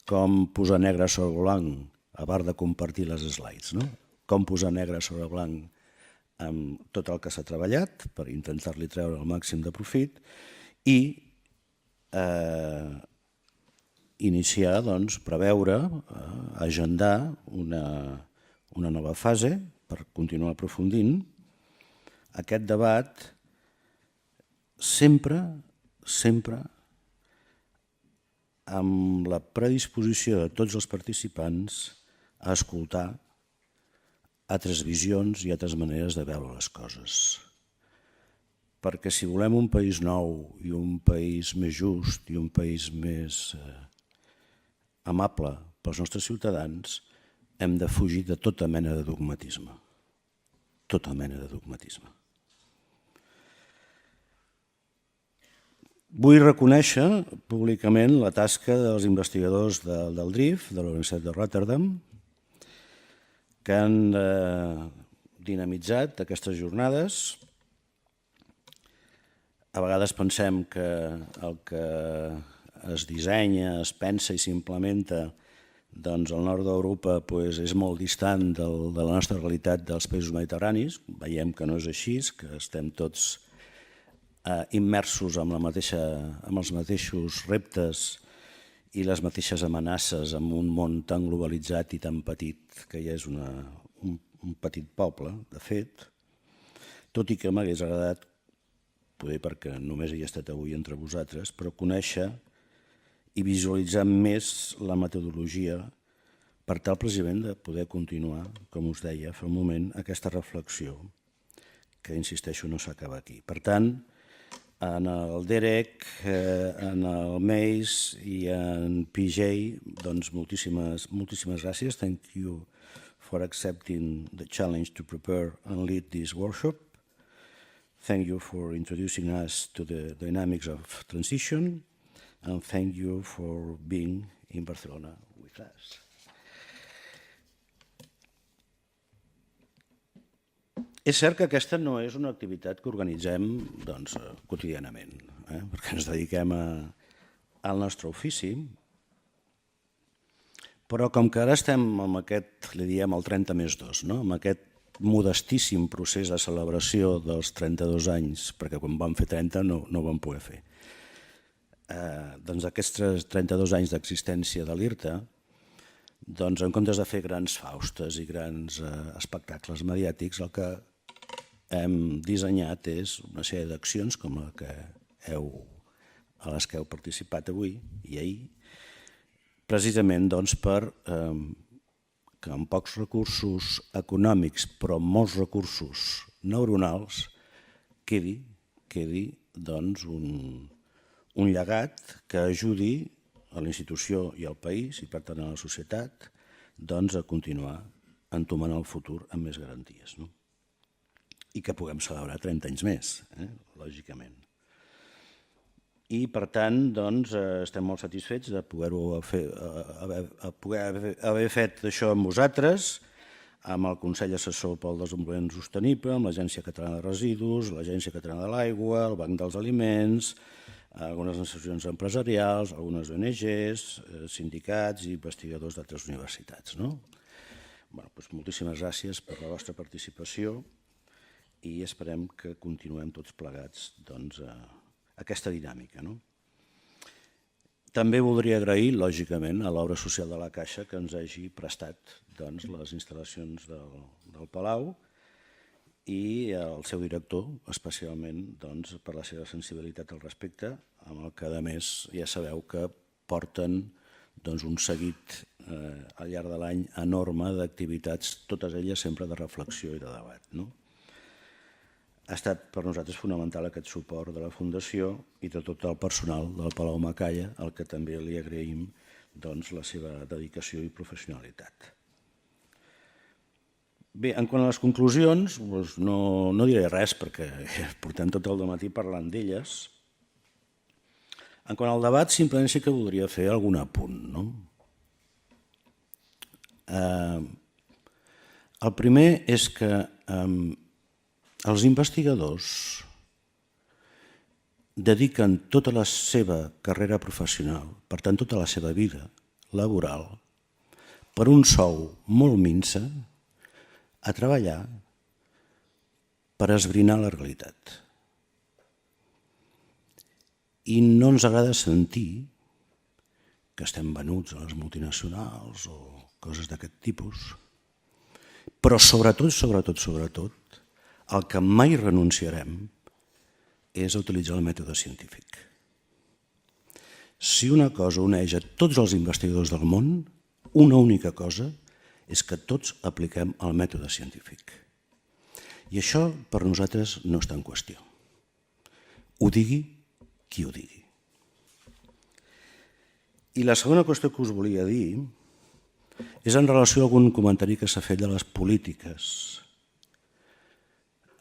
com posar negre sobre blanc, a part de compartir les slides, com posar negre sobre blanc amb tot el que s'ha treballat per intentar-li treure el màxim de profit i iniciar, preveure, agendar una nova fase per continuar aprofundint aquest debat sempre amb la predisposició de tots els participants a escoltar altres visions i altres maneres de veure les coses. Perquè si volem un país nou i un país més just i un país més amable pels nostres ciutadans, hem de fugir de tota mena de dogmatisme. Tota mena de dogmatisme. Vull reconèixer públicament la tasca dels investigadors del DRIF, de la Universitat de Rotterdam, que han dinamitzat aquestes jornades. A vegades pensem que el que es dissenya, es pensa i s'implementa al nord d'Europa és molt distant de la nostra realitat dels països mediterranis. Veiem que no és així, que estem tots immersos amb els mateixos reptes i les mateixes amenaces en un món tan globalitzat i tan petit, que ja és un petit poble, de fet, tot i que m'hagués agradat, poder perquè només he estat avui entre vosaltres, però conèixer i visualitzar més la metodologia per tal precisament de poder continuar, com us deia fa un moment, aquesta reflexió que, insisteixo, no s'acaba aquí. Per tant, en el Derek, en el Meis i en PJ, doncs moltíssimes gràcies. Thank you for accepting the challenge to prepare and lead this workshop. Thank you for introducing us to the dynamics of transition, and thank you for being in Barcelona with us. És cert que aquesta no és una activitat que organitzem quotidianament, perquè ens dediquem al nostre ofici, però com que ara estem amb aquest, li diem el 30+2, amb aquest modestíssim procés de celebració dels 32 anys, perquè quan vam fer 30 no ho vam poder fer, doncs aquests 32 anys d'existència de l'IRTA, doncs en comptes de fer grans faustes i grans espectacles mediàtics, el que hem dissenyat és una sèrie d'accions com a les que heu participat avui i ahir, precisament per que amb pocs recursos econòmics però amb molts recursos neuronals quedi un llegat que ajudi a la institució i al país, i per tant a la societat, a continuar entomant el futur amb més garanties. I que puguem celebrar 30 anys més, lògicament. I per tant, estem molt satisfets de poder haver fet això amb vosaltres, amb el Consell Assessor pel Desenvolupament Sostenible, amb l'Agència Catalana de Residus, l'Agència Catalana de l'Aigua, el Banc dels Aliments, algunes associacions empresarials, algunes ONGs, sindicats i investigadors d'altres universitats. Moltíssimes gràcies per la vostra participació i esperem que continuem tots plegats aquesta dinàmica. També voldria agrair, lògicament, a l'obra social de la Caixa que ens hagi prestat les instal·lacions del Palau i al seu director, especialment per la seva sensibilitat al respecte, amb el que, a més, ja sabeu que porten un seguit al llarg de l'any enorme d'activitats, totes elles sempre de reflexió i de debat. Ha estat per nosaltres fonamental aquest suport de la Fundació i de tot el personal del Palau Macaya, al que també li agraïm la seva dedicació i professionalitat. Bé, en quant a les conclusions, no diré res perquè portem tot el dematí parlant d'elles. En quant al debat, simplement sí que voldria fer algun apunt. El primer és que els investigadors dediquen tota la seva carrera professional, per tant tota la seva vida laboral, per un sou molt minsa, a treballar per esbrinar la realitat. I no ens agrada sentir que estem venuts a les multinacionals o coses d'aquest tipus, però sobretot, el que mai renunciarem és a utilitzar el mètode científic. Si una cosa uneix a tots els investigadors del món, una única cosa és que tots apliquem el mètode científic. I això per nosaltres no està en qüestió. Ho digui qui ho digui. I la segona qüestió que us volia dir és en relació a algun comentari que s'ha fet de les polítiques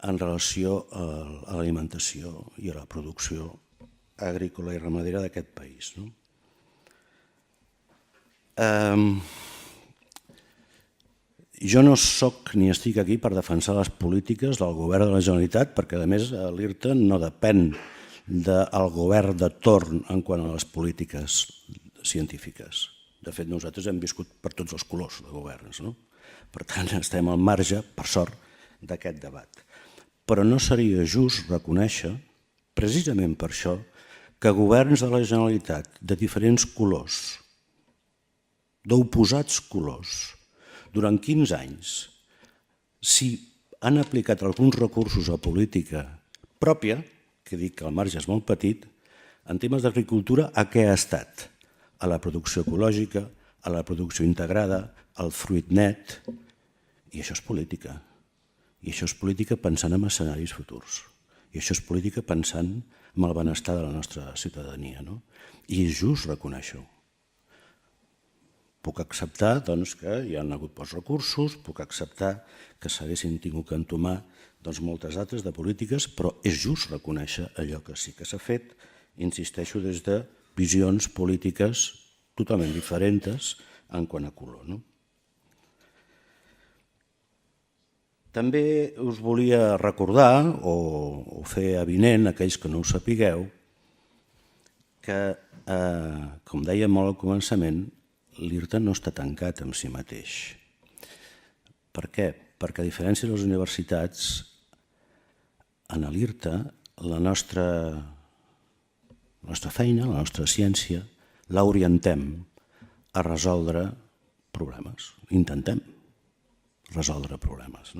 en relació a l'alimentació i a la producció agrícola i ramadera d'aquest país. Jo no soc ni estic aquí per defensar les polítiques del govern de la Generalitat, perquè a més l'IRTA no depèn del govern de torn en quant a les polítiques científiques. De fet, nosaltres hem viscut per tots els colors de governs. Per tant, estem al marge, per sort, d'aquest debat. Però no seria just reconèixer, precisament per això, que governs de la Generalitat de diferents colors, d'oposats colors, durant 15 anys, si han aplicat alguns recursos a política pròpia, que dic que el marge és molt petit, en temes d'agricultura, a què ha estat? A la producció ecològica, a la producció integrada, al fruit net, i això és política. I això és política pensant en escenaris futurs. I això és política pensant en el benestar de la nostra ciutadania. I és just reconèixer-ho. Puc acceptar que hi ha hagut pocs recursos, puc acceptar que s'haguessin tingut que entomar moltes altres de polítiques, però és just reconèixer allò que sí que s'ha fet, insisteixo, des de visions polítiques totalment diferents en quant a color. També us volia recordar o fer avinent a aquells que no ho sapigueu que, com deia molt al començament, l'IRTA no està tancat en si mateix. Per què? Perquè a diferència de les universitats, en l'IRTA la nostra feina, la nostra ciència, l'orientem a resoldre problemes. Intentem resoldre problemes.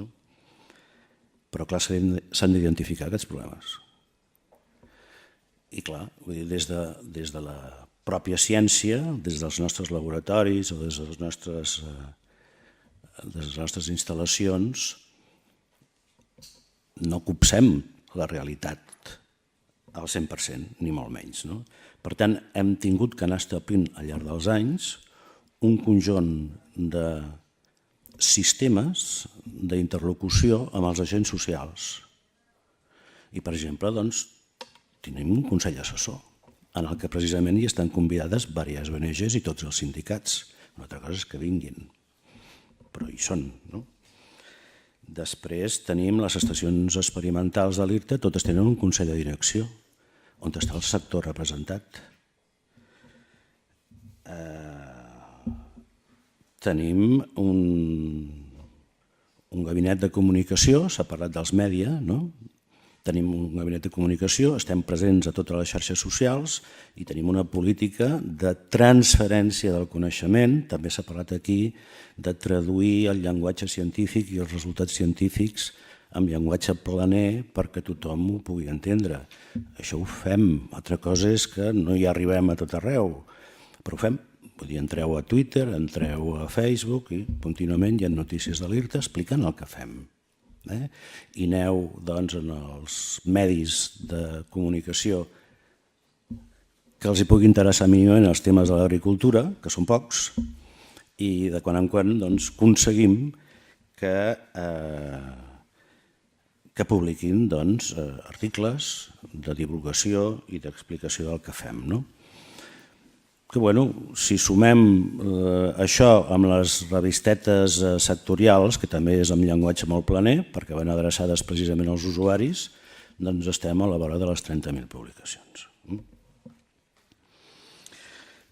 Però clar, s'han d'identificar aquests problemes. I clar, des de la pròpia ciència, des dels nostres laboratoris o des de les nostres instal·lacions, no copsem la realitat al 100%, ni molt menys. Per tant, hem tingut que anar establint al llarg dels anys un conjunt de sistemes d'interlocució amb els agents socials. I, per exemple, tenim un consell assessor en el que precisament hi estan convidades diverses ONGs i tots els sindicats. Una altra cosa és que vinguin, però hi són. Després tenim les estacions experimentals de l'IRTA, totes tenen un consell de direcció, on està el sector representat. Tenim un gabinet de comunicació, s'ha parlat dels mèdia, tenim un gabinet de comunicació, estem presents a totes les xarxes socials i tenim una política de transferència del coneixement, també s'ha parlat aquí, de traduir el llenguatge científic i els resultats científics en llenguatge planer perquè tothom ho pugui entendre. Això ho fem, altra cosa és que no hi arribem a tot arreu, però ho fem. Vull dir, entreu a Twitter, entreu a Facebook i contínuament hi ha notícies de l'IRTA explicant el que fem. I aneu en els medis de comunicació que els hi pugui interessar mínimament els temes de l'agricultura, que són pocs, i de quan en quan aconseguim que publiquin articles de divulgació i d'explicació del que fem. Que si sumem això amb les revistetes sectorials, que també és amb llenguatge molt planer, perquè van adreçades precisament als usuaris, doncs estem a la vora de les 30.000 publicacions.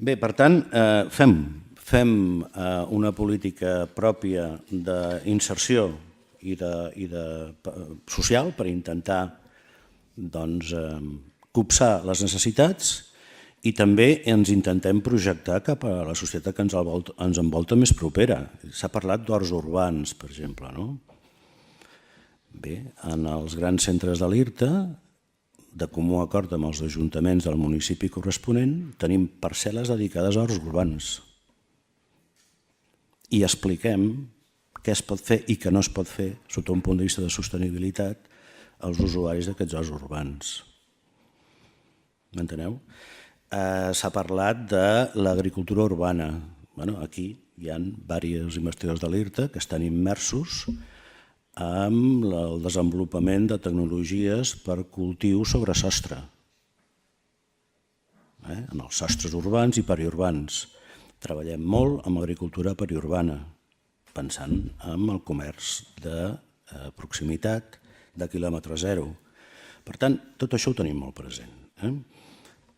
Bé, per tant, fem una política pròpia d'inserció i social per intentar copsar les necessitats i també ens intentem projectar cap a la societat que ens envolta més propera. S'ha parlat d'horts urbans, per exemple. Bé, en els grans centres de l'IRTA, de comú acord amb els ajuntaments del municipi corresponent, tenim parcel·les dedicades a horts urbans. I expliquem què es pot fer i què no es pot fer, sota un punt de vista de sostenibilitat, als usuaris d'aquests horts urbans. M'enteneu? S'ha parlat de l'agricultura urbana. Aquí hi ha diversos investigadors de l'IRTA que estan immersos en el desenvolupament de tecnologies per cultiu sobre sostre, en els sostres urbans i periurbans. Treballem molt amb agricultura periurbana, pensant en el comerç de proximitat, de quilòmetre zero. Per tant, tot això ho tenim molt present.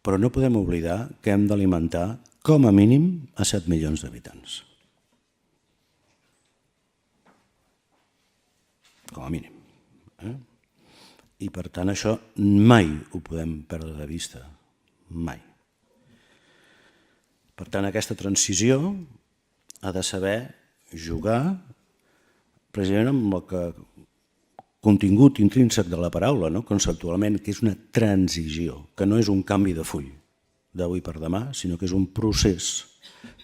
Però no podem oblidar que hem d'alimentar com a mínim a 7 milions d'habitants. Com a mínim. I per tant això mai ho podem perdre de vista. Mai. Per tant, aquesta transició ha de saber jugar precisament amb el contingut intrínsec de la paraula, conceptualment, que és una transició, que no és un canvi de full d'avui per demà, sinó que és un procés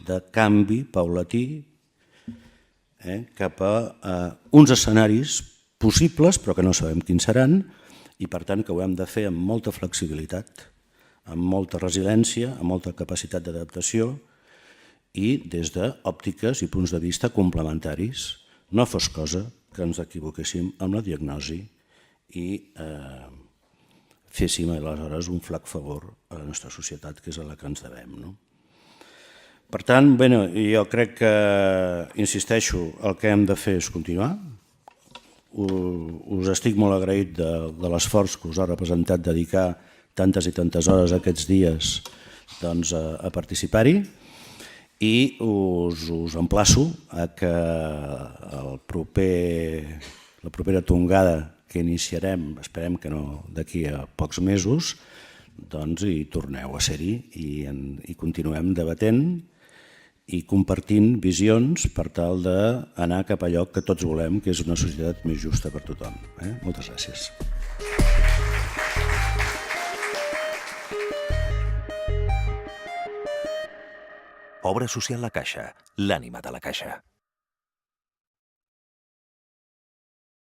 de canvi paulatí cap a uns escenaris possibles, però que no sabem quins seran, i per tant que ho hem de fer amb molta flexibilitat, amb molta resiliència, amb molta capacitat d'adaptació i des d'òptiques i punts de vista complementaris. No fos cosa que ens equivoquéssim amb la diagnosi i féssim aleshores un flac favor a la nostra societat, que és a la que ens devem. Per tant, jo crec que, insisteixo, el que hem de fer és continuar. us estic molt agraït de l'esforç que us ha representat dedicar tantes i tantes hores aquests dies a participar-hi, i us emplaço a que la propera tongada que iniciarem, esperem que no d'aquí a pocs mesos, hi torneu a ser-hi i continuem debatent i compartint visions per tal d'anar cap a allò que tots volem, que és una societat més justa per tothom. Moltes gràcies. Obra social La Caixa, l'ànima de la Caixa.